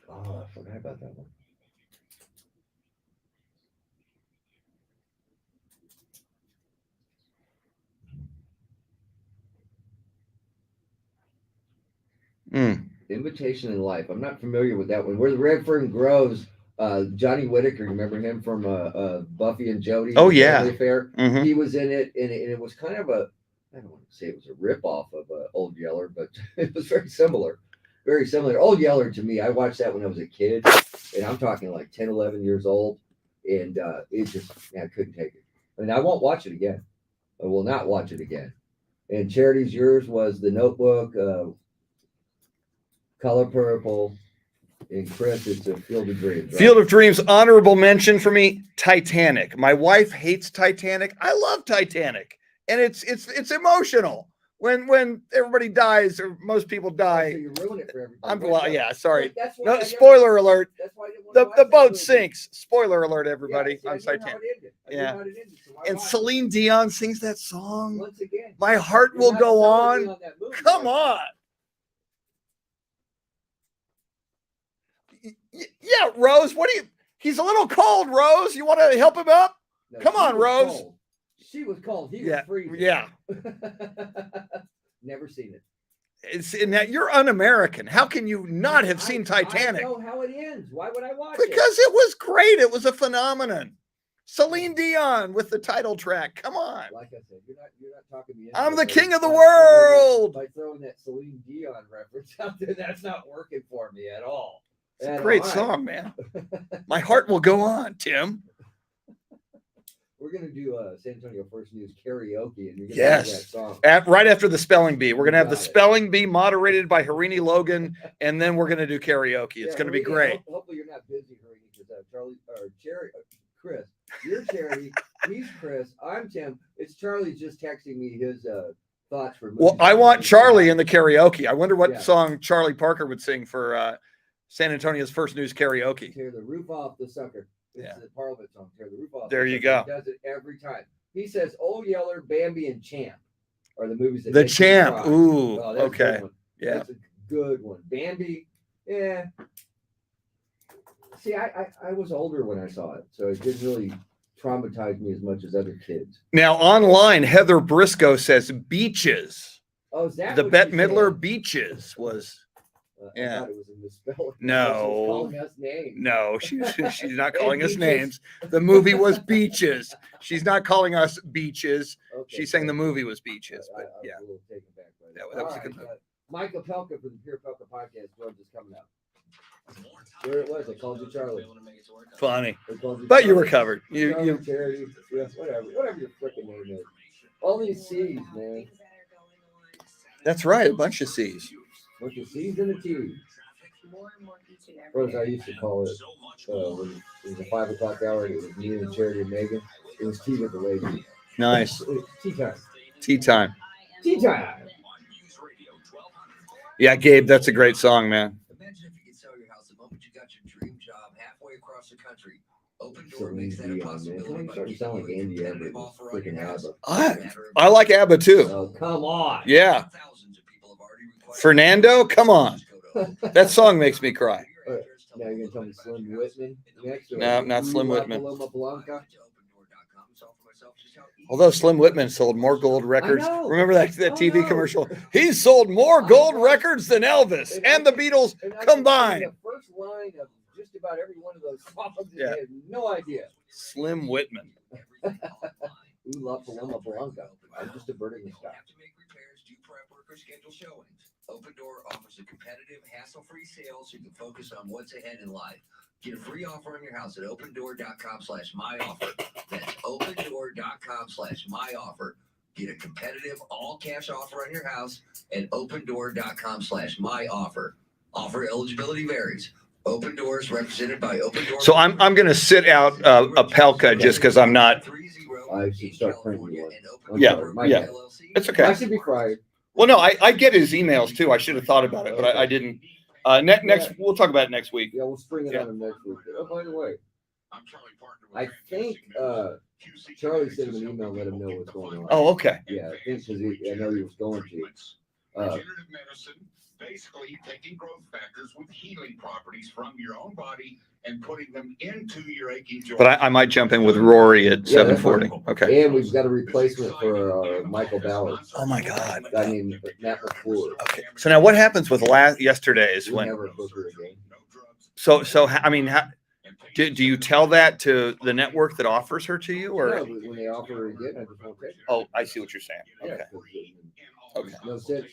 Oh, I forgot about that one. Invitation in Life. I'm not familiar with that one. Where the Red Fern Grows, Johnny Whitaker, remember him from Buffy and Jody? Oh, yeah. Family Affair? Mhm. He was in it, and it was kind of I don't want to say it was a ripoff of Old Yeller, but it was very similar. Very similar. Old Yeller, to me, I watched that when I was a kid, and I'm talking like 10, 11 years old, and it just, I couldn't take it. I mean, I won't watch it again. I will not watch it again. And Charity's Yours was The Notebook, Color Purple, and Chris, it's a Field of Dreams. Right? Field of Dreams, honorable mention for me, Titanic. My wife hates Titanic. I love Titanic. And it's emotional when everybody dies or most people die. So you ruin it for everybody. Sorry. That's why No, spoiler alert. That's why I didn't want to watch The that boat movie. sinks. Spoiler alert, everybody, Yeah, on see, I knew how Titanic. it ended. I knew Yeah. how it ended, so why And watch it? Celine Dion sings that song. Once again, My heart you're will not go selling me on. that movie, Come are on. Yeah, Rose, he's a little cold, Rose. You want to help him up? No, Come she on, was Rose. cold. She was cold. He Yeah, was freezing. yeah. Never seen it. It's in that you're un-American. How can you not have seen Titanic? I know how it ends. Why would I watch Because it was great. It was a phenomenon. Celine Dion with the title track. Come on. Like I said, you're not talking me. I'm the king of the world. By throwing that Celine Dion reference out there, that's not working for me at all. It's a great song, man. My heart will go on, Tim. We're gonna do San Antonio First News karaoke, and you're gonna do that song. Right after the spelling bee. We're gonna have the Got it. spelling bee moderated by Harini Logan, and then we're gonna do karaoke. It's gonna be Harini, great. Hopefully you're not busy, Harini, because Chris, your charity He's Chris. I'm Tim. It's Charlie just texting me his thoughts for movies. Well, I want Charlie in the karaoke. I wonder what Yeah. song Charlie Parker would sing for San Antonio's First News karaoke. Tear the roof off the sucker. It's Yeah. the Parliament song. Tear the roof off. There the you sucker. go. He does it every time. He says, "Old Yeller, Bambi, and Champ are the movies that The make you Champ. cry." Ooh, Oh, that's a good okay. one. Yeah. That's a good one. Bambi, yeah. See, I was older when I saw it, so it didn't really traumatize me as much as other kids. Now online, Heather Briscoe says Beaches. Oh, is that The what Bette she Midler said? Beaches was. I Yeah. thought it was a misspelling. No. She was calling us names. No, she's not Hey, calling us Beaches. names. The movie was Beaches. She's not calling us Beaches. Okay, She's saying the good. movie was Beaches. I But was yeah, a little taken back by that. that was a All good right, movie. Michael Pelka from the Pure Pelka Podcast. George is coming up. There it was. I called you Charlie. Funny. I called But you were Charlie. covered. Charlie, You Charity, yeah, whatever your freaking name is. All these C's, man. That's right, a bunch of C's. Bunch of C's and a T. Or as I used to call it, when it was a 5 o'clock hour and it was me and Charity and Megan. It was tea with the lady. Nice. Tea time. Tea time. Tea time. Yeah, Gabe, that's a great song, man. Imagine if you could sell your house the moment you got your dream job halfway across the country. Open Door Celine makes that a Dion, man. possibility I'm by starting to giving sound you like a Andy competitive Abbott. offer on your Freaking house. Abbott. I like ABBA too. Oh, come on. Yeah. Fernando, come on. That song makes me cry. Now you're gonna tell me Slim Whitman next? No, not Slim Ooh, La Whitman. Paloma Blanca? Although Slim Whitman sold more gold records. know. Remember that I TV know. commercial? He's sold more gold records than Elvis and the Beatles And I can combined. sing the first line of just about every one of those songs. And Yeah. I have no idea. Slim Whitman. Ooh, La Paloma Blanca. I'm just a birding star. Have to make repairs, do prep work, or schedule showings. Open Door offers a competitive, hassle-free sale so you can focus on what's ahead in life. Get a free offer on your house at opendoor.com/myoffer. That's opendoor.com/myoffer. Get a competitive, all-cash offer on your house at opendoor.com/myoffer. Offer eligibility varies. Open Doors represented by Open Door. So I'm going to sit out a Pelka just because I'm not. I should start printing one. I'm Yeah, sorry, my yeah. bad. It's okay. I should be fired. Well, no, I get his emails too. I should have thought about it, but I didn't. Next, we'll talk about it next week. Yeah, we'll spring it on him next week. Oh, by the way, I think Charlie sent him an email, let him know what's going on. Oh, okay. Yeah, I think because I know he was going to. Regenerative medicine, basically taking growth factors with healing properties from your own body and putting them into your aching joints. But I might jump in with Rory at Yeah, that's 7:40. fine. Okay. And we've got a replacement for Michael Ballard. Oh my God. A guy named Matt McCurdy. Okay. So now what happens with yesterday's We when? never book her again. So I mean, do you tell that to the network that offers her to you, or? No, but when they offer her again, I just won't take it. Oh, I see what you're saying. Yeah, Okay. 'cause Okay. no sense.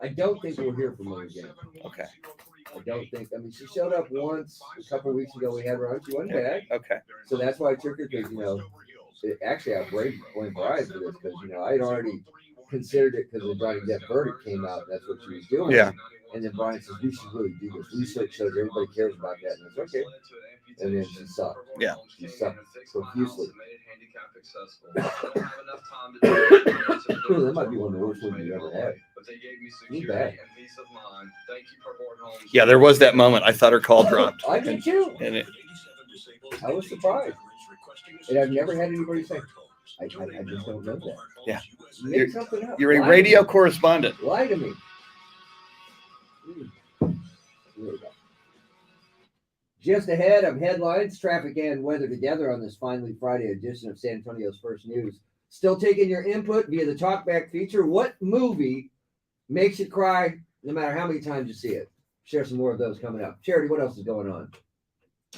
I don't think we'll hear from her again. Okay. I don't think. I mean, she showed up once a couple of weeks ago. We had her on. She wasn't bad. Okay. So that's why I took her because actually I blame Brian for this because I had already considered it because the Johnny Depp verdict came out. That's what she was doing. Yeah. And then Brian says you should really do this. Research shows everybody cares about that, and it's okay. And then she sucked. Yeah. She sucked profusely. That might be one of the worst ones you've ever had. Too bad. Yeah, there was that moment. I thought her call dropped. I did too. And I was surprised. And I've never had anybody say, I just don't know that. Yeah. Make something up. You're a Lie radio to me. correspondent. Lie to me. Here we go. Just ahead of headlines, traffic and weather together on this finally Friday edition of San Antonio's First News. Still taking your input via the talkback feature. What movie makes you cry no matter how many times you see it? Share some more of those coming up. Charity, what else is going on?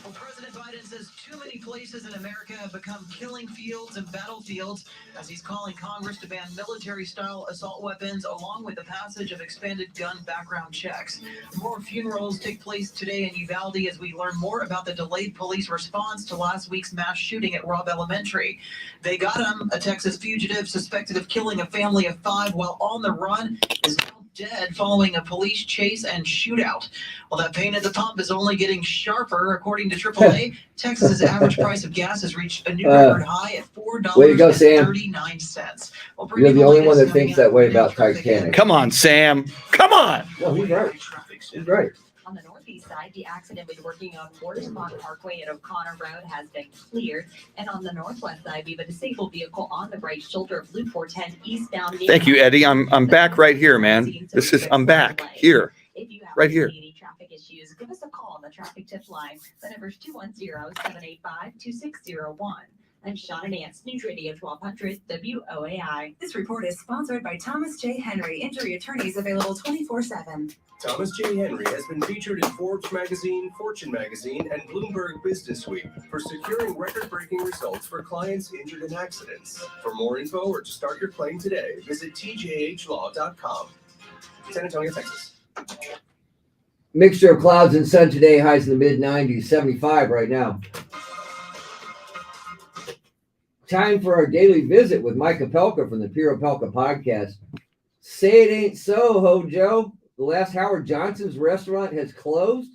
Well, President Biden says too many places in America have become killing fields and battlefields as he's calling Congress to ban military-style assault weapons along with the passage of expanded gun background checks. More funerals take place today in Uvalde as we learn more about the delayed police response to last week's mass shooting at Robb Elementary. They got him, a Texas fugitive suspected of killing a family of 5 while on the run, is now dead following a police chase and shootout. Well, that pain at the pump is only getting sharper. According to AAA, Texas's average price of gas has reached a new record high at $4.39. Well, You're the only one that thinks that way about Titanic. Come on, Sam. Come on. No, he's right. He's right. On the northeast side, the accident was working on Waterspawn Parkway at O'Connor Road has been cleared. And on the northwest side, we have a disabled vehicle on the right shoulder of Loop 410 eastbound. Thank you, Eddie. I'm back right here, man. I'm back here. If you have right here. any traffic issues, give us a call on the traffic tip line. The number is 210-785-2601. I'm Shauna Nance, News Radio 1200 WOAI. This report is sponsored by Thomas J. Henry, injury attorneys available 24/7. Thomas J. Henry has been featured in Forbes magazine, Fortune magazine, and Bloomberg Business Week for securing record-breaking results for clients injured in accidents. For more info or to start your claim today, visit tjhlaw.com. San Antonio, Texas. Mixture of clouds and sun today, highs in the mid-90s, 75 right now. Time for our daily visit with Mike Opelka from the Pure Opelka podcast. Say it ain't so, Hojo. The last Howard Johnson's restaurant has closed.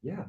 Yeah.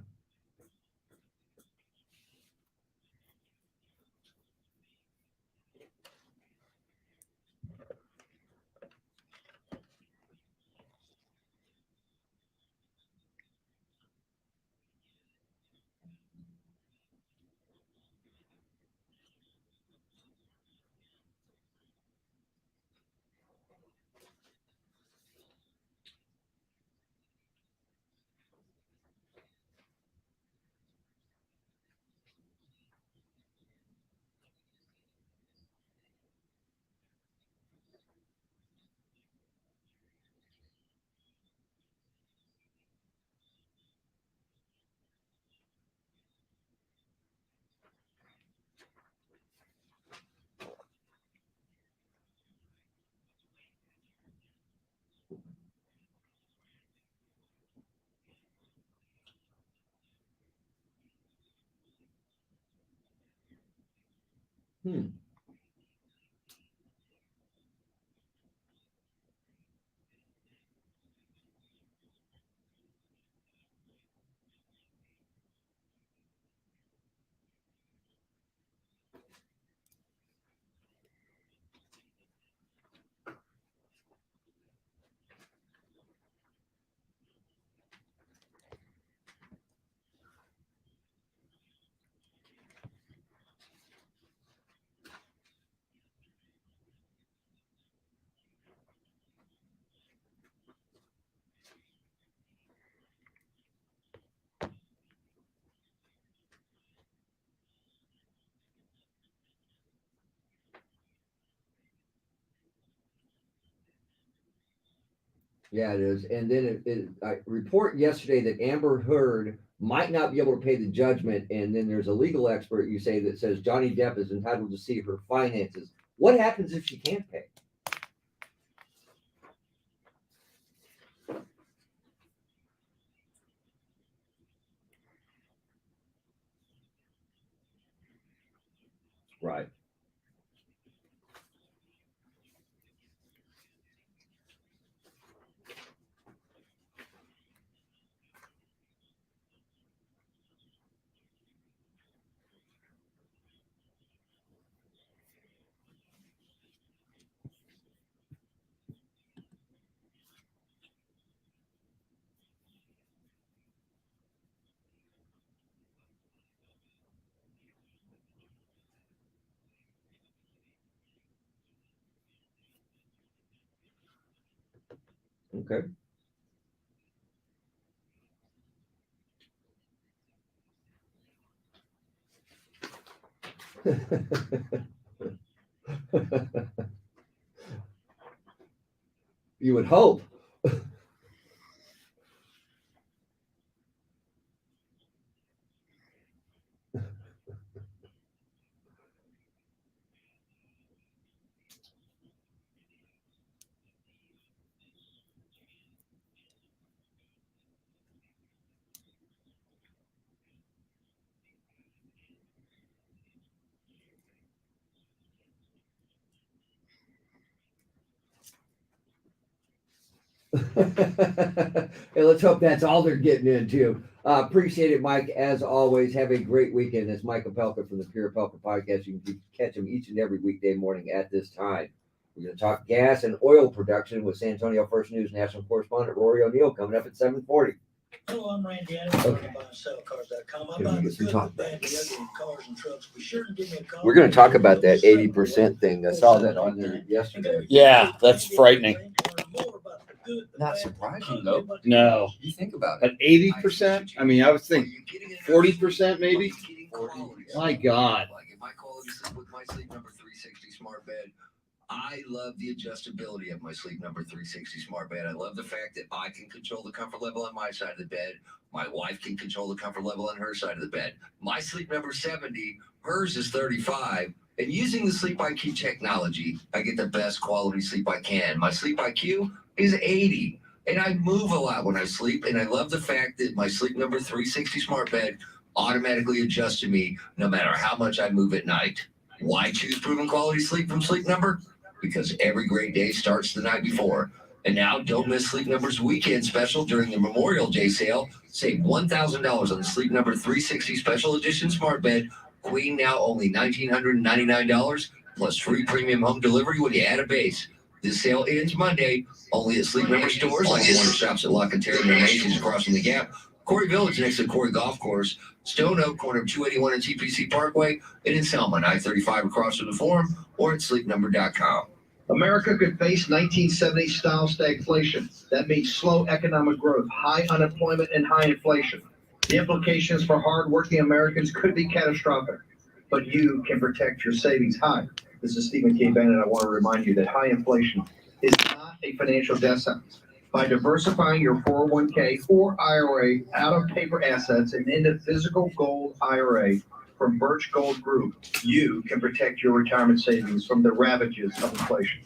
Yeah, it is. And then I report yesterday that Amber Heard might not be able to pay the judgment. And then there's a legal expert, you say, that says Johnny Depp is entitled to see her finances. What happens if she can't pay? Right. Okay. You would hope. Hey, let's hope that's all they're getting into. Appreciate it, Mike. As always, have a great weekend. It's Michael Pelka from the Pure Pelka Podcast. You can catch him each and every weekday morning at this time. We're going to talk gas and oil production with San Antonio First News national correspondent Rory O'Neill coming up at 7:40. Hello, I'm Randy Adams. Okay. Buyandsellercars.com. I'm Can we buying get the some good, talk the bad, the ugly in cars and trucks. Be sure to give me a call. We're going to talk about that 80% thing. I saw that on there yesterday. Yeah, that's frightening. Not surprising though. No. You think about At it. 80%? I mean, I was thinking 40% maybe. My God. Like in my quality sleep with my Sleep Number 360 smart bed, I love the adjustability of my Sleep Number 360 smart bed. I love the fact that I can control the comfort level on my side of the bed. My wife can control the comfort level on her side of the bed. My Sleep Number 70, hers is 35. And using the Sleep IQ technology, I get the best quality sleep I can. My Sleep IQ is 80. And I move a lot when I sleep. And I love the fact that my Sleep Number 360 smart bed automatically adjusts to me no matter how much I move at night. Why choose proven quality sleep from Sleep Number? Because every great day starts the night before. And now don't miss Sleep Number's weekend special during the Memorial Day sale. Save $1,000 on the Sleep Number 360 Special Edition Smart Bed. Queen now only $1,999 plus free premium home delivery when you add a base. This sale ends Monday, only at Sleep Number stores like the one that shops at Lock and Terry and Macy's crossing the Gap, Corey Village next to Corey Golf Course, Stone Oak corner of 281 and TPC Parkway, and in Selma, I-35 across from the Forum, or at sleepnumber.com. America could face 1970s style stagflation. That means slow economic growth, high unemployment, and high inflation. The implications for hardworking Americans could be catastrophic, but you can protect your savings. Hi, this is Stephen K. Bannon. I want to remind you that high inflation is not a financial death sentence. By diversifying your 401k or IRA out of paper assets and into physical gold IRA from Birch Gold Group, you can protect your retirement savings from the ravages of inflation.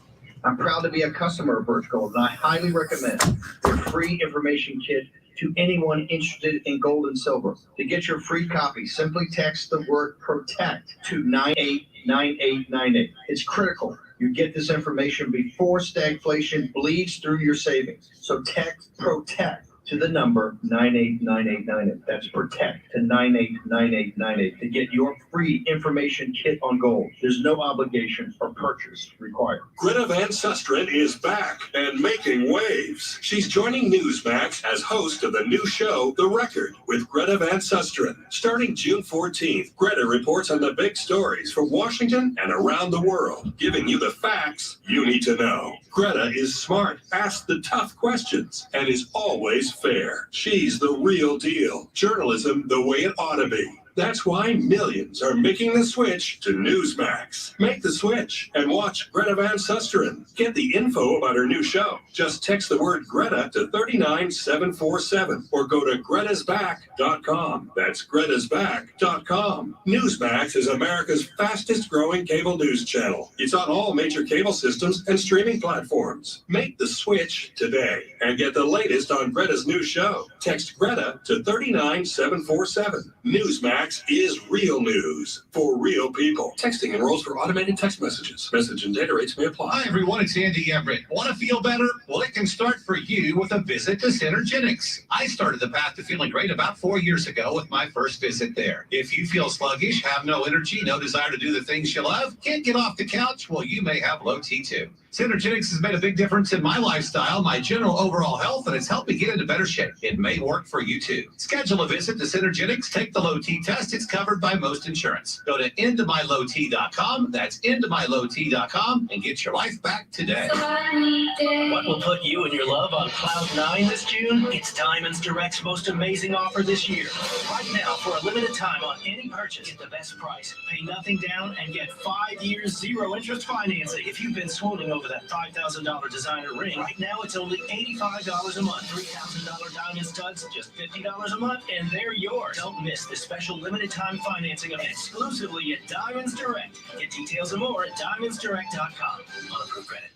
I'm proud to be a customer of Birch Gold, and I highly recommend their free information kit to anyone interested in gold and silver. To get your free copy, simply text the word PROTECT to 989898. It's critical you get this information before stagflation bleeds through your savings. So text PROTECT to the number 989898. That's PROTECT to 989898 to get your free information kit on gold. There's no obligation or purchase required. Greta Van Susteren is back and making waves. She's joining Newsmax as host of the new show, The Record, with Greta Van Susteren. Starting June 14th, Greta reports on the big stories from Washington and around the world, giving you the facts you need to know. Greta is smart, asks the tough questions, and is always fair. She's the real deal. Journalism the way it ought to be. That's why millions are making the switch to Newsmax. Make the switch and watch Greta Van Susteren. Get the info about her new show. Just text the word Greta to 39747 or go to gretasback.com. That's gretasback.com. Newsmax is America's fastest growing cable news channel. It's on all major cable systems and streaming platforms. Make the switch today and get the latest on Greta's new show. Text Greta to 39747. Newsmax is real news for real people. Texting enrolls for automated text messages. Message and data rates may apply. Hi, everyone. It's Andy Everett. Want to feel better? Well, it can start for you with a visit to Synergenics. I started the path to feeling great about 4 years ago with my first visit there. If you feel sluggish, have no energy, no desire to do the things you love, can't get off the couch, well, you may have low T2. Synergenics has made a big difference in my lifestyle, my general overall health, and it's helped me get into better shape. It may work for you too. Schedule a visit to Synergenics, take the low T test. It's covered by most insurance. Go to endofmylowt.com. That's endofmylowt.com and get your life back today. What will put you and your love on cloud 9 this June? It's Diamonds Direct's most amazing offer this year. Right now, for a limited time on any purchase, get the best price. Pay nothing down and get 5 years zero interest financing. If you've been swooning over that $5,000 designer ring, right now it's only $85 a month. $3,000 diamond studs, just $50 a month, and they're yours. Don't miss this special limited time financing event exclusively at Diamonds Direct. Get details and more at diamondsdirect.com. On approved credit.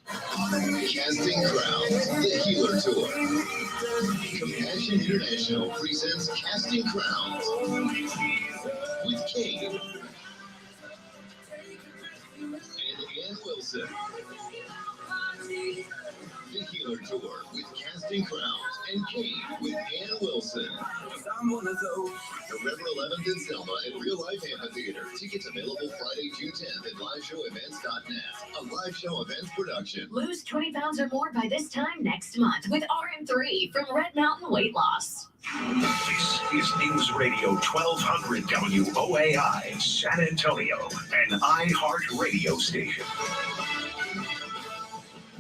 Casting Crowns, the Healer Tour. Compassion International presents Casting Crowns with Cade and Ann Wilson. The Healer Healer Tour with Casting Crowns and Kane with Ann Wilson. I'm one of those. November 11th in Selma at Real Life Amphitheater. Tickets available Friday, June 10th at liveshowevents.net. A live show events production. Lose 20 pounds or more by this time next month with RM3 from Red Mountain Weight Loss. This is News Radio 1200 WOAI, San Antonio, an iHeart radio station.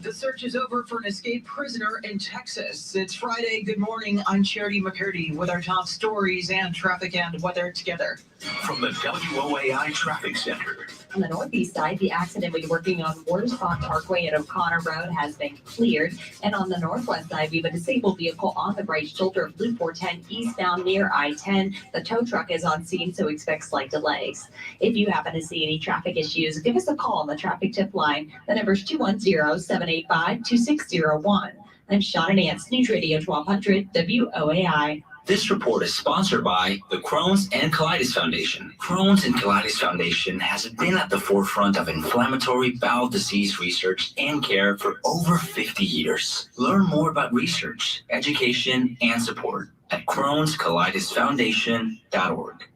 The search is over for an escaped prisoner in Texas. It's Friday. Good morning. I'm Charity McCurdy with our top stories and traffic and weather together. From the WOAI Traffic Center. On the northeast side, the accident we're working on Waterspawn Parkway at O'Connor Road has been cleared. And on the northwest side, we have a disabled vehicle on the right shoulder of Loop 410 eastbound near I-10. The tow truck is on scene, so expect slight delays. If you happen to see any traffic issues, give us a call on the traffic tip line. The number is 210-785-2601. I'm Shauna Nance, News Radio 1200 WOAI. This report is sponsored by the Crohn's and Colitis Foundation. Crohn's and Colitis Foundation has been at the forefront of inflammatory bowel disease research and care for over 50 years. Learn more about research, education, and support at Crohn'sColitisFoundation.org.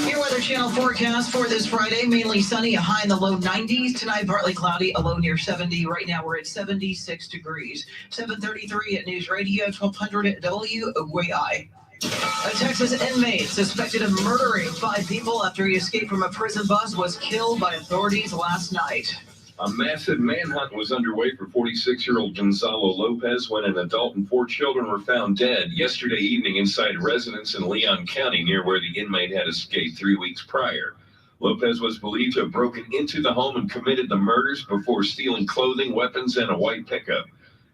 Your Weather Channel forecast for this Friday, mainly sunny, a high in the low 90s. Tonight, partly cloudy, a low near 70. Right now, we're at 76 degrees. 7:33 at News Radio 1200 at WOAI. A Texas inmate suspected of murdering 5 people after he escaped from a prison bus was killed by authorities last night. A massive manhunt was underway for 46-year-old Gonzalo Lopez when an adult and 4 children were found dead yesterday evening inside a residence in Leon County near where the inmate had escaped 3 weeks prior. Lopez was believed to have broken into the home and committed the murders before stealing clothing, weapons, and a white pickup.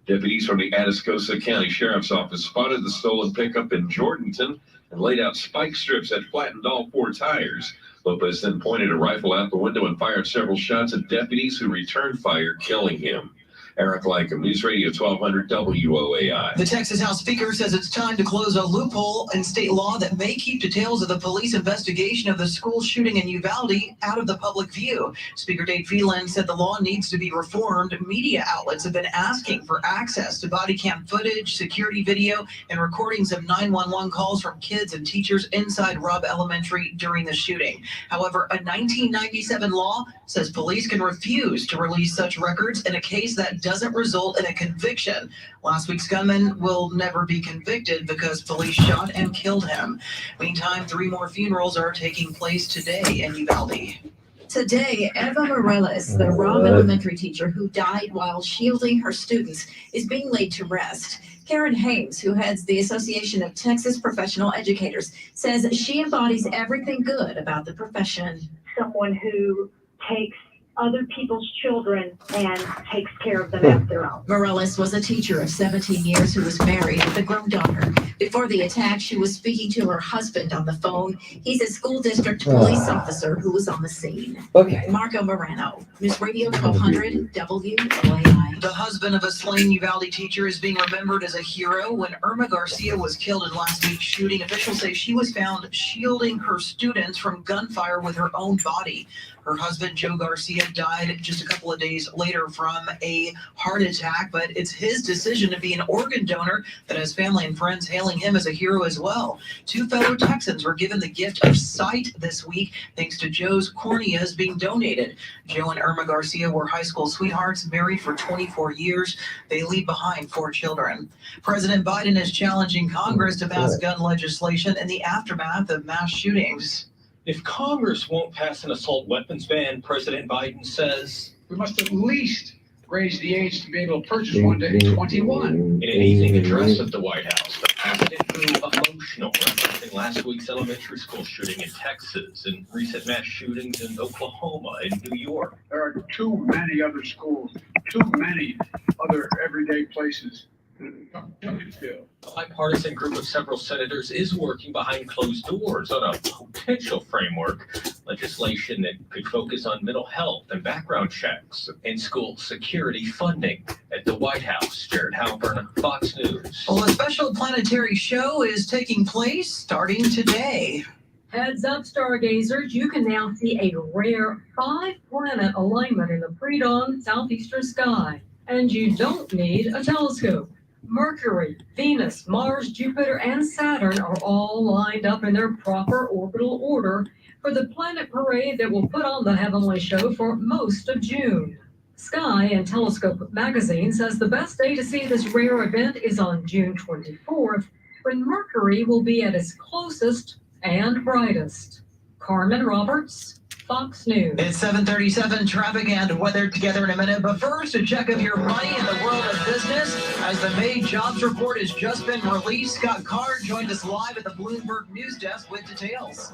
Deputies from the Atascosa County Sheriff's Office spotted the stolen pickup in Jordanton and laid out spike strips that flattened all 4 tires. Lopez then pointed a rifle out the window and fired several shots at deputies who returned fire, killing him. Eric Lycum, News Radio 1200 WOAI. The Texas House Speaker says it's time to close a loophole in state law that may keep details of the police investigation of the school shooting in Uvalde out of the public view. Speaker Dave Phelan said the law needs to be reformed. Media outlets have been asking for access to body cam footage, security video, and recordings of 911 calls from kids and teachers inside Robb Elementary during the shooting. However, a 1997 law says police can refuse to release such records in a case that doesn't result in a conviction. Last week's gunman will never be convicted because police shot and killed him. Meantime, 3 more funerals are taking place today in Uvalde. Today, Eva Morales, the Robb Elementary teacher who died while shielding her students, is being laid to rest. Karen Hames, who heads the Association of Texas Professional Educators, says she embodies everything good about the profession. Someone who takes other people's children and takes care of them as their own. Morales was a teacher of 17 years who was married with a grown daughter. Before the attack, she was speaking to her husband on the phone. He's a school district police officer who was on the scene. Okay. Marco Morano, News Radio 1200 WOAI. The husband of a slain Uvalde teacher is being remembered as a hero. When Irma Garcia was killed in last week's shooting, officials say she was found shielding her students from gunfire with her own body. Her husband, Joe Garcia, died just a couple of days later from a heart attack, but it's his decision to be an organ donor that has family and friends hailing him as a hero as well. 2 fellow Texans were given the gift of sight this week thanks to Joe's corneas being donated. Joe and Irma Garcia were high school sweethearts, married for 24 years. They leave behind 4 children. President Biden is challenging Congress to pass gun legislation in the aftermath of mass shootings. If Congress won't pass an assault weapons ban, President Biden says, we must at least raise the age to be able to purchase one to 21. in an evening address at the White House, the president grew emotional referencing last week's elementary school shooting in Texas and recent mass shootings in Oklahoma and New York. There are too many other schools, too many other everyday places. A bipartisan group of several senators is working behind closed doors on a potential framework legislation that could focus on mental health and background checks and school security funding. At the White House, Jared Halpern, Fox News. Well, a special planetary show is taking place starting today. Heads up, stargazers, you can now see a rare 5-planet alignment in the pre-dawn southeastern sky. And you don't need a telescope. Mercury, Venus, Mars, Jupiter, and Saturn are all lined up in their proper orbital order for the planet parade that will put on the heavenly show for most of June. Sky and Telescope magazine says the best day to see this rare event is on June 24th, when Mercury will be at its closest and brightest. Carmen Roberts, Fox News. It's 7:37, traffic and weather together in a minute. But first, a check of your money in the world of business. As the May jobs report has just been released, Scott Carr joined us live at the Bloomberg News Desk with details.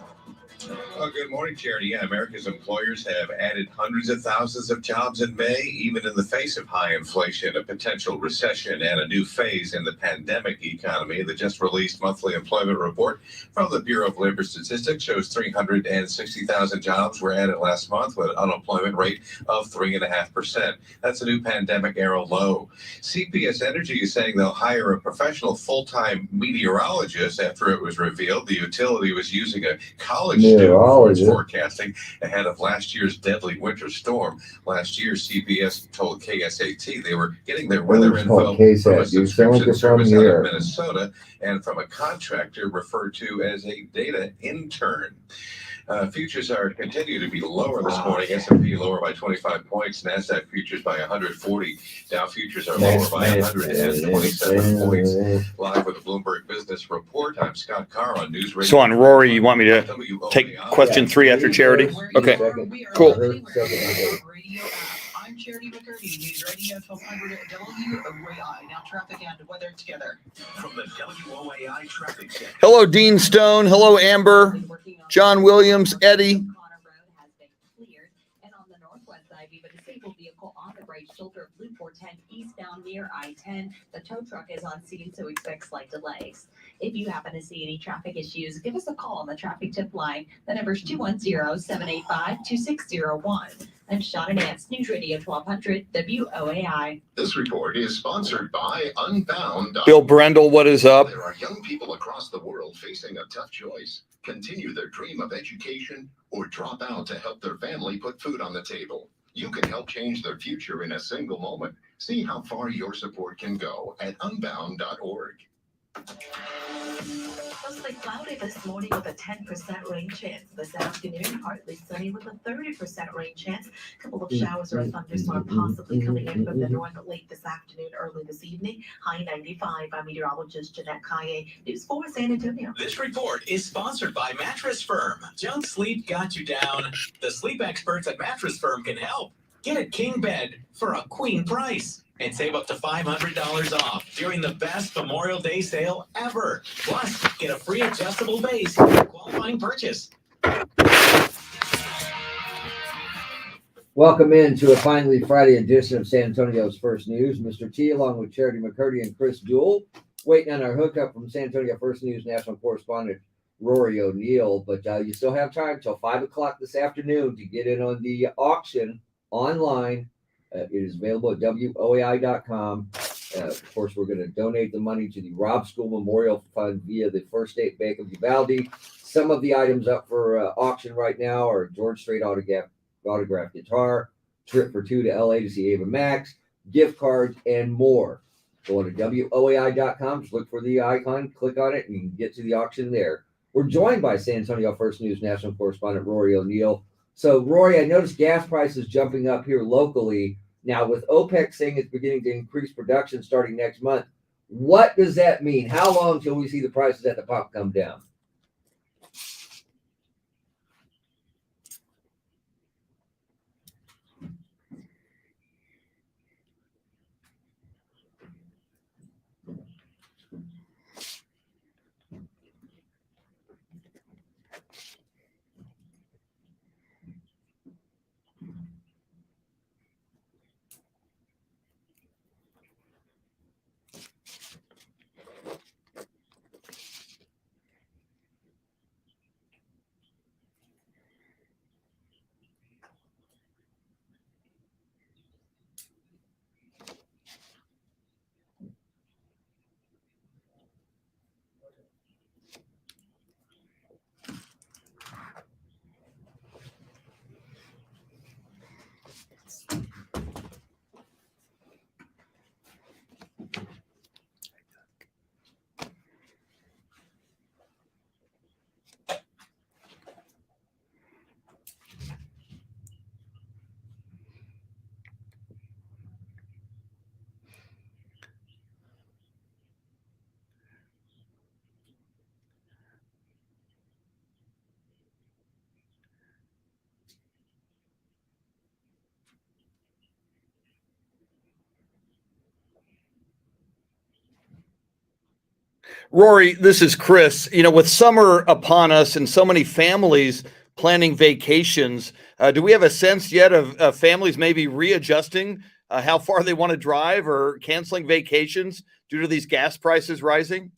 Well, good morning, Charity. Yeah, America's employers have added hundreds of thousands of jobs in May, even in the face of high inflation, a potential recession, and a new phase in the pandemic economy. The just released monthly employment report from the Bureau of Labor Statistics shows 360,000 jobs were added last month with an unemployment rate of 3.5%. That's a new pandemic-era low. CPS Energy is saying they'll hire a professional full-time meteorologist after it was revealed the utility was using a college student for its forecasting ahead of last year's deadly winter storm. Last year, CBS told KSAT they were getting their weather info from a subscription service out of Minnesota and from a contractor referred to as a data intern. Futures are continue to be lower this morning. S&P lower by 25 points. Nasdaq futures by 140. Dow futures are lower by 127 points. Live with the Bloomberg Business Report, I'm Scott Carr on News Radio. So on Rory, you want me to take question 3 after Charity? Okay, cool. I'm Charity McCurdy, News Radio 1200 WOAI. Now traffic and weather together. From the WOAI Traffic Center. Hello, Dean Stone. Hello, Amber. John Williams, Eddie. And on the northwest side, we have a disabled vehicle on the right shoulder of Loop 410 eastbound near I-10. The tow truck is on scene, so expect slight delays. If you happen to see any traffic issues, give us a call on the traffic tip line. The number is 210-785-2601. I'm Sean and Nance, News Radio 1200 WOAI. This report is sponsored by Unbound. Bill Brendel, what is up? There are young people across the world facing a tough choice. Continue their dream of education or drop out to help their family put food on the table. You can help change their future in a single moment. See how far your support can go at unbound.org. Mostly cloudy this morning with a 10% rain chance. This afternoon, partly sunny with a 30% rain chance. A couple of showers or a thunderstorm possibly coming in from the north late this afternoon, early this evening. High 95 by meteorologist Jeanette Kaye. News 4 San Antonio. This report is sponsored by Mattress Firm. Junk sleep got you down. The sleep experts at Mattress Firm can help. Get a king bed for a queen price. And save up to $500 off during the best Memorial Day sale ever. Plus, get a free adjustable base with your qualifying purchase. Welcome into a finally Friday edition of San Antonio's First News. Mr. T, along with Charity McCurdy and Chris Duel, waiting on our hookup from San Antonio First News national correspondent Rory O'Neill. But you still have time till 5 o'clock this afternoon to get in on the auction online. It is available at WOAI.com. Of course, we're going to donate the money to the Robb School Memorial Fund via the First State Bank of Uvalde. Some of the items up for auction right now are George Strait autographed guitar, trip for 2 to LA to see Ava Max, gift cards, and more. Go on to WOAI.com, just look for the icon, click on it, and you can get to the auction there. We're joined by San Antonio First News national correspondent Rory O'Neill. So, Rory, I noticed gas prices jumping up here locally. Now, with OPEC saying it's beginning to increase production starting next month, what does that mean? How long till we see the prices at the pump come down? Rory, this is Chris. You know, with summer upon us and so many families planning vacations, do we have a sense yet of families maybe readjusting how far they want to drive or canceling vacations due to these gas prices rising?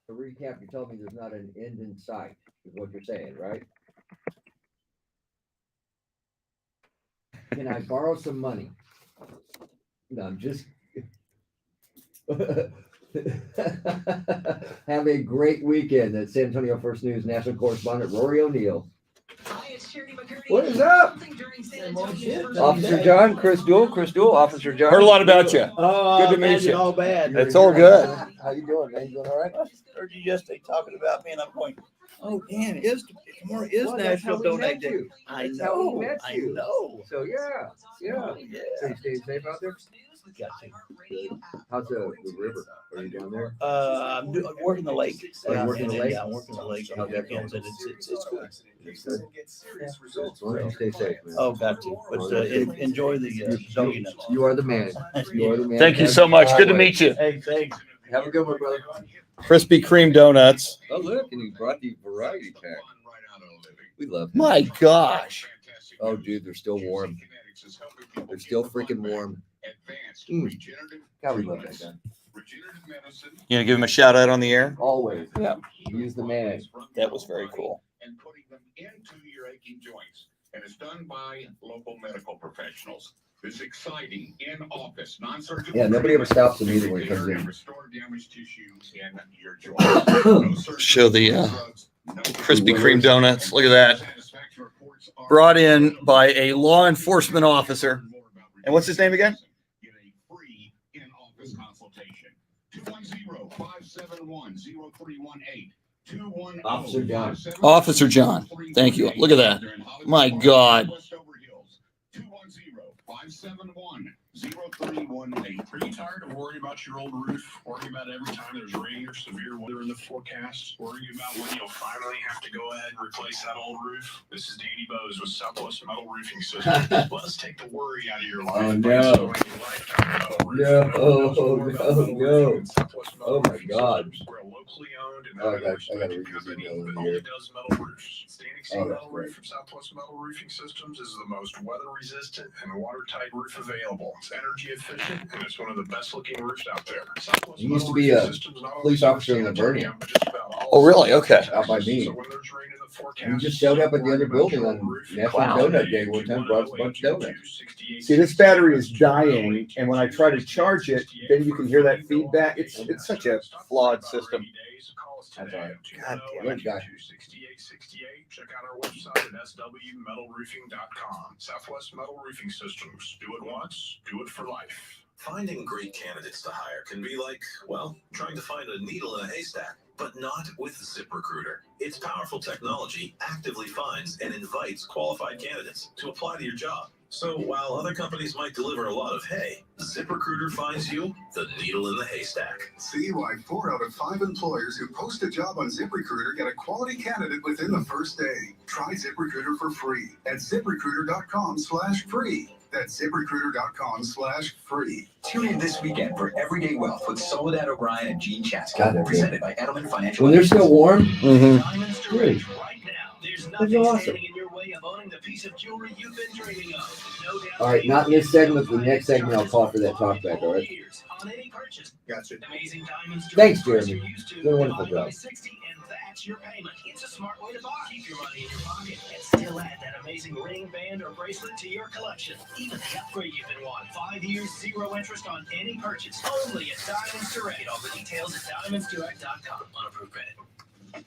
To recap, you told me there's not an end in sight, is what you're saying, right? Can I borrow some money? No, I'm just. Have a great weekend. That's San Antonio First News national correspondent Rory O'Neill. What is up? Officer John, Chris Duel, Officer John. Heard a lot about you. Oh, Good to meet you. All bad. It's all good. How you doing, man? You doing all right? I heard you yesterday talking about me, and I'm going, oh, damn, tomorrow is Well, that's how National we Donate met Day. you. I That's how we know. met I you. know. So yeah. So you staying safe out there? Got to. How's the river? Are you down there? I'm working the lake. Oh, you're working the lake? Yeah, I'm working the lake. How's that going? It's good. It's good. As long as you stay safe, man. Oh, got to. But enjoy the doggy nuts. You are the man. You are the man. Thank you so much. Good to meet you. Hey, thanks. Have a good one, brother. Krispy Kreme donuts. Oh, look, and he brought the variety pack. We love him. My gosh. Oh, dude, they're still warm. They're still freaking warm. God, we love that guy. You gonna give him a shout out on the air? Always. Yeah. He's the man. That was very cool. And putting them into your aching joints. And it's done by local medical professionals. It's exciting in-office, non-surgical. Yeah, nobody ever stops him either when he comes in. Restore damaged tissue in your joints. Show the Krispy Kreme donuts. Look at that. Brought in by a law enforcement officer. And what's his name again? Get a free in-office consultation. 210-571-0318. Officer John. Officer John. Thank you. Look at that. My God. 210-571-0318. Are you tired of worrying about your old roof? Worrying about every time there's rain or severe weather in the forecast? Worrying about when you'll finally have to go ahead and replace that old roof? This is Danny Bose with Southwest Metal Roofing Systems. Let us take the worry out of your life. Oh, no. No. Oh, my God. We're locally owned and Oh, I gotta read this email that over only here. does metal roofs. Standing seam Oh, that's metal great. roof from Southwest Metal Roofing Systems is the most weather resistant and watertight roof available. It's energy efficient and it's one of the best looking roofs out there. Southwest He used to Metal be a Roofing Systems not only police officer in serves Livonia. San Antonio, but just about all Oh, really? Okay. Out by me. So when there's rain in the forecast, He just showed up at the other building on National Wow. Donut Day one time, brought us a bunch of donuts. See, this battery is dying, and when I try to charge it, then you can hear that feedback. It's such a flawed system. That's all right. God damn Good guy. 6868. Check out our website at swmetalroofing.com. Southwest Metal Roofing Systems. Do it once, do it for life. Finding great candidates to hire can be like, well, trying to find a needle in a haystack, but not with ZipRecruiter. Its powerful technology actively finds and invites qualified candidates to apply to your job. So while other companies might deliver a lot of hay, ZipRecruiter finds you the needle in the haystack. See why 4 out of 5 employers who post a job on ZipRecruiter get a quality candidate within the first day. Try ZipRecruiter for free at ZipRecruiter.com/free. That's ZipRecruiter.com/free. Tune in this weekend for Everyday Wealth with Soledad O'Brien and Gene Chatsky, God, they're presented by Edelman Financial. When they're still warm, Mm-hmm. Diamonds to Great. rich right now. There's That's nothing awesome. standing in your way of owning the piece of jewelry you've been dreaming of. No down all right, payment, not in this segment. The next segment, I'll call for that talkback. All right. years on any purchase. Gotcha. Amazing diamonds to Thanks, rich price Jeremy. you're used to, Doing a wonderful divided by job. 60, and that's your payment. It's a smart way to buy. Keep your money in your pocket and still add that amazing ring, band, or bracelet to your collection. Even the upgrade you've been wanting. 5 years, 0 interest on any purchase. Only at Diamonds Direct. Get all the details at diamondsdirect.com on approved credit.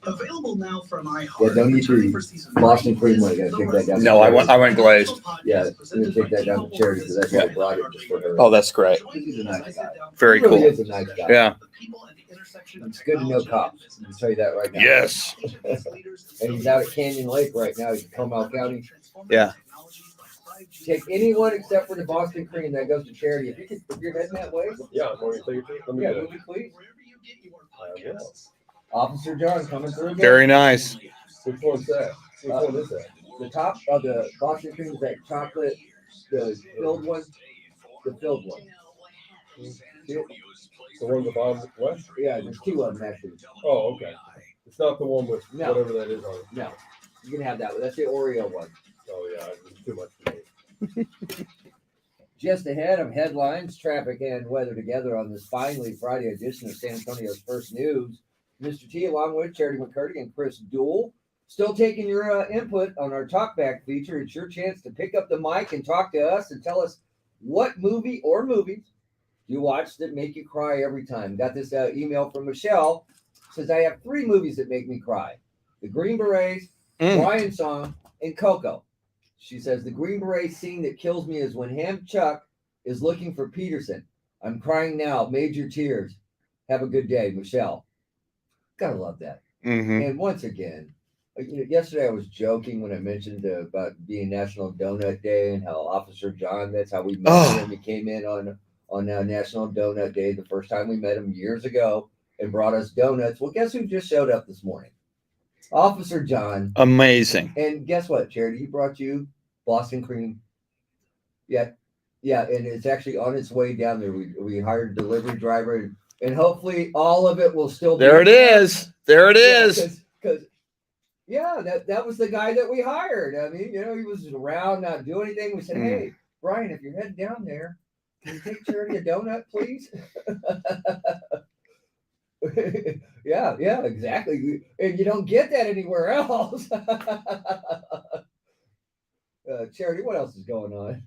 Available now from iHeart. Yeah, don't eat Returning the for season Boston three cream one. is I gotta The take that down. No, I went glazed. Yeah, I'm gonna take that down to charity because that's why I brought it just for her. Oh, that's great. He's a nice guy. Very He really cool. is a nice guy. Yeah. It's good to know cops. I can tell you that right now. Yes. And he's out at Canyon Lake right now. He's in Comal County. Yeah. Take anyone except for the Boston cream that goes to charity. If you're heading that way, Yeah, I'm going to take it. Let me yeah, get it. would you please? I will. Officer John coming through. Very nice. Which one's that? Which one is that? The top of the Boston cream is that chocolate, the filled one. The filled one. See it? The one at the bottom left? Yeah, there's two of them actually. Oh, okay. It's not the one with No. whatever that is on it. No, you can have that one. That's the Oreo one. Oh, yeah. It's too much for me. Just ahead of headlines, traffic, and weather together on this finally Friday edition of San Antonio's First News. Mr. T, along with Charity McCurdy and Chris Duel, still taking your input on our talkback feature. It's your chance to pick up the mic and talk to us and tell us what movie or movies you watch that make you cry every time. Got this email from Michelle. Says, I have 3 movies that make me cry. The Green Berets, Brian Song, and Coco. She says, the Green Beret scene that kills me is when Ham Chuck is looking for Peterson. I'm crying now. Major tears. Have a good day, Michelle. Gotta love that. Mm-hmm. And once again, yesterday I was joking when I mentioned about being National Donut Day and how Officer John, that's how we met him. He came in on National Donut Day, the first time we met him years ago, and brought us donuts. Well, guess who just showed up this morning? Officer John. Amazing. And guess what, Charity? He brought you Boston cream. Yeah, and it's actually on its way down there. We hired a delivery driver, and hopefully all of it will still be There it is. There it is. Because that was the guy that we hired. I mean, he was around, not doing anything. We said, hey, Brian, if you're heading down there, can you take Charity a donut, please? Yeah, exactly. And you don't get that anywhere else. Charity, what else is going on?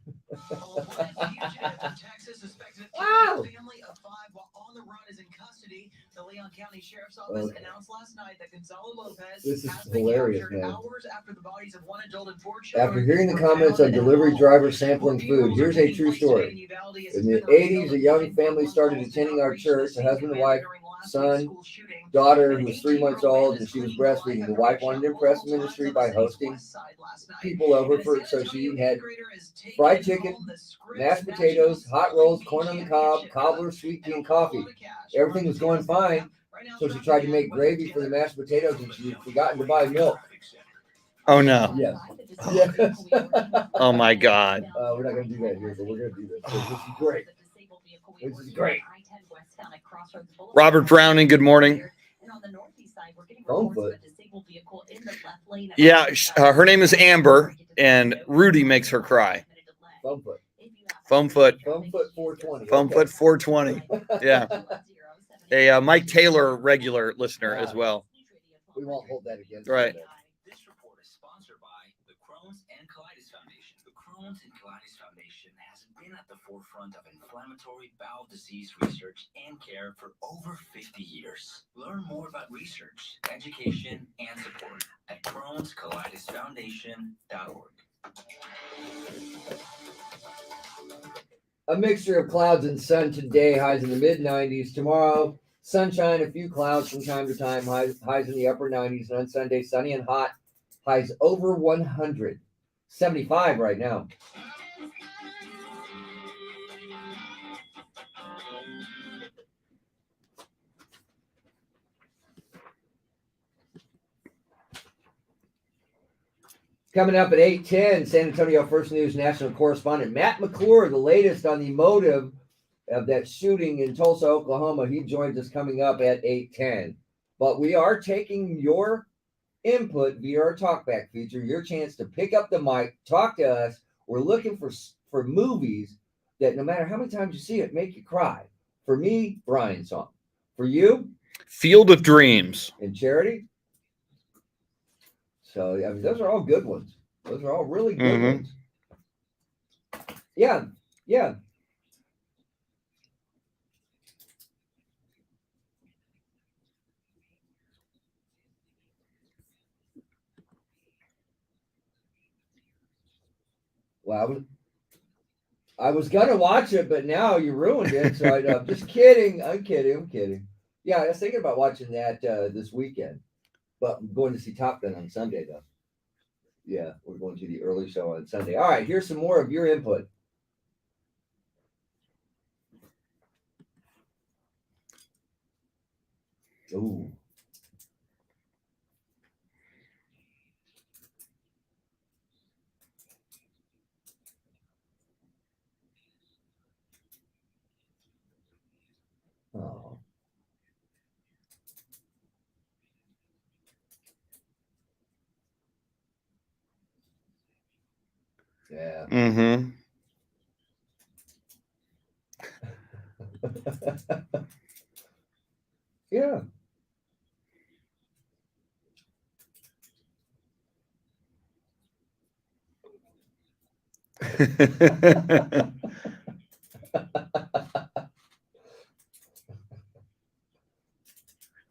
Wow! Family of 5 while on the run is in custody. The Leon County Sheriff's Office announced last night that Gonzalo Lopez This is has been hilarious, captured man. hours after the bodies of 1 adult and 4 children. After hearing the comments on delivery drivers sampling food, here's a true story. In the 80s, a young family started attending our church. A husband and wife, son, daughter who was 3 months old, and she was breastfeeding. The wife wanted to impress the ministry by hosting people over so she had fried chicken, mashed potatoes, hot rolls, corn on the cob, cobbler, sweet tea, and coffee. Everything was going fine, so she tried to make gravy for the mashed potatoes, and she had forgotten to buy milk. Oh, no. Yes. Yes. Oh, my God. We're not going to do that here, but we're going to do this. This is great. This is great. Robert Browning, good morning. Phone foot. Yeah, her name is Amber, and Rudy makes her cry. Phone foot. Phone foot. Phone foot 420. Phone Okay. foot 420. Yeah. A Mike Taylor regular listener as well. We won't hold that against Right. you. This report is sponsored by the Crohn's and Colitis Foundation. The Crohn's and Colitis Foundation has been at the forefront of inflammatory bowel disease research and care for over 50 years. Learn more about research, education, and support at Crohn'sColitisFoundation.org. A mixture of clouds and sun today, highs in the mid-90s. Tomorrow, sunshine, a few clouds from time to time, highs in the upper 90s. And on Sunday, sunny and hot, highs over 100. 75 right now. Coming up at 8:10, San Antonio First News national correspondent Matt McClure, the latest on the motive of that shooting in Tulsa, Oklahoma. He joins us coming up at 8:10. But we are taking your input via our talkback feature, your chance to pick up the mic, talk to us. We're looking for movies that no matter how many times you see it, make you cry. For me, Brian Song. For you? Field of Dreams. And Charity? So, I mean, those are all good ones. Those are all really good ones. Yeah. Well, I was gonna watch it, but now you ruined it. So I'm just kidding. I'm kidding. Yeah, I was thinking about watching that this weekend, but I'm going to see Top Gun on Sunday though. Yeah, we're going to the early show on Sunday. All right, here's some more of your input. Ooh. Oh. Yeah. Mm-hmm. Yeah.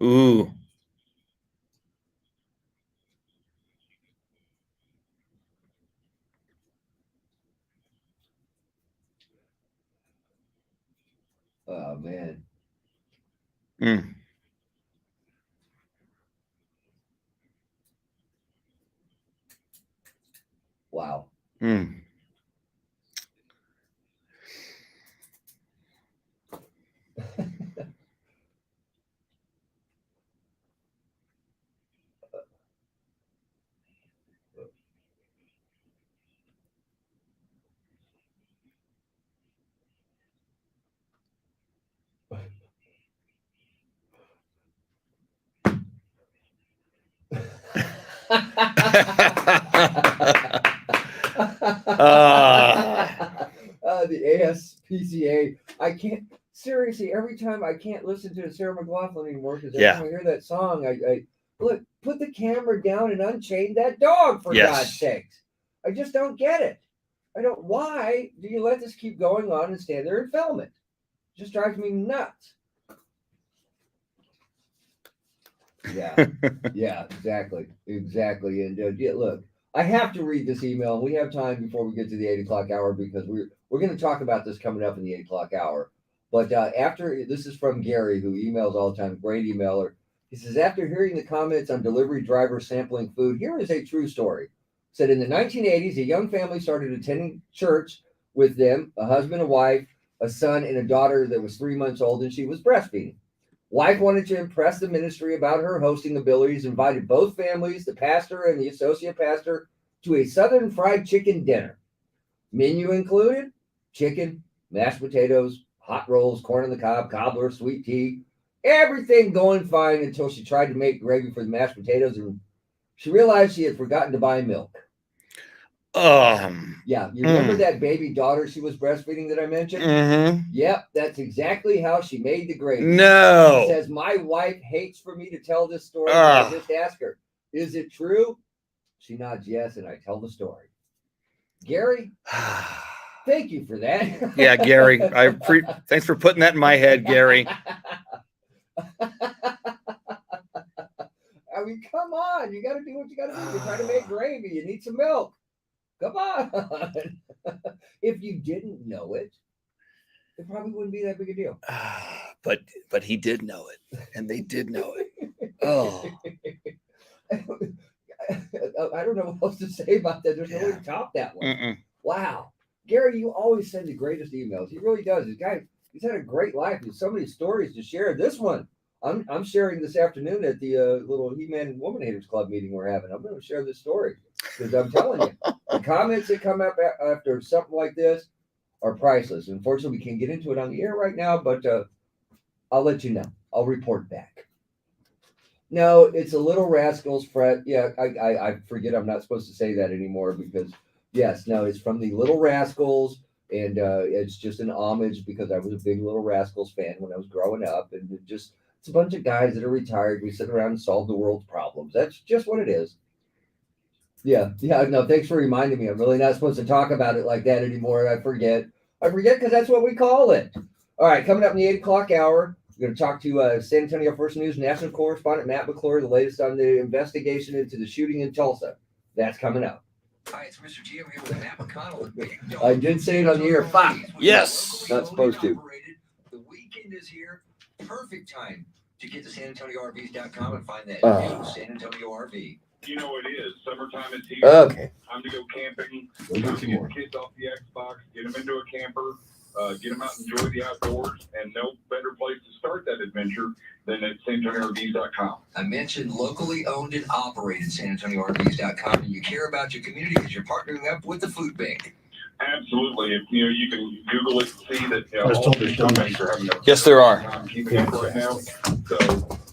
Ooh. Oh man. Mm. Wow. Mm. The ASPCA. I can't seriously. Every time I can't listen to Sarah McLachlan anymore because every Yeah. time I hear that song, I look, put the camera down and unchain that dog for Yes. God's sakes. I just don't get it. I don't. Why do you let this keep going on and stand there and film it? It just drives me nuts. Yeah, yeah, exactly. And yeah, look, I have to read this email, and we have time before we get to the 8 o'clock hour because we're going to talk about this coming up in the 8 o'clock hour. But after this is from Gary, who emails all the time, great emailer. He says, after hearing the comments on delivery drivers sampling food, here is a true story. Said in the 1980s, a young family started attending church with them, a husband, a wife, a son, and a daughter that was 3 months old, and she was breastfeeding. Wife wanted to impress the ministry about her hosting abilities, invited both families, the pastor and the associate pastor, to a Southern fried chicken dinner. Menu included chicken, mashed potatoes, hot rolls, corn on the cob, cobbler, sweet tea, everything going fine until she tried to make gravy for the mashed potatoes and she realized she had forgotten to buy milk. Yeah, you remember that baby daughter she was breastfeeding that I mentioned? Mm-hmm. Yep, that's exactly how she made the gravy. No. She says, my wife hates for me to tell this story, but I just ask her, is it true? She nods yes, and I tell the story. Gary, thank you for that. Yeah, Gary. Thanks for putting that in my head, Gary. I mean, come on. You got to do what you got to do. You're trying to make gravy. You need some milk. Come on. If you didn't know it, it probably wouldn't be that big a deal. But he did know it, and they did know it. Oh. I don't know what else to say about that. There's no way to top that one. Mm-mm. Wow. Gary, you always send the greatest emails. He really does. He's had a great life. There's so many stories to share. This one, I'm sharing this afternoon at the little He-Man and Woman Haters Club meeting we're having. I'm going to share this story because I'm telling you, the comments that come up after something like this are priceless. Unfortunately, we can't get into it on the air right now, but I'll let you know. I'll report back. No, it's a Little Rascals, Fred. Yeah, I forget I'm not supposed to say that anymore because, yes, no, it's from the Little Rascals, and it's just an homage because I was a big Little Rascals fan when I was growing up, and it's a bunch of guys that are retired. We sit around and solve the world's problems. That's just what it is. Yeah, no, thanks for reminding me. I'm really not supposed to talk about it like that anymore. I forget because that's what we call it. All right, coming up in the 8 o'clock hour, we're going to talk to San Antonio First News national correspondent Matt McClure, the latest on the investigation into the shooting in Tulsa. That's coming up. Hi, it's Mr. G. I'm here with Matt McConnell. I did say it on the air. Fuck. Yes. Not supposed to. The weekend is here. Perfect time to get to SanAntonioRVs.com and find that new San Antonio RV. You know it is. Summertime is here. Okay. Time to go camping. We'll Time do to some get more. the kids off the Xbox, get them into a camper, get them out and enjoy the outdoors, and no better place to start that adventure than at SanAntonioRVs.com. I mentioned locally owned and operated SanAntonioRVs.com, and you care about your community because you're partnering up with the food bank. Absolutely. If you know, you can Google it and see that I was all told the there's food donuts. banks are having a Yes, there are. time keeping up right now. So,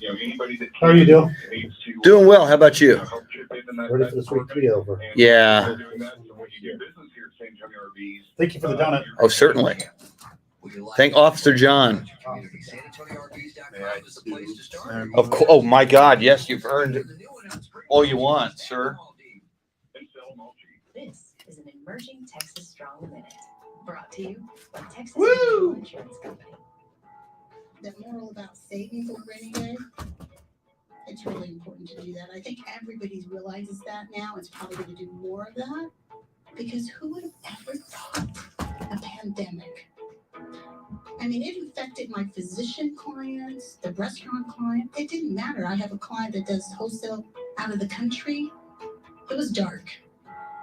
you know, anybody that How are you doing? needs to Doing well. How about you? help chip in that Ready for the sweet tea over. Yeah. they're doing that. So when you do business here at San Antonio RVs, Thank you for the donut. Oh, certainly. Thank Officer John. SanAntonioRVs.com is the place to start. Of course. Oh my God. Yes, you've earned all you want, sir. This is an Emerging Texas Strong Minute, brought to you by Texas Mutual Insurance Company. The moral about saving for a rainy day, it's really important to do that. I think everybody realizes that now. It's probably going to do more of that because who would have ever thought a pandemic? I mean, it affected my physician clients, the restaurant client. It didn't matter. I have a client that does wholesale out of the country. It was dark.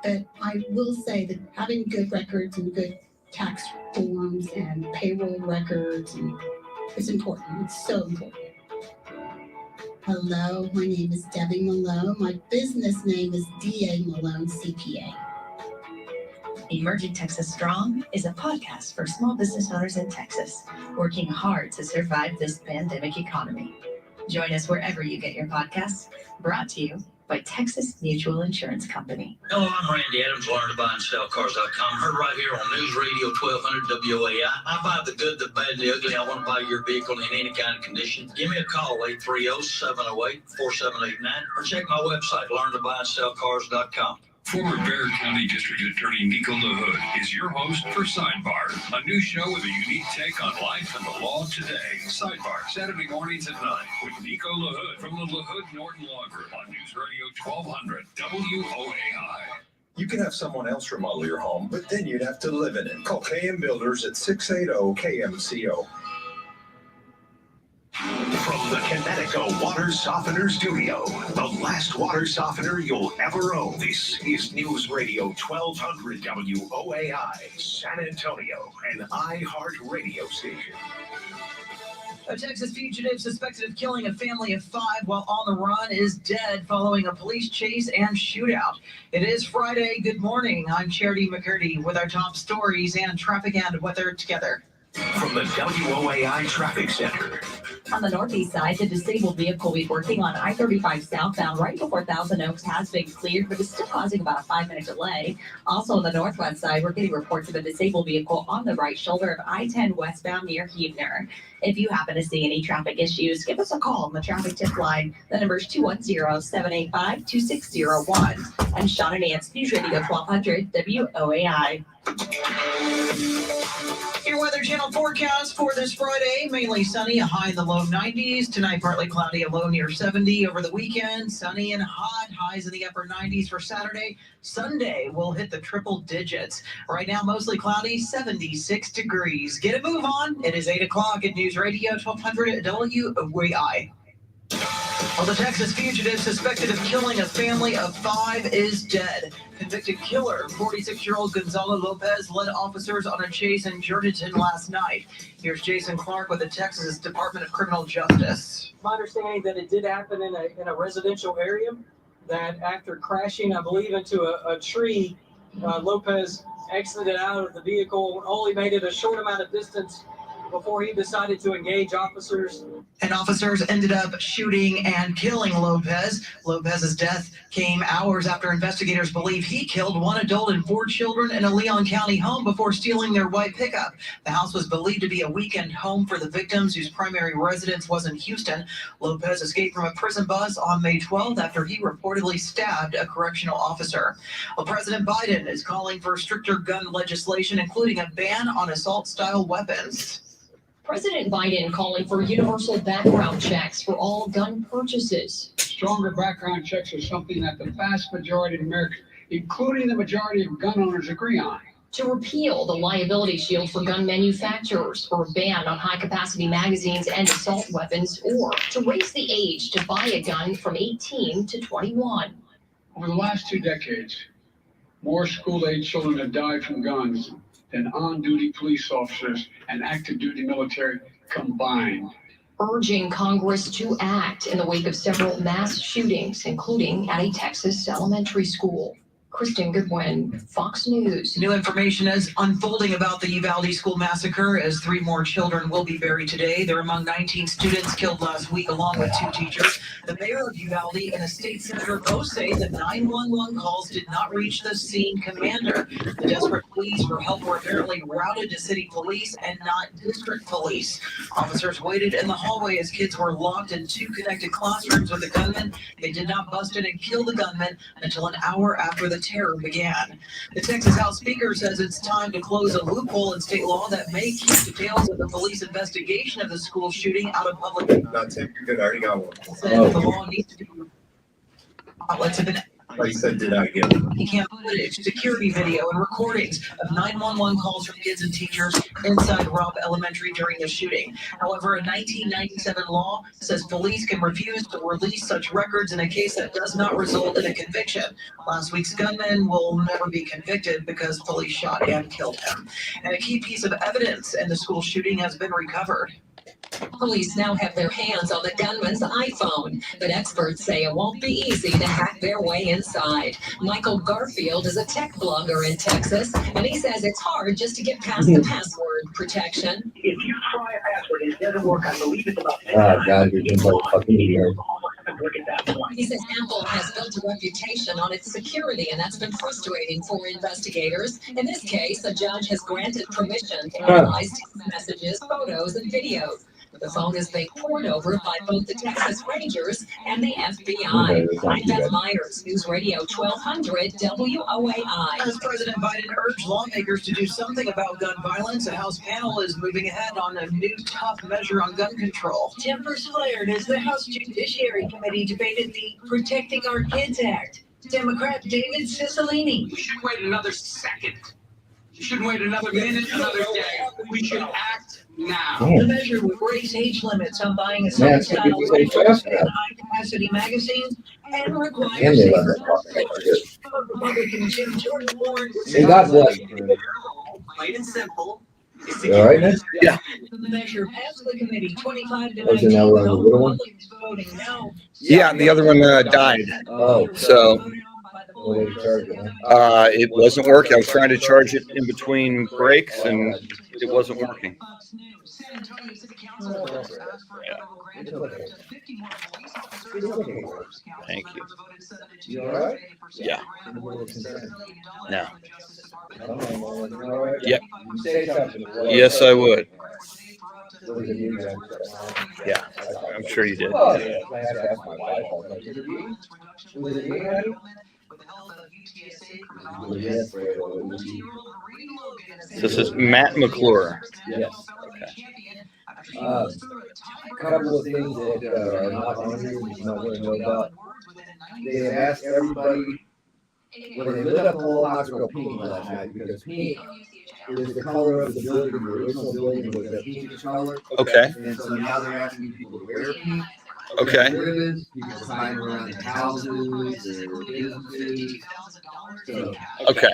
But I will say that having good records and good tax forms and payroll records and it's important. It's so important. Hello, my name is Debbie Malone. My business name is D.A. Malone, CPA. Emerging Texas Strong is a podcast for small business owners in Texas, working hard to survive this pandemic economy. Join us wherever you get your podcasts, brought to you by Texas Mutual Insurance Company. Hello, I'm Randy Adams, learn to buy and sell cars.com. Heard right here on News Radio 1200 WOAI. I buy the good, the bad, and the ugly. I want to buy your vehicle in any kind of condition. Give me a call, 830-708-4789, or check my website, learntobuyandsellcars.com. Former Bexar County District Attorney Nico LaHood is your host for Sidebar, a new show with a unique take on life and the law today. Sidebar, Saturday mornings at 9 with Nico LaHood from the LaHood Norton Law Group on News Radio 1200 WOAI. You can have someone else remodel your home, but then you'd have to live in it. Call KM Builders at 680-KMCO. From the Connecticut Water Softener Studio, the last water softener you'll ever own. This is News Radio 1200 WOAI, San Antonio, an iHeart radio station. A Texas fugitive suspected of killing a family of 5 while on the run is dead following a police chase and shootout. It is Friday. Good morning. I'm Charity McCurdy with our top stories and traffic and weather together. From the WOAI Traffic Center. On the northeast side, the disabled vehicle we're working on I-35 southbound right before Thousand Oaks has been cleared, but is still causing about a 5-minute delay. Also on the northwest side, we're getting reports of a disabled vehicle on the right shoulder of I-10 westbound near Huebner. If you happen to see any traffic issues, give us a call on the traffic tip line. The number is 210-785-2601. I'm Sean and Nance, News Radio 1200 WOAI. Your Weather Channel forecast for this Friday, mainly sunny, a high in the low 90s. Tonight, partly cloudy, a low near 70. Over the weekend, sunny and hot, highs in the upper 90s for Saturday. Sunday, we'll hit the triple digits. Right now, mostly cloudy, 76 degrees. Get a move on. It is 8 o'clock at News Radio 1200 WOAI. Well, the Texas fugitive suspected of killing a family of 5 is dead. Convicted killer, 46-year-old Gonzalo Lopez, led officers on a chase in Georgetown last night. Here's Jason Clark with the Texas Department of Criminal Justice. My understanding that it did happen in a residential area, that after crashing, I believe, into a tree, Lopez exited out of the vehicle, only made it a short amount of distance before he decided to engage officers. And officers ended up shooting and killing Lopez. Lopez's death came hours after investigators believe he killed 1 adult and 4 children in a Leon County home before stealing their white pickup. The house was believed to be a weekend home for the victims, whose primary residence was in Houston. Lopez escaped from a prison bus on May 12th after he reportedly stabbed a correctional officer. Well, President Biden is calling for stricter gun legislation, including a ban on assault-style weapons. President Biden calling for universal background checks for all gun purchases. Stronger background checks are something that the vast majority of including the majority of gun owners agree on. To repeal the liability shield for gun manufacturers, or a ban on high-capacity magazines and assault weapons, or to raise the age to buy a gun from 18 to 21. Over the last 2 decades, more school-age children have died from guns than on-duty police officers and active-duty military combined. Urging Congress to act in the wake of several mass shootings, including at a Texas elementary school. Kristen Goodwin, Fox News. New information is unfolding about the Uvalde school massacre as 3 more children will be buried today. They're among 19 students killed last week, along with 2 teachers. The mayor of Uvalde and a state senator both say the 911 calls did not reach the scene commander. The desperate pleas for help were apparently routed to city police and not district police. Officers waited in the hallway as kids were locked in 2 connected classrooms with the gunman. They did not bust in and kill the gunman until an hour after the terror began. The Texas House Speaker says it's time to close a loophole in state law that may keep details of the police investigation of the school shooting out of public. No, Tim, you did. I already got one. The law needs to be. Outlets have been. Like I said, did I get it? He can't footage, security video, and recordings of 911 calls from kids and teachers inside Robb Elementary during the shooting. However, a 1997 law says police can refuse to release such records in a case that does not result in a conviction. Last week's gunman will never be convicted because police shot and killed him. And a key piece of evidence in the school shooting has been recovered. Police now have their hands on the gunman's iPhone, but experts say it won't be easy to hack their way inside. Michael Garfield is a tech blogger in Texas, and he says it's hard just to get past the password protection. If you try a password and it doesn't work, I believe it's about Oh, God, you're just like fucking idiot. He says Apple has built a reputation on its security, and that's been frustrating for investigators. In this case, a judge has granted permission to analyze text messages, photos, and videos. The phone is being poured over by both the Texas Rangers and the FBI. I'm Beth Myers, News Radio 1200 WOAI. As President Biden urged lawmakers to do something about gun violence, a House panel is moving ahead on a new tough measure on gun control. Tempers flared as the House Judiciary Committee debated the Protecting Our Kids Act. Democrat David Cicilline. We should wait another second. We shouldn't wait another minute, another day. We should act now. The measure would raise age limits on buying assault style rifles and high-capacity magazines and require Republican Jim Jordan warned. Hey, God bless. Plain and simple. You all right, man? Yeah. The measure passed the committee 25 to Oh, so 19. now we're on the little one? Republicans voting no. Yeah, and the other one died. Oh. So What are you charging, huh? it wasn't working. I was trying to charge it in between breaks, and it wasn't working. Thank you. You all right? Yeah. No. All right. Yep. You say something. Yes, I would. What was it you guys said? Yeah, I'm sure you did. Oh, yeah. I have to ask my wife. I was like, "Is it you? Was it you, Eddie?" Yes, right. This is Matt McClure. Yes. A couple of things that are not on here, you might want to know about. They have asked everybody, when they lit up the whole house, to go pink last night, because pink is the color of the building. The original building was a pink color. Okay. And so now they're asking people to wear pink. Okay. Ribbons, people sign around the houses, their businesses. So, Okay.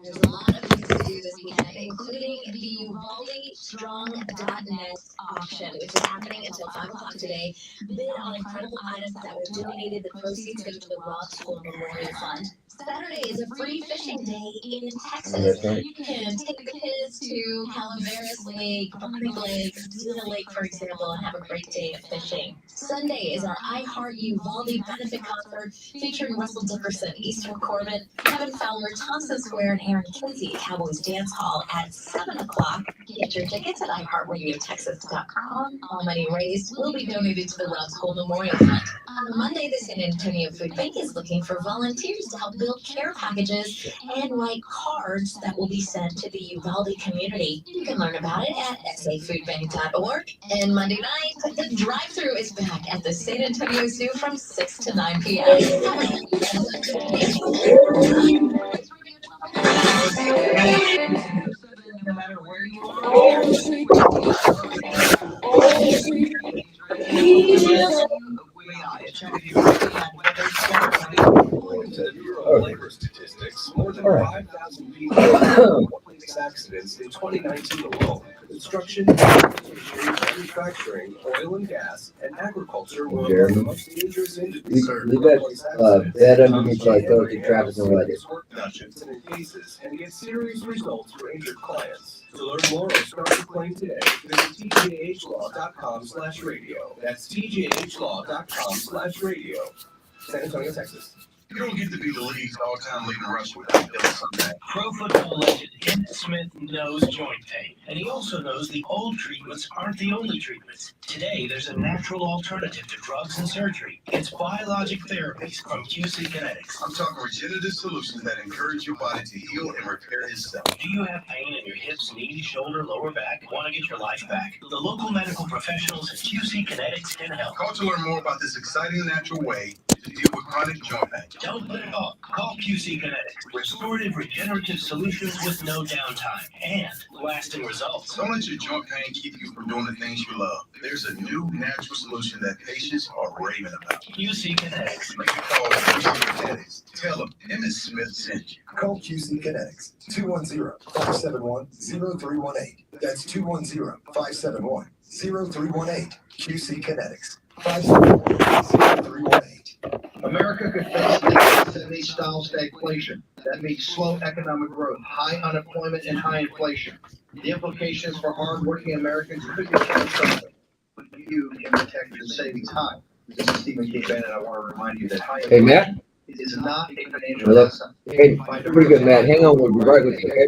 There's a lot of things to do this weekend, including the UvaldeStrong.net auction, which is happening until 5 o'clock today. Bid on incredible items that were donated. The proceeds go to the Robb School Memorial Fund. Saturday is a free fishing day in Texas. You can take the kids to Calaveras Lake, Bunny Lake, Dina Lake, for example, and have a great day of fishing. Sunday is our I Heart Uvalde benefit concert featuring Russell Dickerson, Eastern Corbin, Kevin Fowler, Thompson Square, and Aaron Kinsey at Cowboys Dance Hall at 7 o'clock. Get your tickets at iHeartRadioTexas.com. All money raised will be donated to the Robb School Memorial Fund. On Monday, the San Antonio Food Bank is looking for volunteers to help build care packages and write cards that will be sent to the Uvalde community. You can learn about it at safoodbank.org. And Monday night, the drive-thru is back at the San Antonio Zoo from 6 to 9 p.m. No matter where you are. According to the Bureau of Labor Statistics, more than 5,000 people in workplace accidents in 2019 alone. Construction, manufacturing, oil and gas, and agriculture were among the most dangerous industries. Leave that bed underneath so I throw it to Travis and Weather. Accident cases and get serious results for injured clients. To learn more or start your claim today, visit tjahlaw.com/radio. That's tjahlaw.com/radio. San Antonio, Texas. You don't get to be the league's all-time leading rusher without feeling something. Pro football legend Emmitt Smith knows joint pain, and he also knows the old treatments aren't the only treatments. Today, there's a natural alternative to drugs and surgery. It's biologic therapies from QC Kinetics. I'm talking regenerative solutions that encourage your body to heal and repair itself. Do you have pain in your hips, knees, shoulder, lower back? Want to get your life back? The local medical professionals at QC Kinetics can help. Call to learn more about this exciting natural way to deal with chronic joint pain. Don't put it off. Call QC Kinetics. Restorative regenerative solutions with no downtime and lasting results. Don't let your joint pain keep you from doing the things you love. There's a new natural solution that patients are raving about. QC Kinetics. Make a call to QC Kinetics. Tell them Emmitt Smith sent you. Call QC Kinetics 210-571-0318. That's 210-571-0318. QC Kinetics 571-0318. America could face 1970s style stagflation. That means slow economic growth, high unemployment, and high inflation. The implications for hardworking Americans could be catastrophic. But you can protect your savings high. This is Stephen K. Bannon. I want to remind you that high Hey, Matt. inflation is not a financial Hello. asset. Hey, pretty good, Matt. Hang on, we'll be right with you, okay?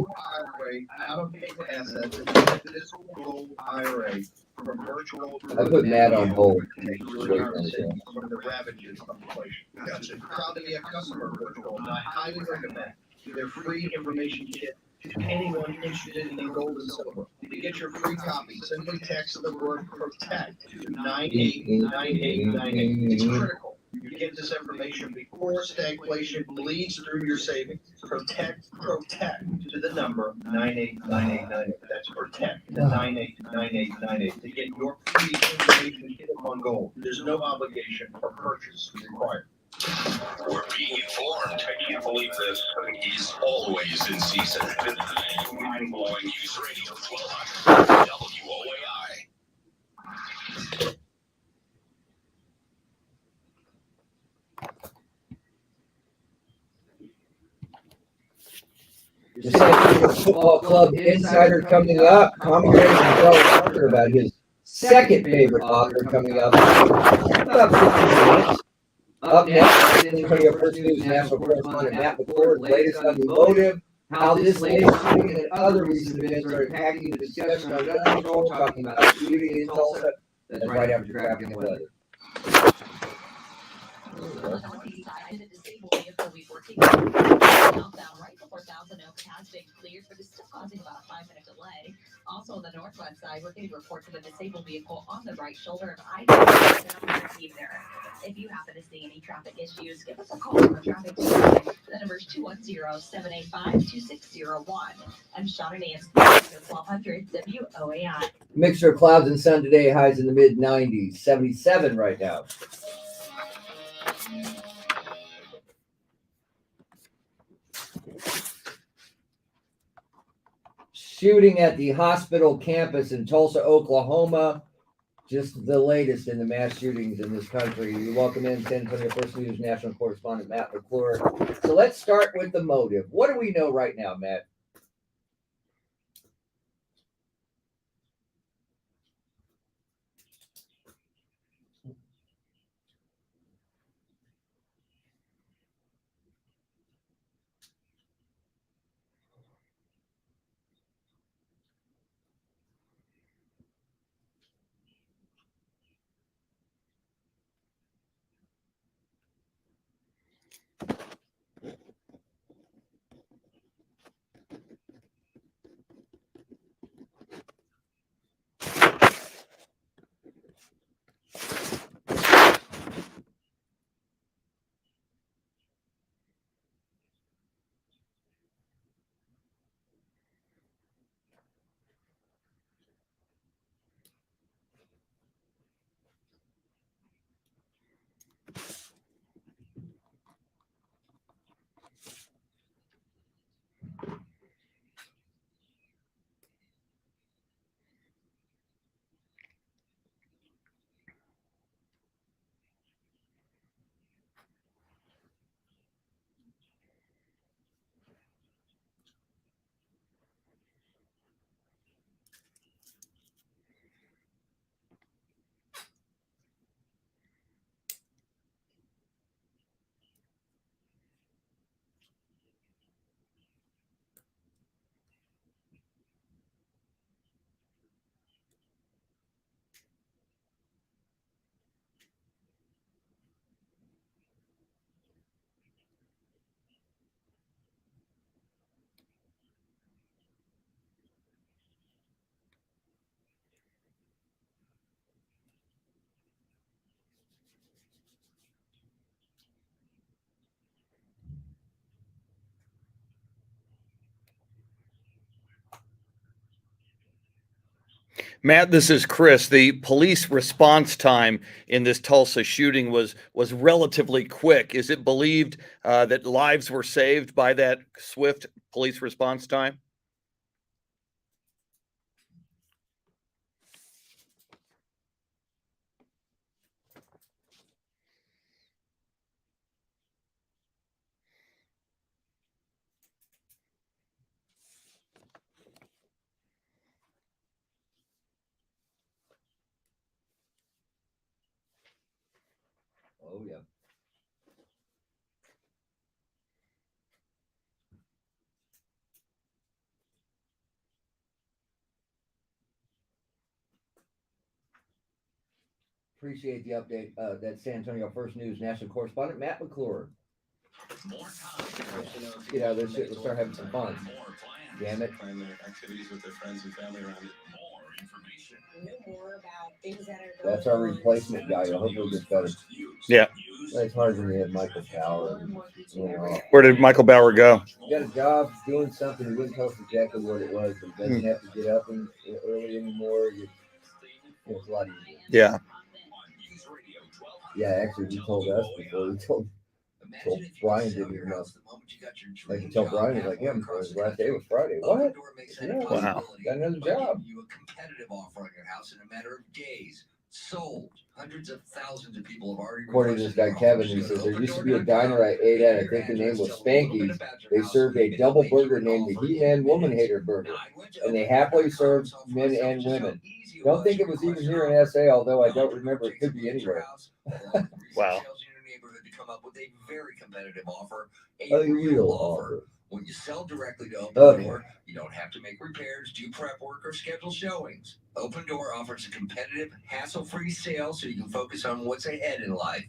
Out of paper assets, this gold IRA from virtual. I put Matt on hold. From the ravages of inflation. Gotcha. Proud to be a customer of Virtual, and I highly recommend their free information kit to anyone interested in gold and silver. To get your free copy, simply text the word PROTECT to 989898. It's critical. You get this information before stagflation bleeds through your savings. Protect to the number 989898. That's protect to 989898 to get your free information kit on gold. There's no obligation or purchase required. We're being informed. I can't believe this. He's always in season. This is mind-blowing news radio 1200 WOAI. The San Antonio Football Club Insider coming up. Tommy Ray and Joe Parker about his second favorite author coming up. About 15 minutes. Up next, San Antonio First News national correspondent Matt McCurdy, latest on the motive, how this latest shooting and other recent events are impacting the discussion on gun control, talking about the shooting in Tulsa. That's right after traffic and weather. Right before Thousand Oaks has been cleared, but it's still causing about a 5-minute delay. Also on the northwest side, we're getting reports of a disabled vehicle on the right shoulder of I-10 there. If you happen to see any traffic issues, give us a call on the traffic team. The number is 210-785-2601. I'm Shauna Nance, 1200 WOAI. Mixture of clouds and sun today, highs in the mid 90s, 77 right now. Shooting at the hospital campus in Tulsa, Oklahoma. Just the latest in the mass shootings in this country. We welcome in San Antonio First News national correspondent Matt McCurdy. So let's start with the motive. What do we know right now, Matt? Matt, this is Chris. The police response time in this Tulsa shooting was relatively quick. Is it believed that lives were saved by that swift police response time? Oh, yeah. Appreciate the update. That's San Antonio First News national correspondent Matt McClure. You know, this shit will start having some fun. Damn it. Plan their activities with their friends and family around it. Know more about things that are That's our replacement guy. I hope he'll get better. Yeah. It's hard when you have Michael Power. And, you know, Where did Michael Bauer go? he got a job doing something. He wouldn't tell us exactly what it was, but he doesn't have to get up early anymore. It's a lot easier. Yeah. Yeah, actually, he told us before. He told Brian didn't even know. Like, he told Brian, he's like, yeah, his last day was Friday. What? Yeah, Wow. Got another job. You a competitive offer on your house in a matter of days. Sold. Hundreds of thousands of people have already. According to this guy Kevin, he says there used to be a diner I ate at. I think the name was Spanky's. They served a double burger named the He-Man Woman Hater Burger, and they happily served men and women. Don't think it was even here in SA, although I don't remember. It could be anywhere. Wow. To come up with a very competitive offer, A real offer. When you sell directly to Open Door, you don't have to make repairs, do prep work, or schedule showings. Open Door offers a competitive, hassle-free sale so you can focus on what's ahead in life.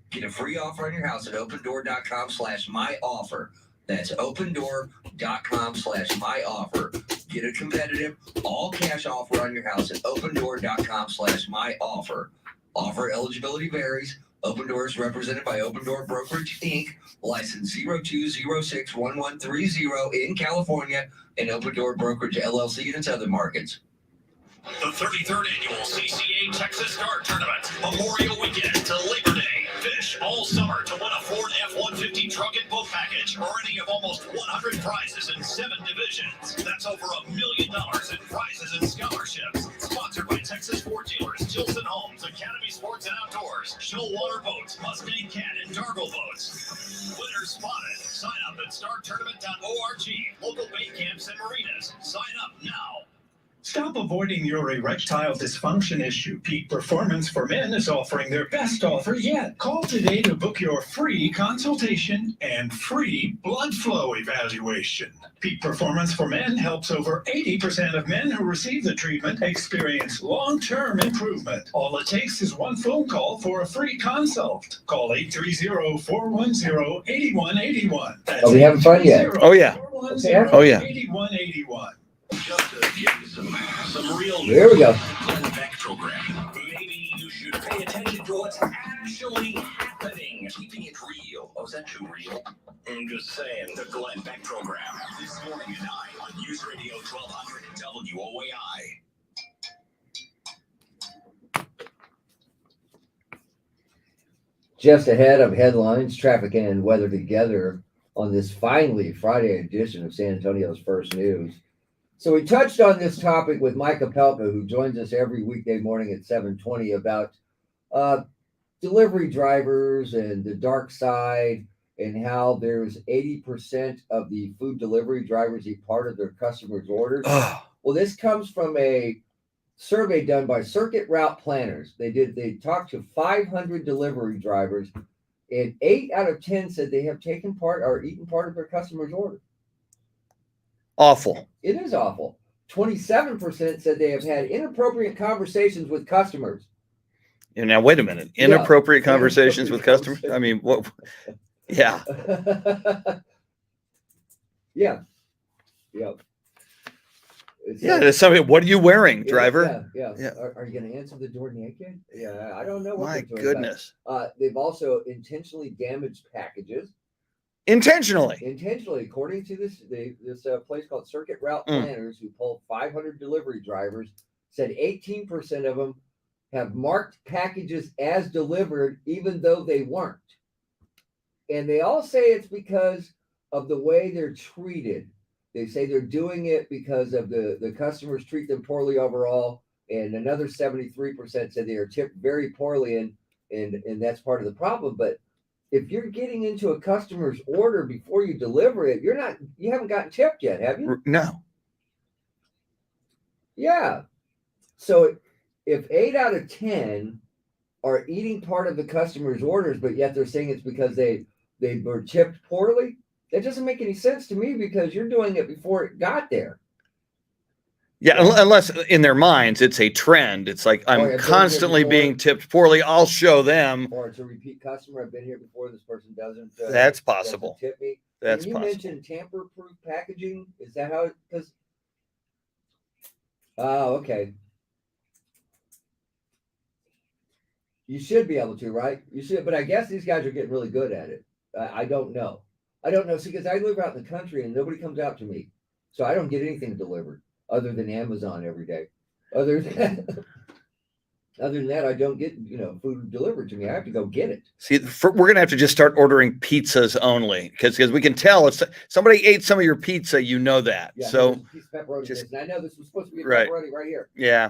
Get a free offer on your house at opendoor.com/myoffer. That's opendoor.com/myoffer. Get a competitive, all-cash offer on your house at opendoor.com/myoffer. Offer eligibility varies. Open Door is represented by Open Door Brokerage, Inc., license 02061130 in California, and Open Door Brokerage, LLC in its other markets. The 33rd Annual CCA Texas Star Tournament, Memorial Weekend to Labor Day. Fish all summer to win a Ford F-150 truck and boat package or any of almost 100 prizes in 7 divisions. That's over $1 million in prizes and scholarships. Sponsored by Texas Ford Dealers, Tilson Homes, Academy Sports and Outdoors, Shoalwater Boats, Mustang Cat, and Dargle Boats. Winners spotted. Sign up at startournament.org. Local bait camps and marinas. Sign up now. Stop avoiding your erectile dysfunction issue. Peak Performance for Men is offering their best offer yet. Call today to book your free consultation and free blood flow evaluation. Peak Performance for Men helps over 80% of men who receive the treatment experience long-term improvement. All it takes is one phone call for a free consult. Call 830-410-8181. That's Are we having fun yet? Oh, yeah. Oh, yeah. 8181. Just to give you some real There we go. back program. Maybe you should pay attention to what's actually happening. Keeping it real. Oh, is that too real? I'm just saying. The Glenn Beck program. This morning at 9 on News Radio 1200 and WOAI. Just ahead of headlines, traffic and weather together on this finally Friday edition of San Antonio's First News. So we touched on this topic with Mike Opelka, who joins us every weekday morning at 7:20 about delivery drivers and the dark side and how there's 80% of the food delivery drivers eat part of their customers' orders. Well, this comes from a survey done by Circuit Route Planners. They talked to 500 delivery drivers, and 8 out of 10 said they have taken part or eaten part of their customers' order. Awful. It is awful. 27% said they have had inappropriate conversations with customers. And now, wait a minute. Inappropriate conversations with customers? I mean, what? Yeah. Yeah. There's something. What are you wearing, driver? Yeah. Are you going to answer the door naked? Yeah, I don't know. My goodness. They've also intentionally damaged packages. Intentionally, according to this place called Circuit Route Planners, who polled 500 delivery drivers, said 18% of them have marked packages as delivered, even though they weren't. And they all say it's because of the way they're treated. They say they're doing it because of the customers treat them poorly overall. And another 73% said they are tipped very poorly, and that's part of the problem. But if you're getting into a customer's order before you deliver it, you haven't gotten tipped yet, have you? No. Yeah. So if 8 out of 10 are eating part of the customer's orders, but yet they're saying it's because they were tipped poorly, that doesn't make any sense to me, because you're doing it before it got there. Yeah, unless in their minds it's a trend. It's like, I'm constantly being tipped poorly. I'll show them. Or it's a repeat customer. I've been here before. This person doesn't. That's possible. Doesn't tip me. That's you possible. mentioned tamper-proof packaging. Is that how? Because oh, okay. You should be able to, right? You should, but I guess these guys are getting really good at it. I don't know. See, because I live out in the country and nobody comes out to me, so I don't get anything delivered other than Amazon every day. Other than that, I don't get food delivered to me. I have to go get it. See, we're gonna have to just start ordering pizzas only, because we can tell if somebody ate some of your pizza, you know that. Yeah, so piece of pepperoni and I know this was supposed to be a right. pepperoni right here. Yeah.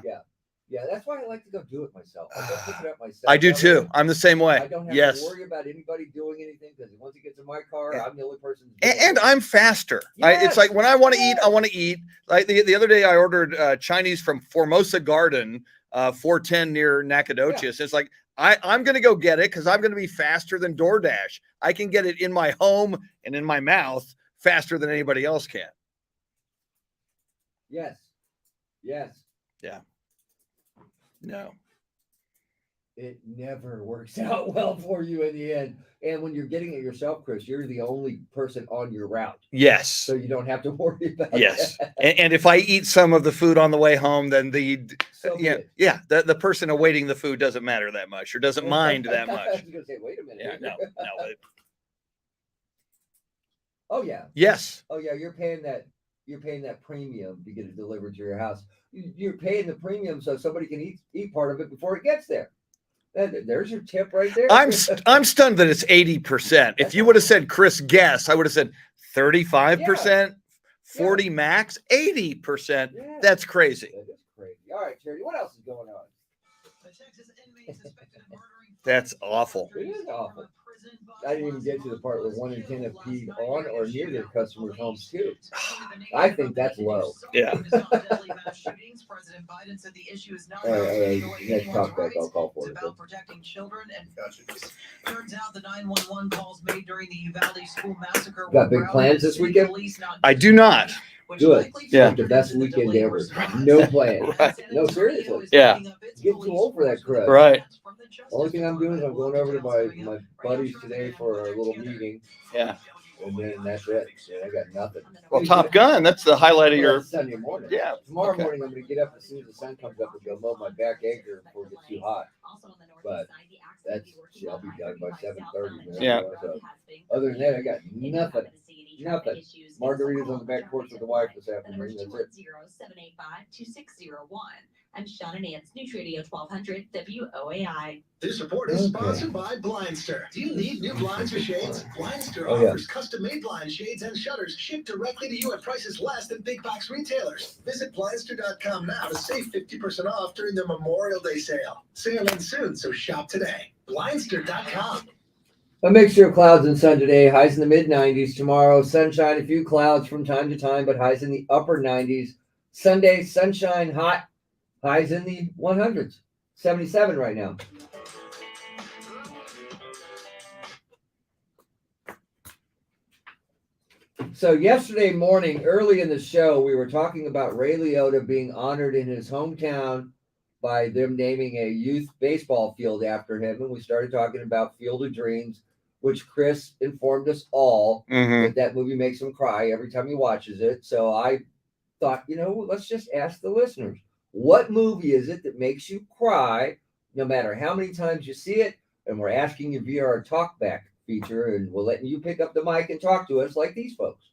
Yeah, that's why I like to go do it myself. I go pick it up myself. I do too. I'm the same way. I don't have to worry about anybody doing anything, because once it gets in my car, I'm the only person. And I'm faster. Yes. It's like when I want to eat, I want to eat. Like the other day, I ordered Chinese from Formosa Garden, 410 near Nacogdoches. Yeah. It's like, I'm going to go get it because I'm going to be faster than DoorDash. I can get it in my home and in my mouth faster than anybody else can. Yes. Yes. Yeah. No. It never works out well for you in the end. And when you're getting it yourself, Chris, you're the only person on your route. Yes. So you don't have to worry about yes. that. And if I eat some of the food on the way home, then the person awaiting the food doesn't matter that much, or doesn't mind that much. I was going to say, wait a minute. Yeah, no. Oh yeah. Yes. Oh yeah, you're paying that premium to get it delivered to your house. You're paying the premium so somebody can eat part of it before it gets there. There's your tip right there. I'm stunned that it's 80%. If you would have said Chris guess, I would have said 35%, 40 max, 80%. Yeah. That's crazy. That is crazy. All right, Charity, what else is going on? That's awful. It is awful. I didn't even get to the part where 1 in 10 have peed on or near their customers' homes too. I think that's low. Yeah. President Biden said the issue is not about protecting children and turns out the 911 calls made during the Uvalde school massacre. Got big plans this weekend? I do not. Good. Yeah. The best weekend ever. No plan. Right. No, seriously. Yeah. Getting too old for that crap. Right. Only thing I'm doing is I'm going over to my buddies today for a little meeting. Yeah. And then that's it. I got nothing. Well, Top Gun, that's the highlight of your Sunday morning. Yeah. Tomorrow morning I'm going to get up as soon as the sun comes up and go mow my back acre before it gets too hot. But I'll be done by 7:30. Yeah. So, other than that, I got nothing. Nothing. Margaritas on the back porch with the wife this afternoon. That's it. 785-2601. I'm Sean and Nance, News Radio 1200 WOAI. This report is sponsored by Blindster. Do you need new blinds or shades? Blindster Oh, yeah. offers custom-made blind shades and shutters shipped directly to you at prices less than big box retailers. Visit Blindster.com now to save 50% off during the Memorial Day sale. Sale ends soon, so shop today. Blindster.com. A mixture of clouds and sun today. Highs in the mid-90s. Tomorrow, sunshine, a few clouds from time to time, but highs in the upper 90s. Sunday, sunshine, hot. Highs in the 100s. 77 right now. So yesterday morning, early in the show, we were talking about Ray Liotta being honored in his hometown by them naming a youth baseball field after him. And we started talking about Field of Dreams, which Chris informed us all that movie makes him cry every time he watches it. So I thought, let's just ask the listeners. What movie is it that makes you cry no matter how many times you see it? And we're asking you via our talkback feature, and we're letting you pick up the mic and talk to us like these folks.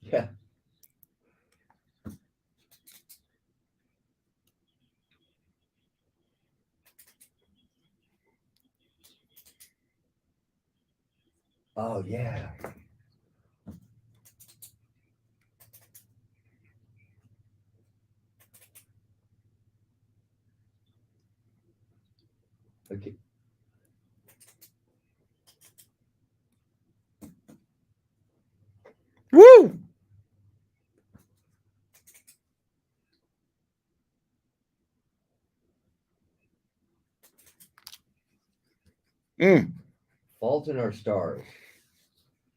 Yeah. Oh yeah. Okay. Woo! Mm. Fault in Our Stars.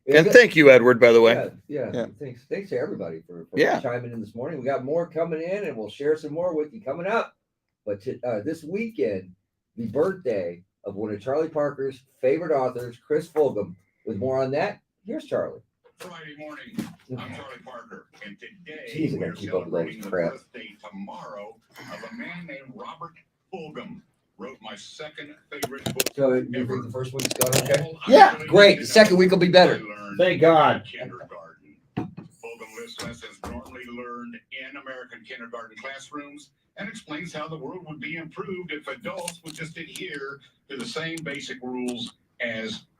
And thank you, Edward, by the way. Yeah. Thanks to everybody for Yeah. chiming in this morning. We got more coming in, and we'll share some more with you coming up. But this weekend, the birthday of one of Charlie Parker's favorite authors, Chris Fulgham. With more on that, here's Charlie. Friday morning, I'm Charlie Parker, and today Jeez, I gotta we're keep up with all this celebrating the crap. birthday tomorrow of a man named Robert Fulgham. Wrote my second favorite book. So you think the first week's gone okay? Yeah, Great. The second week will be better. Thank God. Kindergarten. Fulgham lists lessons normally learned in American kindergarten classrooms and explains how the world would be improved if adults would just adhere to the same basic rules as